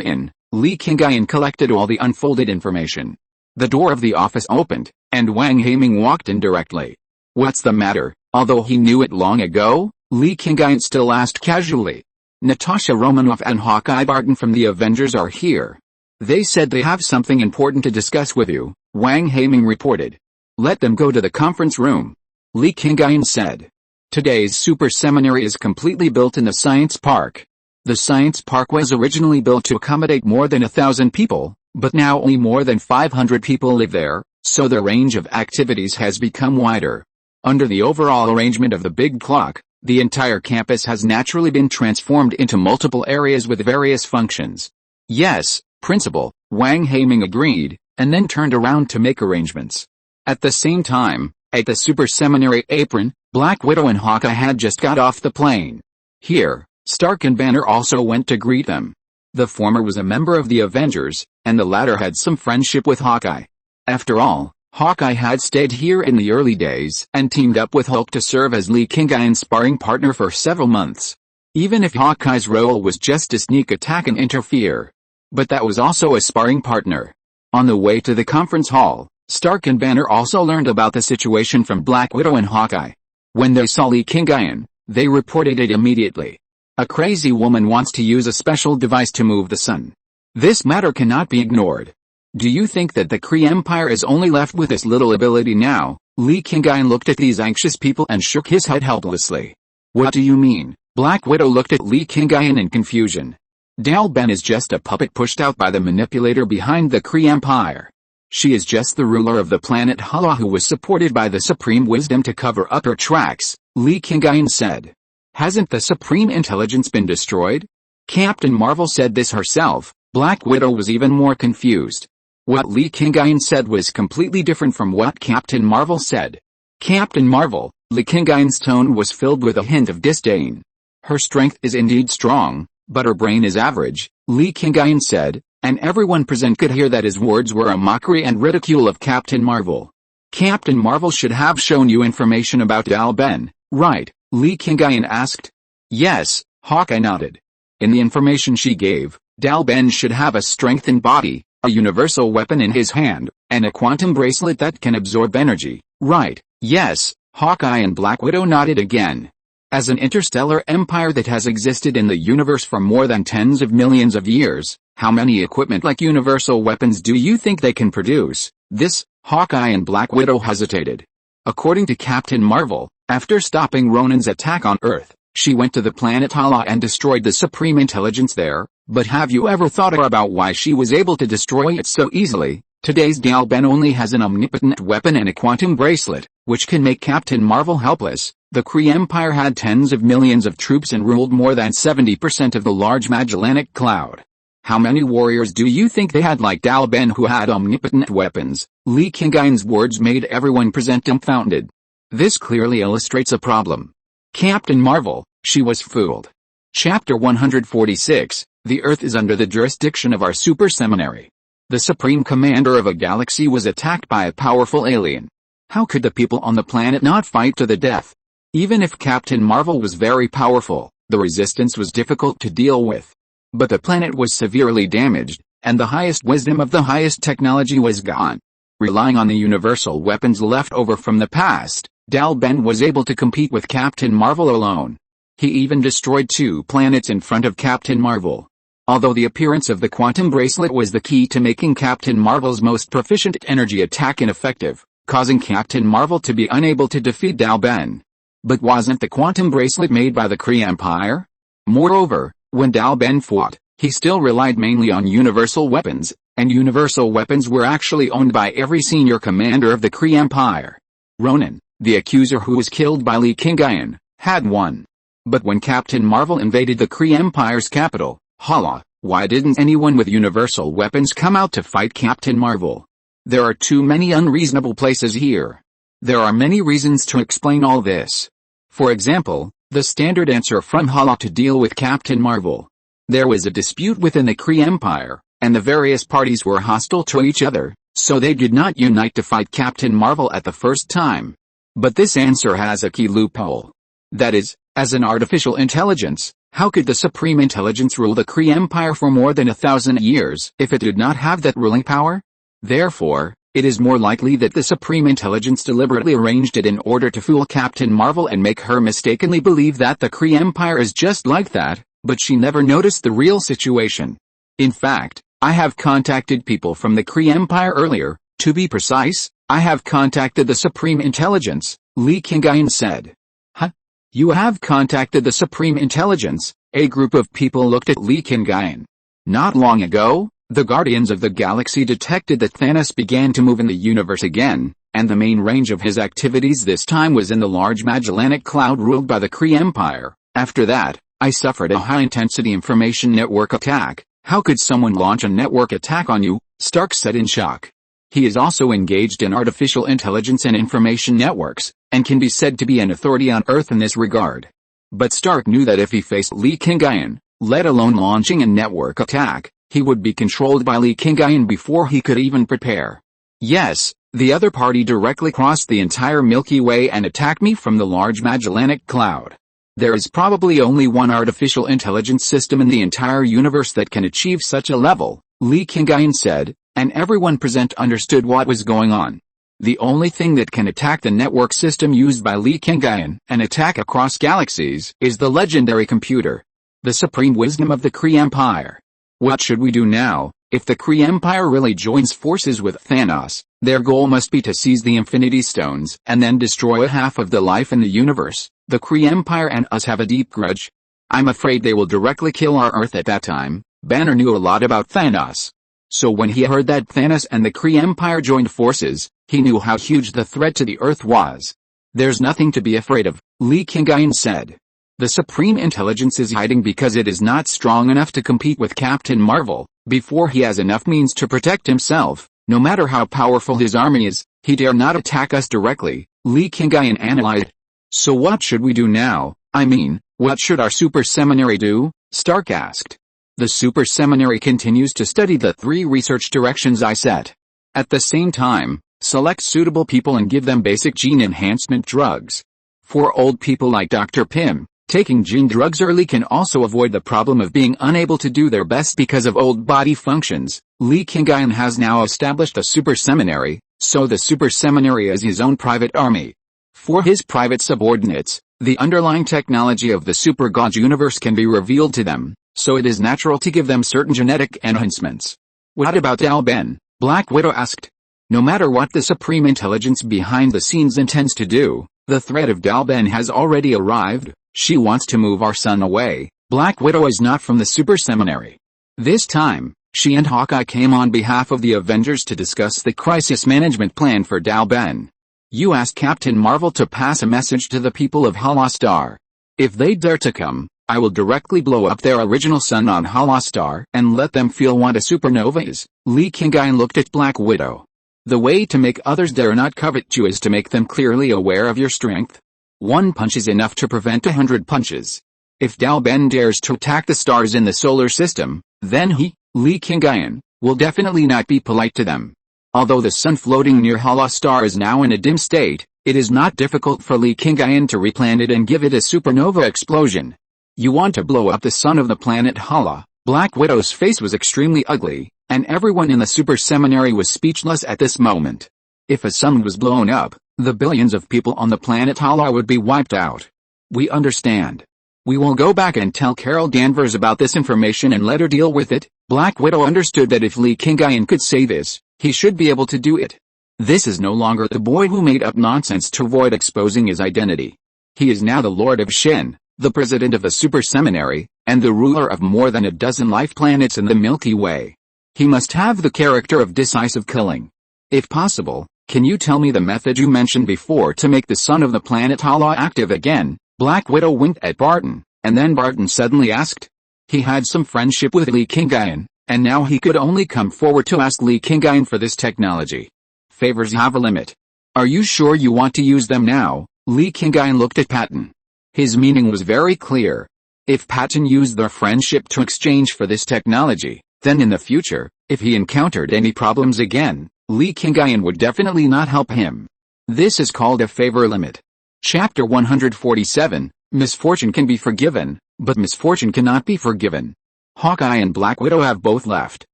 in. Li Qingyun collected all the unfolded information. The door of the office opened, and Wang Haiming walked in directly. What's the matter? Although he knew it long ago, Li Qingyun still asked casually. Natasha Romanoff and Hawkeye Barton from the Avengers are here. They said they have something important to discuss with you, Wang Haiming reported. Let them go to the conference room. Li Qingyun said. Today's super seminary is completely built in the science park. The science park was originally built to accommodate more than 1,000 people, but now only more than 500 people live there, so the range of activities has become wider. Under the overall arrangement of the big clock, the entire campus has naturally been transformed into multiple areas with various functions. Yes, Principal, Wang Haiming agreed, and then turned around to make arrangements. At the same time, at the super seminary apron, Black Widow and Hawkeye had just got off the plane. Here, Stark and Banner also went to greet them. The former was a member of the Avengers, and the latter had some friendship with Hawkeye. After all, Hawkeye had stayed here in the early days and teamed up with Hulk to serve as Li Qingyun's sparring partner for several months. Even if Hawkeye's role was just to sneak attack and interfere. But that was also a sparring partner. On the way to the conference hall, Stark and Banner also learned about the situation from Black Widow and Hawkeye. When they saw Li Qingyun, they reported it immediately. A crazy woman wants to use a special device to move the sun. This matter cannot be ignored. Do you think that the Kree Empire is only left with this little ability now? Li Qingyun looked at these anxious people and shook his head helplessly. What do you mean? Black Widow looked at Li Qingyun in confusion. Dal Ben is just a puppet pushed out by the manipulator behind the Kree Empire. She is just the ruler of the planet Hala who was supported by the Supreme Wisdom to cover up her tracks, Li Qingyun said. Hasn't the Supreme Intelligence been destroyed? Captain Marvel said this herself. Black Widow was even more confused. What Li Qingyun said was completely different from what Captain Marvel said. Captain Marvel, Li Qingyun's tone was filled with a hint of disdain. Her strength is indeed strong, but her brain is average, Li Qingyun said, and everyone present could hear that his words were a mockery and ridicule of Captain Marvel. Captain Marvel should have shown you information about Dal Ben, right? Li Qingyun asked. Yes, Hawkeye nodded. In the information she gave, Dal Ben should have a strengthened body, a universal weapon in his hand, and a quantum bracelet that can absorb energy, right? Yes, Hawkeye and Black Widow nodded again. As an interstellar empire that has existed in the universe for more than tens of millions of years, how many equipment like universal weapons do you think they can produce? This, Hawkeye and Black Widow hesitated. According to Captain Marvel, after stopping Ronan's attack on Earth, she went to the planet Hala and destroyed the Supreme Intelligence there, but have you ever thought about why she was able to destroy it so easily? Today's Dal Ben only has an omnipotent weapon and a quantum bracelet, which can make Captain Marvel helpless. The Kree Empire had tens of millions of troops and ruled more than 70% of the large Magellanic Cloud. How many warriors do you think they had like Dal Ben who had omnipotent weapons? Li Qingyun's words made everyone present dumbfounded. This clearly illustrates a problem. Captain Marvel, She was fooled. Chapter 146, The Earth is under the jurisdiction of our super seminary. The supreme commander of a galaxy was attacked by a powerful alien. How could the people on the planet not fight to the death? Even if Captain Marvel was very powerful, the resistance was difficult to deal with. But the planet was severely damaged, and the highest wisdom of the highest technology was gone. Relying on the universal weapons left over from the past, Dal-Ben was able to compete with Captain Marvel alone. He even destroyed 2 planets in front of Captain Marvel. Although the appearance of the quantum bracelet was the key to making Captain Marvel's most proficient energy attack ineffective, causing Captain Marvel to be unable to defeat Dal-Ben. But wasn't the quantum bracelet made by the Kree Empire? Moreover, when Dal-Ben fought, he still relied mainly on universal weapons, and universal weapons were actually owned by every senior commander of the Kree Empire. Ronan, the accuser who was killed by Li Qingyun, had one. But when Captain Marvel invaded the Kree Empire's capital, Hala, why didn't anyone with universal weapons come out to fight Captain Marvel? There are too many unreasonable places here. There are many reasons to explain all this. For example, the standard answer from Hala to deal with Captain Marvel. There was a dispute within the Kree Empire, and the various parties were hostile to each other, so they did not unite to fight Captain Marvel at the first time. But this answer has a key loophole. That is, as an artificial intelligence, how could the Supreme Intelligence rule the Kree Empire for more than 1,000 years if it did not have that ruling power? Therefore, it is more likely that the Supreme Intelligence deliberately arranged it in order to fool Captain Marvel and make her mistakenly believe that the Kree Empire is just like that, but she never noticed the real situation. In fact, I have contacted people from the Kree Empire earlier. To be precise, I have contacted the Supreme Intelligence, Li Qingyun said. Huh? You have contacted the Supreme Intelligence? A group of people looked at Li Qingyun. Not long ago, the Guardians of the Galaxy detected that Thanos began to move in the universe again, and the main range of his activities this time was in the large Magellanic Cloud ruled by the Kree Empire. After that, I suffered a high-intensity information network attack. How could someone launch a network attack on you? Stark said in shock. He is also engaged in artificial intelligence and information networks, and can be said to be an authority on Earth in this regard. But Stark knew that if he faced Li Qingyun, let alone launching a network attack, he would be controlled by Li Qingyun before he could even prepare. Yes, the other party directly crossed the entire Milky Way and attacked me from the large Magellanic Cloud. There is probably only one artificial intelligence system in the entire universe that can achieve such a level, Li Qingyun said, and everyone present understood what was going on. The only thing that can attack the network system used by Li Qingyun and attack across galaxies is the legendary computer. The supreme wisdom of the Kree Empire. What should we do now? If the Kree Empire really joins forces with Thanos, their goal must be to seize the Infinity Stones and then destroy half of the life in the universe. The Kree Empire and us have a deep grudge. I'm afraid they will directly kill our Earth at that time. Banner knew a lot about Thanos. So when he heard that Thanos and the Kree Empire joined forces, he knew how huge the threat to the Earth was. There's nothing to be afraid of, Li Qingyun said. The Supreme Intelligence is hiding because it is not strong enough to compete with Captain Marvel. Before he has enough means to protect himself, no matter how powerful his army is, he dare not attack us directly, Li Qingyun analyzed. So what should we do now? I mean, what should our super seminary do? Stark asked. The super seminary continues to study the 3 research directions I set. At the same time, select suitable people and give them basic gene enhancement drugs. For old people like Dr. Pym, taking gene drugs early can also avoid the problem of being unable to do their best because of old body functions. Li Qingyun has now established a super seminary, so the super seminary is his own private army. For his private subordinates, the underlying technology of the super god universe can be revealed to them, so it is natural to give them certain genetic enhancements. What about Dal-Ben? Black Widow asked. No matter what the Supreme Intelligence behind the scenes intends to do, the threat of Dal-Ben has already arrived. She wants to move our son away. Black Widow is not from the super seminary. This time, she and Hawkeye came on behalf of the Avengers to discuss the crisis management plan for Dal-Ben. You asked Captain Marvel to pass a message to the people of Hala-Star. If they dare to come, I will directly blow up their original sun on Hala-Star and let them feel what a supernova is. Li Qingyun looked at Black Widow. The way to make others dare not covet you is to make them clearly aware of your strength. 1 punch is enough to prevent 100 punches. If Dalben dares to attack the stars in the solar system, then he, Li Qingyun, will definitely not be polite to them. Although the sun floating near Hala star is now in a dim state, it is not difficult for Li Qingyun to replant it and give it a supernova explosion. You want to blow up the sun of the planet Hala. Black Widow's face was extremely ugly, and everyone in the super seminary was speechless at this moment. If a sun was blown up, the billions of people on the planet Hala would be wiped out. We understand. We will go back and tell Carol Danvers about this information and let her deal with it. Black Widow understood that if Li Qingyun could say this, he should be able to do it. This is no longer the boy who made up nonsense to avoid exposing his identity. He is now the Lord of Shen, the president of the Super Seminary, and the ruler of more than a dozen life planets in the Milky Way. He must have the character of decisive killing. If possible, can you tell me the method you mentioned before to make the sun of the planet Hala active again? Black Widow winked at Barton, and then Barton suddenly asked. He had some friendship with Li Qingyun, and now he could only come forward to ask Li Qingyun for this technology. Favors have a limit. Are you sure you want to use them now? Li Qingyun looked at Patton. His meaning was very clear. If Patton used their friendship to exchange for this technology, then in the future, if he encountered any problems again, Li Qingyun would definitely not help him. This is called a favor limit. Chapter 147, Misfortune can be forgiven, but misfortune cannot be forgiven. Hawkeye and Black Widow have both left.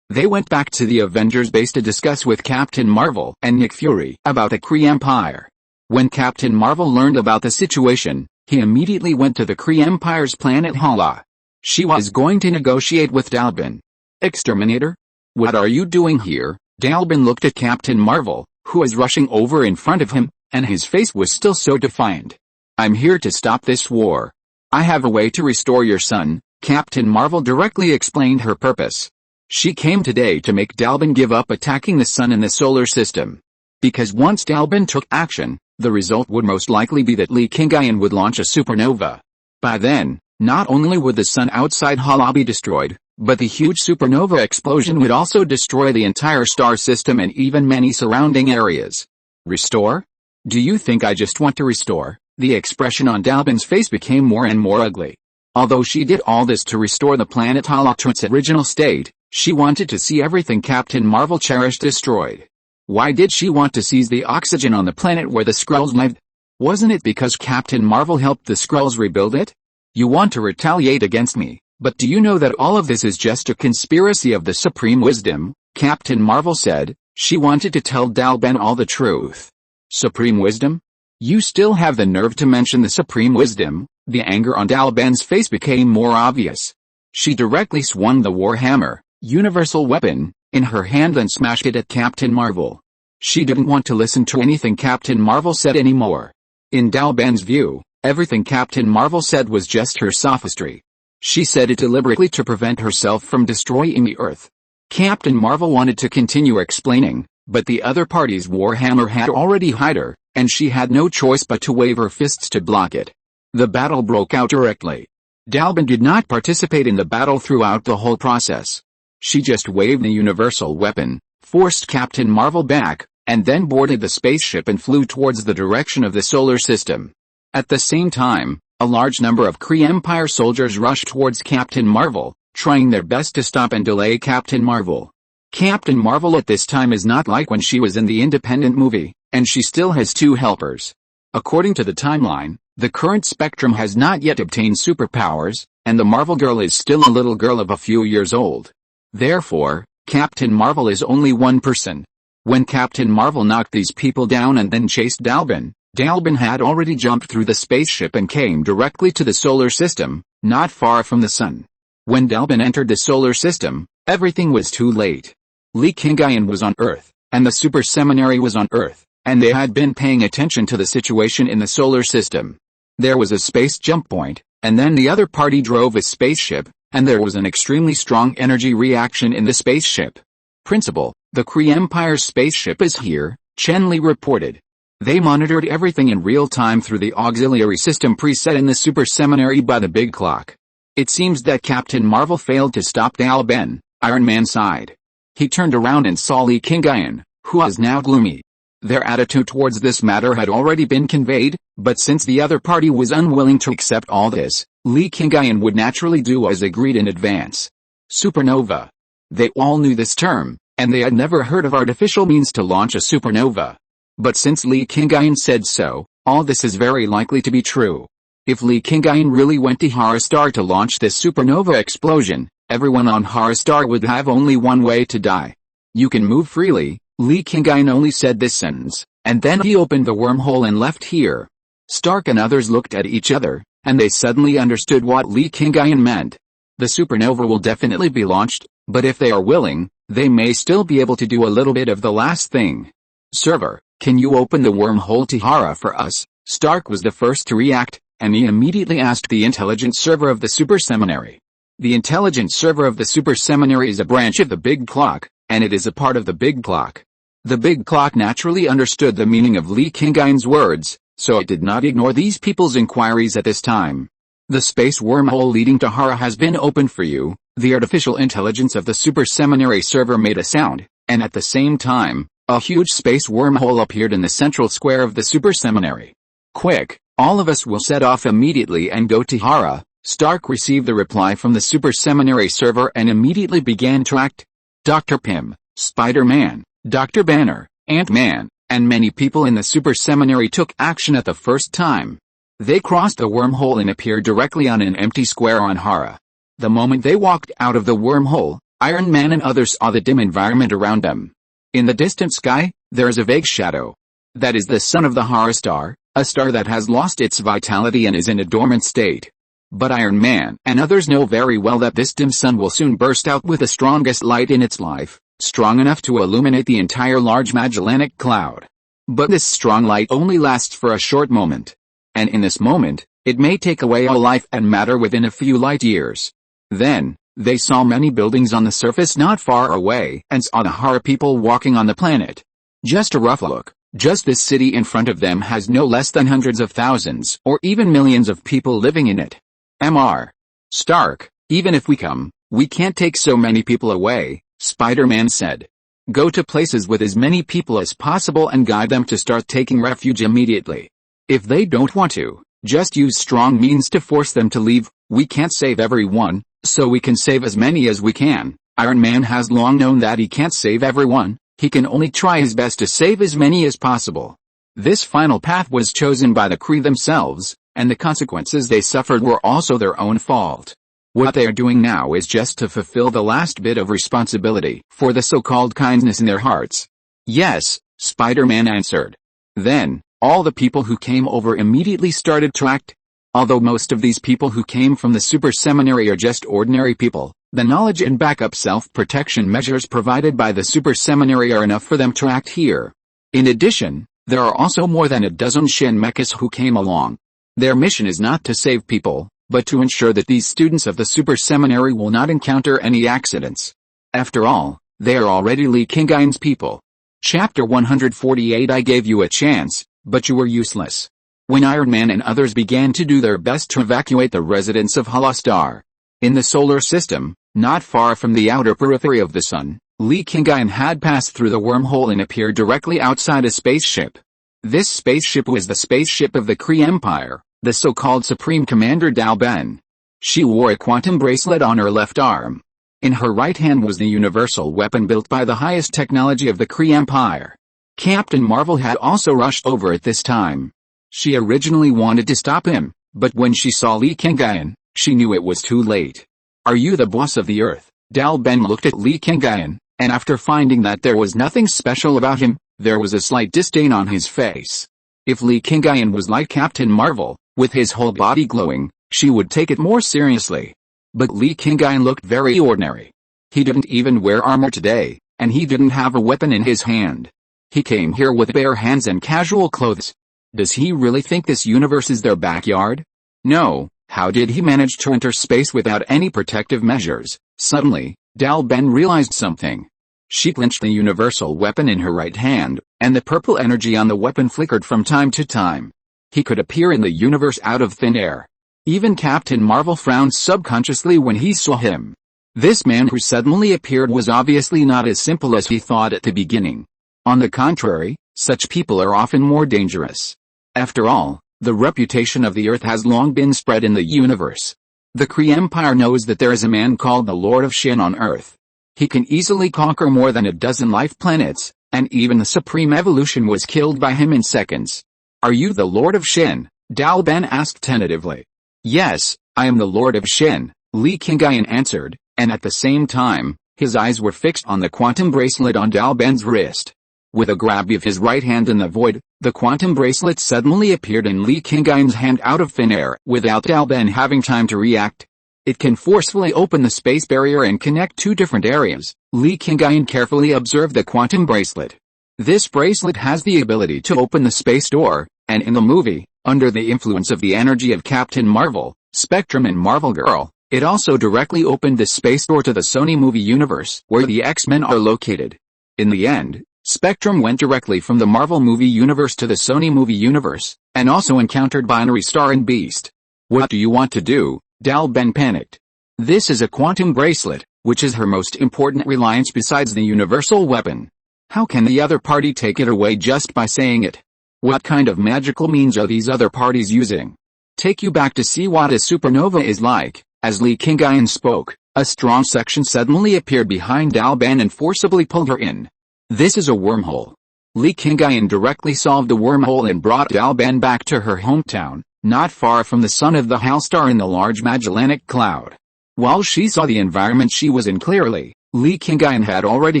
They went back to the Avengers base to discuss with Captain Marvel and Nick Fury about the Kree Empire. When Captain Marvel learned about the situation, he immediately went to the Kree Empire's planet Hala. She was going to negotiate with Dalben. Exterminator? What are you doing here? Dalben looked at Captain Marvel, who was rushing over in front of him, and his face was still so defiant. I'm here to stop this war. I have a way to restore your son. Captain Marvel directly explained her purpose. She came today to make Dalben give up attacking the sun in the solar system. Because once Dalben took action, the result would most likely be that Li Qingyun would launch a supernova. By then, not only would the sun outside Hala be destroyed, but the huge supernova explosion would also destroy the entire star system and even many surrounding areas. Restore? Do you think I just want to restore? The expression on Dalben's face became more and more ugly. Although she did all this to restore the planet Hala to its original state, she wanted to see everything Captain Marvel cherished destroyed. Why did she want to seize the oxygen on the planet where the Skrulls lived? Wasn't it because Captain Marvel helped the Skrulls rebuild it? You want to retaliate against me, but do you know that all of this is just a conspiracy of the Supreme Wisdom? Captain Marvel said. She wanted to tell Dalben all the truth. Supreme Wisdom? You still have the nerve to mention the Supreme Wisdom? The anger on Dalben's face became more obvious. She directly swung the Warhammer, universal weapon, in her hand and smashed it at Captain Marvel. She didn't want to listen to anything Captain Marvel said anymore. In Dalben's view, everything Captain Marvel said was just her sophistry. She said it deliberately to prevent herself from destroying the Earth. Captain Marvel wanted to continue explaining, but the other party's Warhammer had already hit her, and she had no choice but to wave her fists to block it. The battle broke out directly. Dalben did not participate in the battle throughout the whole process. She just waved the universal weapon, forced Captain Marvel back, and then boarded the spaceship and flew towards the direction of the solar system. At the same time, a large number of Kree Empire soldiers rushed towards Captain Marvel, trying their best to stop and delay Captain Marvel. Captain Marvel at this time is not like when she was in the independent movie, and she still has 2 helpers. According to the timeline, the current Spectrum has not yet obtained superpowers, and the Marvel girl is still a little girl of a few years old. Therefore, Captain Marvel is only one person. When Captain Marvel knocked these people down and then chased Dalben, Dalben had already jumped through the spaceship and came directly to the solar system, not far from the sun. When Dalben entered the solar system, everything was too late. Li Qingyun was on Earth, and the Super Seminary was on Earth, and they had been paying attention to the situation in the solar system. There was a space jump point, and then the other party drove a spaceship, and there was an extremely strong energy reaction in the spaceship. Principal, the Kree Empire's spaceship is here, Chen Li reported. They monitored everything in real time through the auxiliary system preset in the Super Seminary by the big clock. It seems that Captain Marvel failed to stop Dalben, Iron Man sighed. He turned around and saw Li Qingyun, who was now gloomy. Their attitude towards this matter had already been conveyed, but since the other party was unwilling to accept all this, Li Qingyun would naturally do as agreed in advance. Supernova. They all knew this term, and they had never heard of artificial means to launch a supernova. But since Li Qingyun said so, all this is very likely to be true. If Li Qingyun really went to Hara Star to launch this supernova explosion, everyone on Hara Star would have only one way to die. You can move freely. Li Qingyun only said this sentence, and then he opened the wormhole and left here. Stark and others looked at each other, and they suddenly understood what Li Qingyun meant. The supernova will definitely be launched, but if they are willing, they may still be able to do a little bit of the last thing. Server, can you open the wormhole to Hara for us? Stark was the first to react, and he immediately asked the intelligence server of the Super Seminary. The intelligence server of the Super Seminary is a branch of the Big Clock, and it is a part of the Big Clock. The Big Clock naturally understood the meaning of Li Qingyun's words, so it did not ignore these people's inquiries at this time. The space wormhole leading to Hara has been opened for you. The artificial intelligence of the Super Seminary server made a sound, and at the same time, a huge space wormhole appeared in the central square of the Super Seminary. Quick, all of us will set off immediately and go to Hara. Stark received the reply from the Super Seminary server and immediately began to act. Dr. Pym, Spider-Man, Dr. Banner, Ant-Man, and many people in the Super Seminary took action at the first time. They crossed the wormhole and appeared directly on an empty square on Hara. The moment they walked out of the wormhole, Iron Man and others saw the dim environment around them. In the distant sky, there is a vague shadow. That is the sun of the Hara star, a star that has lost its vitality and is in a dormant state. But Iron Man and others know very well that this dim sun will soon burst out with the strongest light in its life, strong enough to illuminate the entire large Magellanic cloud. But this strong light only lasts for a short moment. And in this moment, it may take away all life and matter within a few light years. Then, they saw many buildings on the surface not far away and saw the Hara people walking on the planet. Just a rough look, just this city in front of them has no less than hundreds of thousands or even millions of people living in it. Mr. Stark, even if we come, we can't take so many people away, Spider-Man said. Go to places with as many people as possible and guide them to start taking refuge immediately. If they don't want to, just use strong means to force them to leave. We can't save everyone, so we can save as many as we can. Iron Man has long known that he can't save everyone, he can only try his best to save as many as possible. This final path was chosen by the Kree themselves, and the consequences they suffered were also their own fault. What they are doing now is just to fulfill the last bit of responsibility for the so-called kindness in their hearts. Yes, Spider-Man answered. Then, all the people who came over immediately started to act. Although most of these people who came from the Super Seminary are just ordinary people, the knowledge and backup self-protection measures provided by the Super Seminary are enough for them to act here. In addition, there are also more than a dozen Shin mechas who came along. Their mission is not to save people, but to ensure that these students of the Super Seminary will not encounter any accidents. After all, they are already Li Qingyun's people. Chapter 148. I gave you a chance, but you were useless. When Iron Man and others began to do their best to evacuate the residents of Hara Star. In the solar system, not far from the outer periphery of the sun, Li Qingyun had passed through the wormhole and appeared directly outside a spaceship. This spaceship was the spaceship of the Kree Empire, the so-called Supreme Commander Dal Ben. She wore a quantum bracelet on her left arm. In her right hand was the universal weapon built by the highest technology of the Kree Empire. Captain Marvel had also rushed over at this time. She originally wanted to stop him, but when she saw Li Qingyun, she knew it was too late. Are you the boss of the Earth? Dal Ben looked at Li Qingyun, and after finding that there was nothing special about him, there was a slight disdain on his face. If Li Qingyun was like Captain Marvel, with his whole body glowing, she would take it more seriously. But Li Qingyun looked very ordinary. He didn't even wear armor today, and he didn't have a weapon in his hand. He came here with bare hands and casual clothes. Does he really think this universe is their backyard? No, how did he manage to enter space without any protective measures? Suddenly, Dal Ben realized something. She clenched the universal weapon in her right hand, and the purple energy on the weapon flickered from time to time. He could appear in the universe out of thin air. Even Captain Marvel frowned subconsciously when he saw him. This man who suddenly appeared was obviously not as simple as he thought at the beginning. On the contrary, such people are often more dangerous. After all, The reputation of the Earth has long been spread in the universe. The Kree Empire knows that there is a man called the Lord of Shin on Earth. He can easily conquer more than a dozen life planets, and even the Supreme Evolution was killed by him in seconds. Are you the Lord of Shin? Dal Ben asked tentatively. Yes, I am the Lord of Shin, Li Qingyun answered, and at the same time, his eyes were fixed on the quantum bracelet on Dal Ben's wrist. With a grab of his right hand in the void, the quantum bracelet suddenly appeared in Li Qingyun's hand out of thin air without Dal Ben having time to react. It can forcefully open the space barrier and connect two different areas. Li Qingyun carefully observed the quantum bracelet. This bracelet has the ability to open the space door, and in the movie, under the influence of the energy of Captain Marvel, Spectrum and Marvel Girl, it also directly opened the space door to the Sony movie universe where the X-Men are located. In the end, Spectrum went directly from the Marvel movie universe to the Sony movie universe, and also encountered Binary Star and Beast. What do you want to do? Dal Ben panicked. This is a quantum bracelet, which is her most important reliance besides the universal weapon. How can the other party take it away just by saying it? What kind of magical means are these other parties using? Take you back to see what a supernova is like. As Li Qingyun spoke, a strong suction suddenly appeared behind Dal Ben and forcibly pulled her in. This is a wormhole. Li Qingyun directly solved the wormhole and brought Dal Ben back to her hometown, not far from the sun of the Hellstar in the large Magellanic Cloud. While she saw the environment she was in clearly, Li Qingyun had already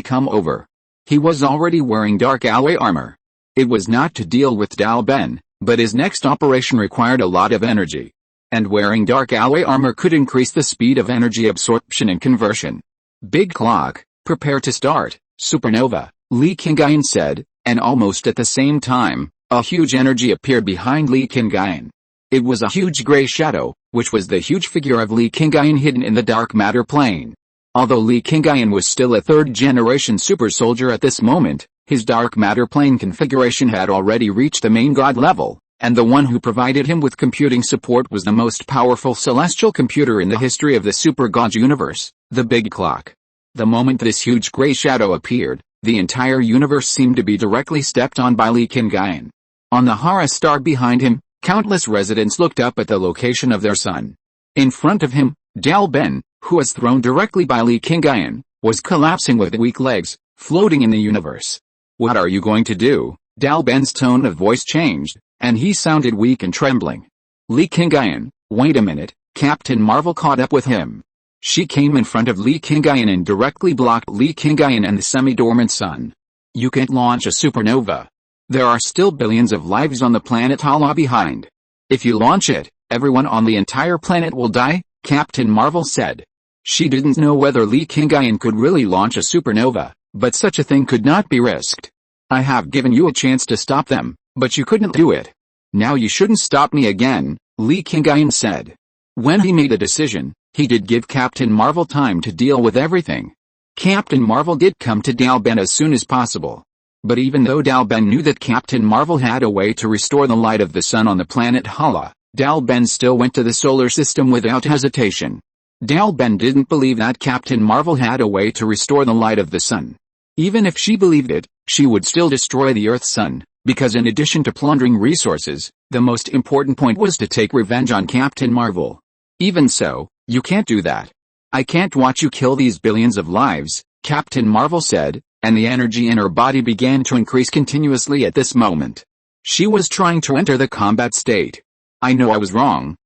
come over. He was already wearing dark alloy armor. It was not to deal with Dal Ben, but his next operation required a lot of energy. And wearing dark alloy armor could increase the speed of energy absorption and conversion. Big clock, prepare to start, supernova, Li Qingyun said, and almost at the same time, a huge energy appeared behind Li Qingyun. It was a huge gray shadow, which was the huge figure of Li Qingyun hidden in the dark matter plane. Although Li Qingyun was still a third-generation super soldier at this moment, his dark matter plane configuration had already reached the main god level, and the one who provided him with computing support was the most powerful celestial computer in the history of the super god universe, the Big Clock. The moment this huge gray shadow appeared, the entire universe seemed to be directly stepped on by Li Qingyun. On the Hara star behind him, countless residents looked up at the location of their sun. In front of him, Dal Ben, who was thrown directly by Li Qingyun, was collapsing with weak legs, floating in the universe. What are you going to do? Dal Ben's tone of voice changed, and he sounded weak and trembling. Li Qingyun, wait a minute, Captain Marvel caught up with him. She came in front of Li Qingyun and directly blocked Li Qingyun and the semi-dormant sun. You can't launch a supernova. There are still billions of lives on the planet Hala behind. If you launch it, everyone on the entire planet will die, Captain Marvel said. She didn't know whether Li Qingyun could really launch a supernova, but such a thing could not be risked. I have given you a chance to stop them, but you couldn't do it. Now you shouldn't stop me again, Li Qingyun said. When he made a decision, he did give Captain Marvel time to deal with everything. Captain Marvel did come to Dal Ben as soon as possible. But even though Dal Ben knew that Captain Marvel had a way to restore the light of the sun on the planet Hala, Dal Ben still went to the solar system without hesitation. Dal Ben didn't believe that Captain Marvel had a way to restore the light of the sun. Even if she believed it, she would still destroy the Earth's sun, because in addition to plundering resources, the most important point was to take revenge on Captain Marvel. Even so, you can't do that. I can't watch you kill these billions of lives, Captain Marvel said, and the energy in her body began to increase continuously at this moment. She was trying to enter the combat state. I know I was wrong,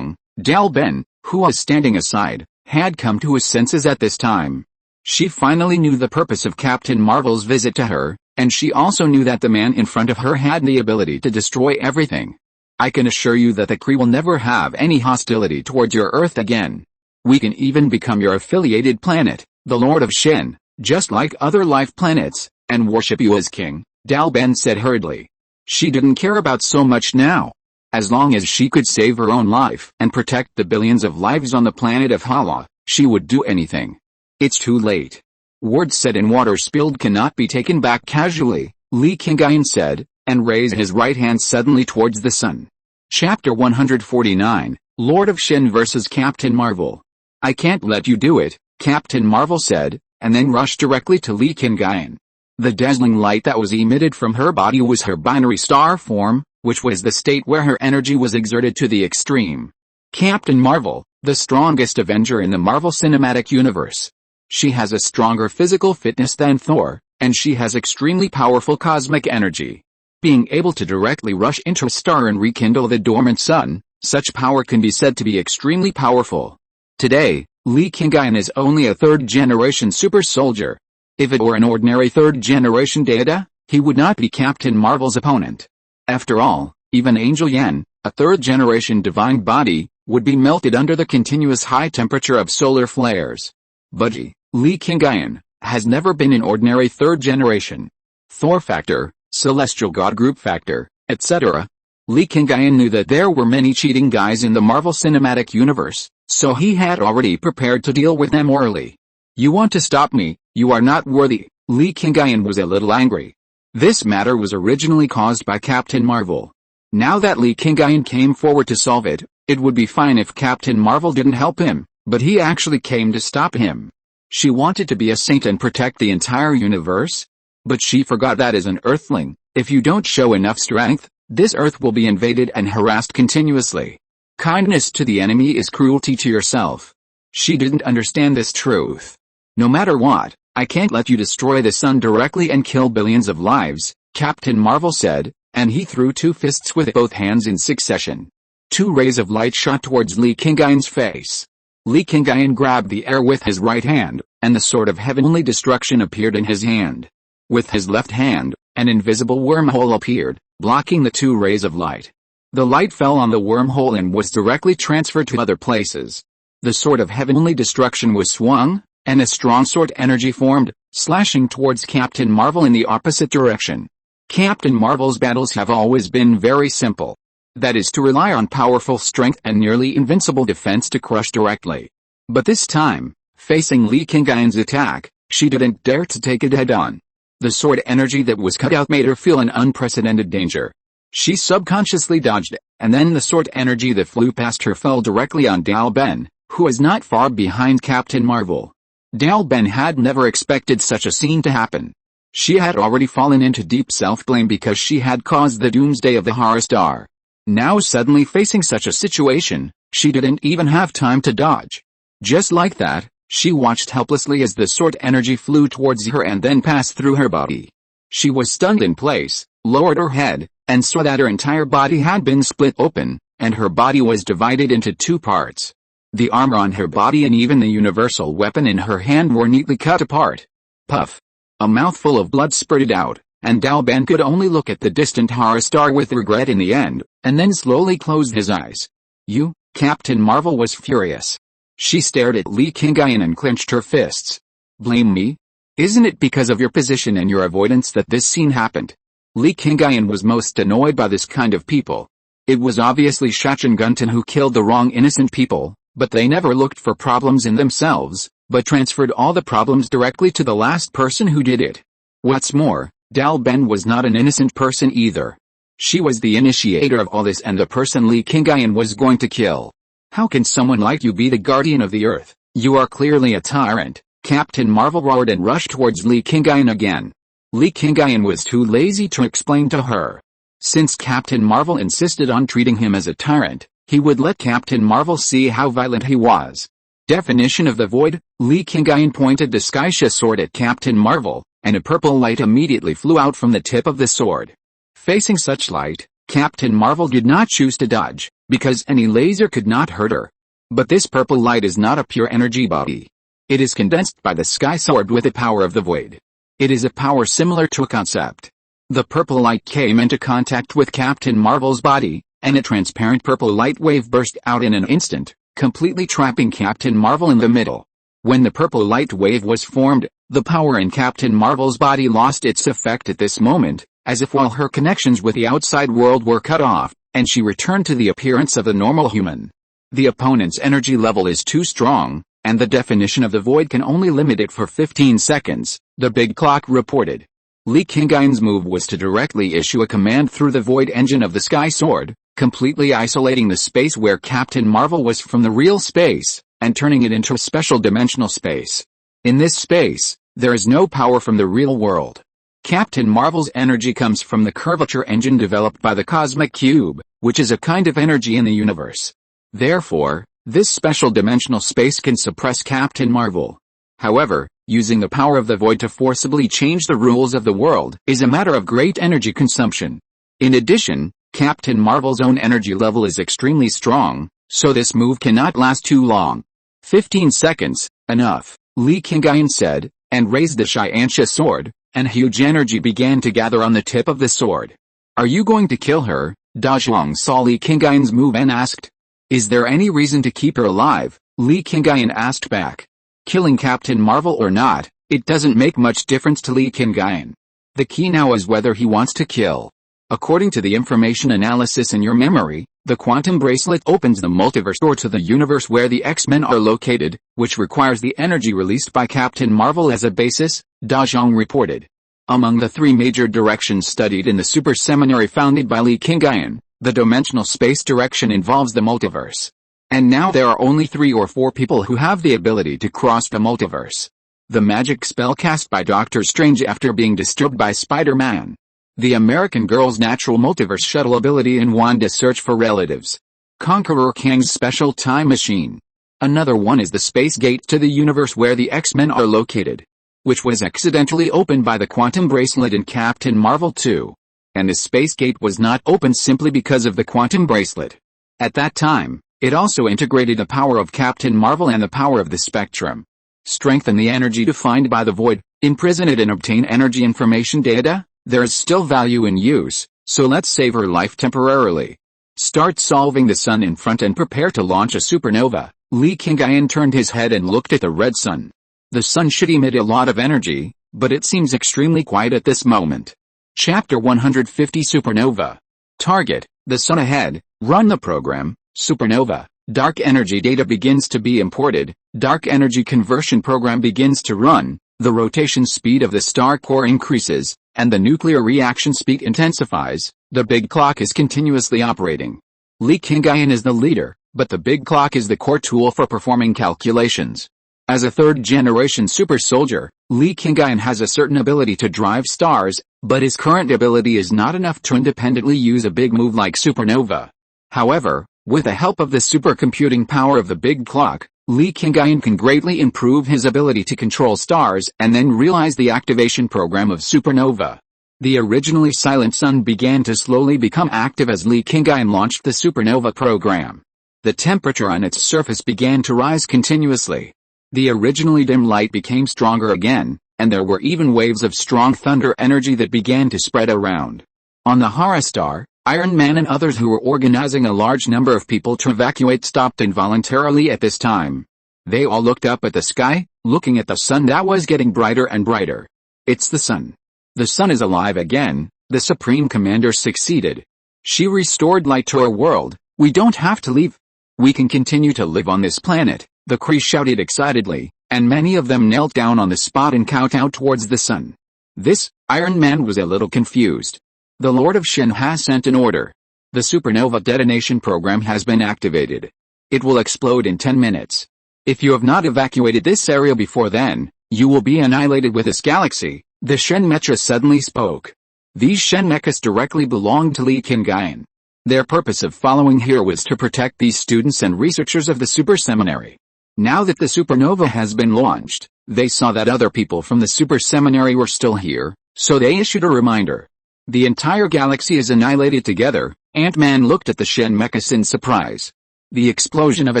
Dal Ben, who was standing aside, had come to his senses at this time. She finally knew the purpose of Captain Marvel's visit to her, and she also knew that the man in front of her had the ability to destroy everything. I can assure you that the Kree will never have any hostility towards your Earth again. We can even become your affiliated planet, the Lord of Shin, just like other life planets, and worship you as king, Dal Ben said hurriedly. She didn't care about so much now. As long as she could save her own life and protect the billions of lives on the planet of Hala, she would do anything. It's too late. Words said and water spilled cannot be taken back casually, Li Qingyun said, and raised his right hand suddenly towards the sun. Chapter 149, Lord of Shin vs. Captain Marvel. I can't let you do it, Captain Marvel said, and then rushed directly to Li Qingyun. The dazzling light that was emitted from her body was her binary star form, which was the state where her energy was exerted to the extreme. Captain Marvel, the strongest Avenger in the Marvel Cinematic Universe. She has a stronger physical fitness than Thor, and she has extremely powerful cosmic energy. Being able to directly rush into a star and rekindle the dormant sun, such power can be said to be extremely powerful. Today, Li Qingyun is only a third-generation super soldier. If it were an ordinary third-generation data, he would not be Captain Marvel's opponent. After all, even Angel Yen, a third-generation divine body, would be melted under the continuous high temperature of solar flares. But Li Qingyun, has never been an ordinary third-generation Thor factor, celestial god group factor, etc. Li Qingyun knew that there were many cheating guys in the Marvel Cinematic Universe, so he had already prepared to deal with them orally. You want to stop me, you are not worthy. Li Qingyun was a little angry. This matter was originally caused by Captain Marvel. Now that Li Qingyun came forward to solve it, it would be fine if Captain Marvel didn't help him, but he actually came to stop him. She wanted to be a saint and protect the entire universe? But she forgot that as an Earthling, if you don't show enough strength, this Earth will be invaded and harassed continuously. Kindness to the enemy is cruelty to yourself. She didn't understand this truth. No matter what, I can't let you destroy the sun directly and kill billions of lives, Captain Marvel said, and he threw two fists with both hands in succession. Two rays of light shot towards Li Qingyun's face. Li Qingyun grabbed the air with his right hand, and the sword of heavenly destruction appeared in his hand. With his left hand, an invisible wormhole appeared, blocking the two rays of light. The light fell on the wormhole and was directly transferred to other places. The sword of heavenly destruction was swung, and a strong sword energy formed, slashing towards Captain Marvel in the opposite direction. Captain Marvel's battles have always been very simple. That is to rely on powerful strength and nearly invincible defense to crush directly. But this time, facing Li Qingyun's attack, she didn't dare to take it head-on. The sword energy that was cut out made her feel an unprecedented danger. She subconsciously dodged, and then the sword energy that flew past her fell directly on Dal Ben, who was not far behind Captain Marvel. Dal Ben had never expected such a scene to happen. She had already fallen into deep self-blame because she had caused the doomsday of the horror star. Now suddenly facing such a situation, she didn't even have time to dodge. Just like that, she watched helplessly as the sword energy flew towards her and then passed through her body. She was stunned in place, lowered her head, and saw that her entire body had been split open, and her body was divided into two parts. The armor on her body and even the universal weapon in her hand were neatly cut apart. Puff! A mouthful of blood spurted out, and Dal Ben could only look at the distant horror star with regret in the end, and then slowly closed his eyes. You, Captain Marvel was furious. She stared at Li Qingyun and clenched her fists. Blame me? Isn't it because of your position and your avoidance that this scene happened? Li Qingyun was most annoyed by this kind of people. It was obviously Shachin Gunton who killed the wrong innocent people, but they never looked for problems in themselves, but transferred all the problems directly to the last person who did it. What's more, Dal Ben was not an innocent person either. She was the initiator of all this and the person Li Qingyun was going to kill. How can someone like you be the guardian of the earth? You are clearly a tyrant, Captain Marvel roared and rushed towards Li Qingyun again. Li Qingyun was too lazy to explain to her. Since Captain Marvel insisted on treating him as a tyrant, he would let Captain Marvel see how violent he was. Definition of the void, Li Qingyun pointed the Skysha sword at Captain Marvel, and a purple light immediately flew out from the tip of the sword. Facing such light, Captain Marvel did not choose to dodge, because any laser could not hurt her. But this purple light is not a pure energy body. It is condensed by the Sky Sword with the power of the void. It is a power similar to a concept. The purple light came into contact with Captain Marvel's body, and a transparent purple light wave burst out in an instant, completely trapping Captain Marvel in the middle. When the purple light wave was formed, the power in Captain Marvel's body lost its effect at this moment, as if all her connections with the outside world were cut off, and she returned to the appearance of a normal human. The opponent's energy level is too strong, and the definition of the void can only limit it for 15 seconds, the big clock reported. Li Qingyun's move was to directly issue a command through the void engine of the Sky Sword, completely isolating the space where Captain Marvel was from the real space, and turning it into a special dimensional space. In this space, there is no power from the real world. Captain Marvel's energy comes from the curvature engine developed by the cosmic cube, which is a kind of energy in the universe. Therefore, this special dimensional space can suppress Captain Marvel. However, using the power of the void to forcibly change the rules of the world is a matter of great energy consumption. In addition, Captain Marvel's own energy level is extremely strong, so this move cannot last too long. 15 seconds, enough, Li Qingyun said, and raised the Xianxia sword, and huge energy began to gather on the tip of the sword. Are you going to kill her? Da Zhuang saw Li Qingyun's move and asked. Is there any reason to keep her alive? Li Qingyun asked back. Killing Captain Marvel or not, it doesn't make much difference to Li Qingyun. The key now is whether he wants to kill. According to the information analysis in your memory, the quantum bracelet opens the multiverse door to the universe where the X-Men are located, which requires the energy released by Captain Marvel as a basis, Da Zhang reported. Among the three major directions studied in the super seminary founded by Li Qingyun, the dimensional space direction involves the multiverse. And now there are only 3 or 4 people who have the ability to cross the multiverse. The magic spell cast by Doctor Strange after being disturbed by Spider-Man. The American Girl's natural multiverse shuttle ability and Wanda's search for relatives. Conqueror Kang's special time machine. Another one is the space gate to the universe where the X-Men are located, which was accidentally opened by the quantum bracelet in Captain Marvel 2. And the space gate was not opened simply because of the quantum bracelet. At that time, it also integrated the power of Captain Marvel and the power of the spectrum. Strengthen the energy defined by the void, imprison it and obtain energy information data. There is still value in use, so let's save her life temporarily. Start solving the sun in front and prepare to launch a supernova. Li Qingyun turned his head and looked at the red sun. The sun should emit a lot of energy, but it seems extremely quiet at this moment. Chapter 150 Supernova. Target, the sun ahead, run the program, supernova. Dark energy data begins to be imported, dark energy conversion program begins to run, the rotation speed of the star core increases, and the nuclear reaction speed intensifies, the big clock is continuously operating. Li Qingyun is the leader, but the big clock is the core tool for performing calculations. As a third-generation super soldier, Li Qingyun has a certain ability to drive stars, but his current ability is not enough to independently use a big move like supernova. However, with the help of the supercomputing power of the big clock, Li Qingyun can greatly improve his ability to control stars and then realize the activation program of supernova. The originally silent sun began to slowly become active as Li Qingyun launched the supernova program. The temperature on its surface began to rise continuously. The originally dim light became stronger again, and there were even waves of strong thunder energy that began to spread around. On the Hara star, Iron Man and others who were organizing a large number of people to evacuate stopped involuntarily at this time. They all looked up at the sky, looking at the sun that was getting brighter and brighter. It's the sun. The sun is alive again, the Supreme Commander succeeded. She restored light to our world, we don't have to leave. We can continue to live on this planet, the Kree shouted excitedly, and many of them knelt down on the spot and kowtowed towards the sun. This, Iron Man was a little confused. The Lord of Shen has sent an order. The supernova detonation program has been activated. It will explode in 10 minutes. If you have not evacuated this area before then, you will be annihilated with this galaxy, the Shen Mecha suddenly spoke. These Shen Mechas directly belonged to Li Qingyun. Their purpose of following here was to protect these students and researchers of the super seminary. Now that the supernova has been launched, they saw that other people from the super seminary were still here, so they issued a reminder. The entire galaxy is annihilated together. Ant-Man looked at the Shen Mechas in surprise. The explosion of a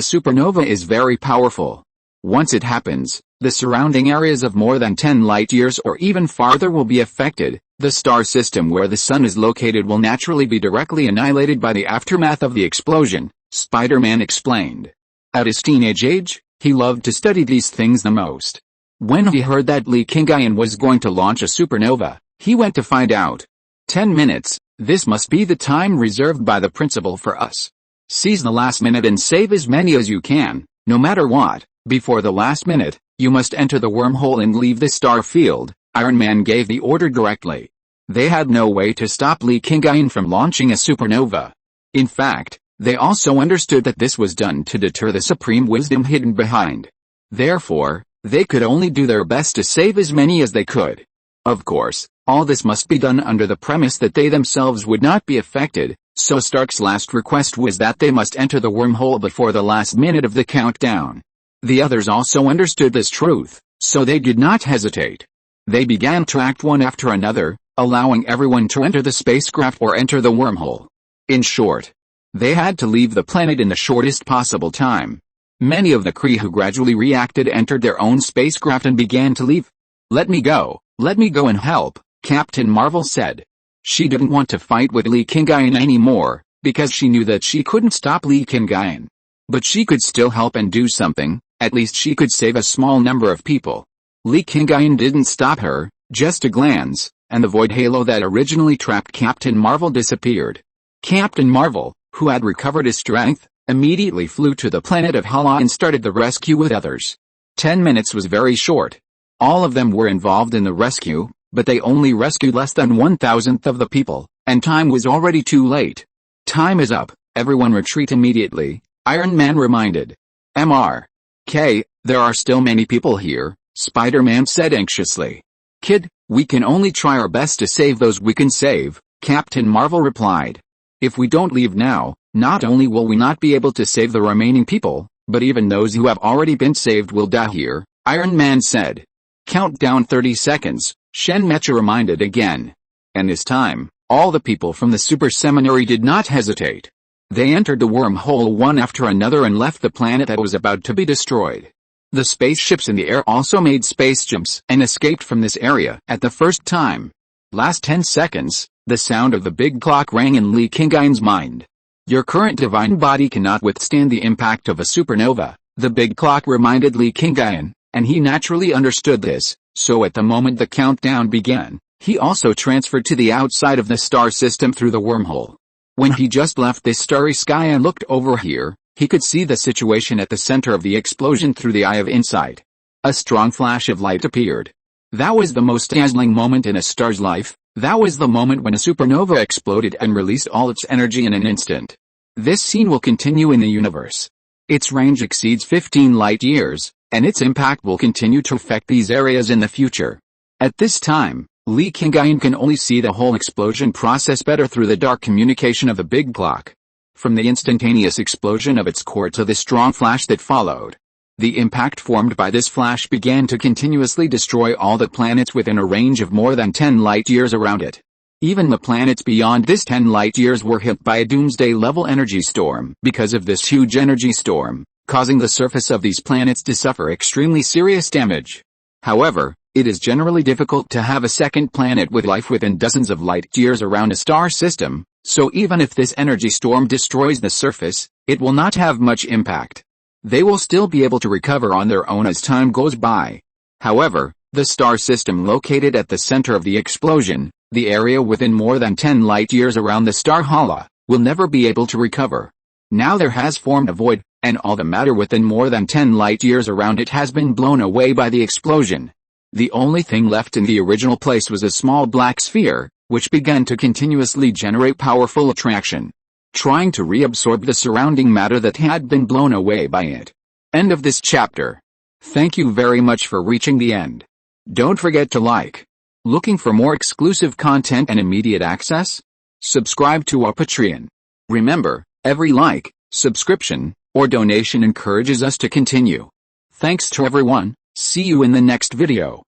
supernova is very powerful. Once it happens, the surrounding areas of more than 10 light-years or even farther will be affected. The star system where the sun is located will naturally be directly annihilated by the aftermath of the explosion, Spider-Man explained. At his teenage age, he loved to study these things the most. When he heard that Li Qingyun was going to launch a supernova, he went to find out. 10 minutes, this must be the time reserved by the principal for us. Seize the last minute and save as many as you can, no matter what. Before the last minute, you must enter the wormhole and leave the star field. Iron Man gave the order directly. They had no way to stop Li Qingyun from launching a supernova. In fact, they also understood that this was done to deter the supreme wisdom hidden behind. Therefore, they could only do their best to save as many as they could. Of course, All this must be done under the premise that they themselves would not be affected, so Stark's last request was that they must enter the wormhole before the last minute of the countdown. The others also understood this truth, so they did not hesitate. They began to act one after another, allowing everyone to enter the spacecraft or enter the wormhole. In short, they had to leave the planet in the shortest possible time. Many of the Kree who gradually reacted entered their own spacecraft and began to leave. Let me go and help, Captain Marvel said. She didn't want to fight with Li Qingyun anymore, because she knew that she couldn't stop Li Qingyun. But she could still help and do something, at least she could save a small number of people. Li Qingyun didn't stop her, just a glance, and the void halo that originally trapped Captain Marvel disappeared. Captain Marvel, who had recovered his strength, immediately flew to the planet of Hala and started the rescue with others. 10 minutes was very short. All of them were involved in the rescue, but they only rescued less than 1,000th of the people, and time was already too late. Time is up, everyone retreat immediately, Iron Man reminded. MRK, there are still many people here, Spider-Man said anxiously. Kid, we can only try our best to save those we can save, Captain Marvel replied. If we don't leave now, not only will we not be able to save the remaining people, but even those who have already been saved will die here, Iron Man said. Countdown 30 seconds, Shen Mecha reminded again. And this time, all the people from the super seminary did not hesitate. They entered the wormhole one after another and left the planet that was about to be destroyed. The spaceships in the air also made space jumps and escaped from this area at the first time. Last 10 seconds, the sound of the big clock rang in Li Qingyun's mind. Your current divine body cannot withstand the impact of a supernova, the big clock reminded Li Qingyun, and he naturally understood this, so at the moment the countdown began, he also transferred to the outside of the star system through the wormhole. When he just left this starry sky and looked over here, he could see the situation at the center of the explosion through the eye of insight. A strong flash of light appeared. That was the most dazzling moment in a star's life. That was the moment when a supernova exploded and released all its energy in an instant. This scene will continue in the universe. Its range exceeds 15 light years, and its impact will continue to affect these areas in the future. At this time, Li Qingyun can only see the whole explosion process better through the dark communication of the big clock. From the instantaneous explosion of its core to the strong flash that followed. The impact formed by this flash began to continuously destroy all the planets within a range of more than 10 light-years around it. Even the planets beyond this 10 light-years were hit by a doomsday-level energy storm because of this huge energy storm, causing the surface of these planets to suffer extremely serious damage. However, it is generally difficult to have a second planet with life within dozens of light-years around a star system, so even if this energy storm destroys the surface, it will not have much impact. They will still be able to recover on their own as time goes by. However, the star system located at the center of the explosion, the area within more than 10 light-years around the star Hala, will never be able to recover. Now there has formed a void, and all the matter within more than 10 light-years around it has been blown away by the explosion. The only thing left in the original place was a small black sphere, which began to continuously generate powerful attraction, trying to reabsorb the surrounding matter that had been blown away by it. End of this chapter. Thank you very much for reaching the end. Don't forget to like. Looking for more exclusive content and immediate access? Subscribe to our Patreon. Remember, every like, subscription, or donation encourages us to continue. Thanks to everyone, see you in the next video.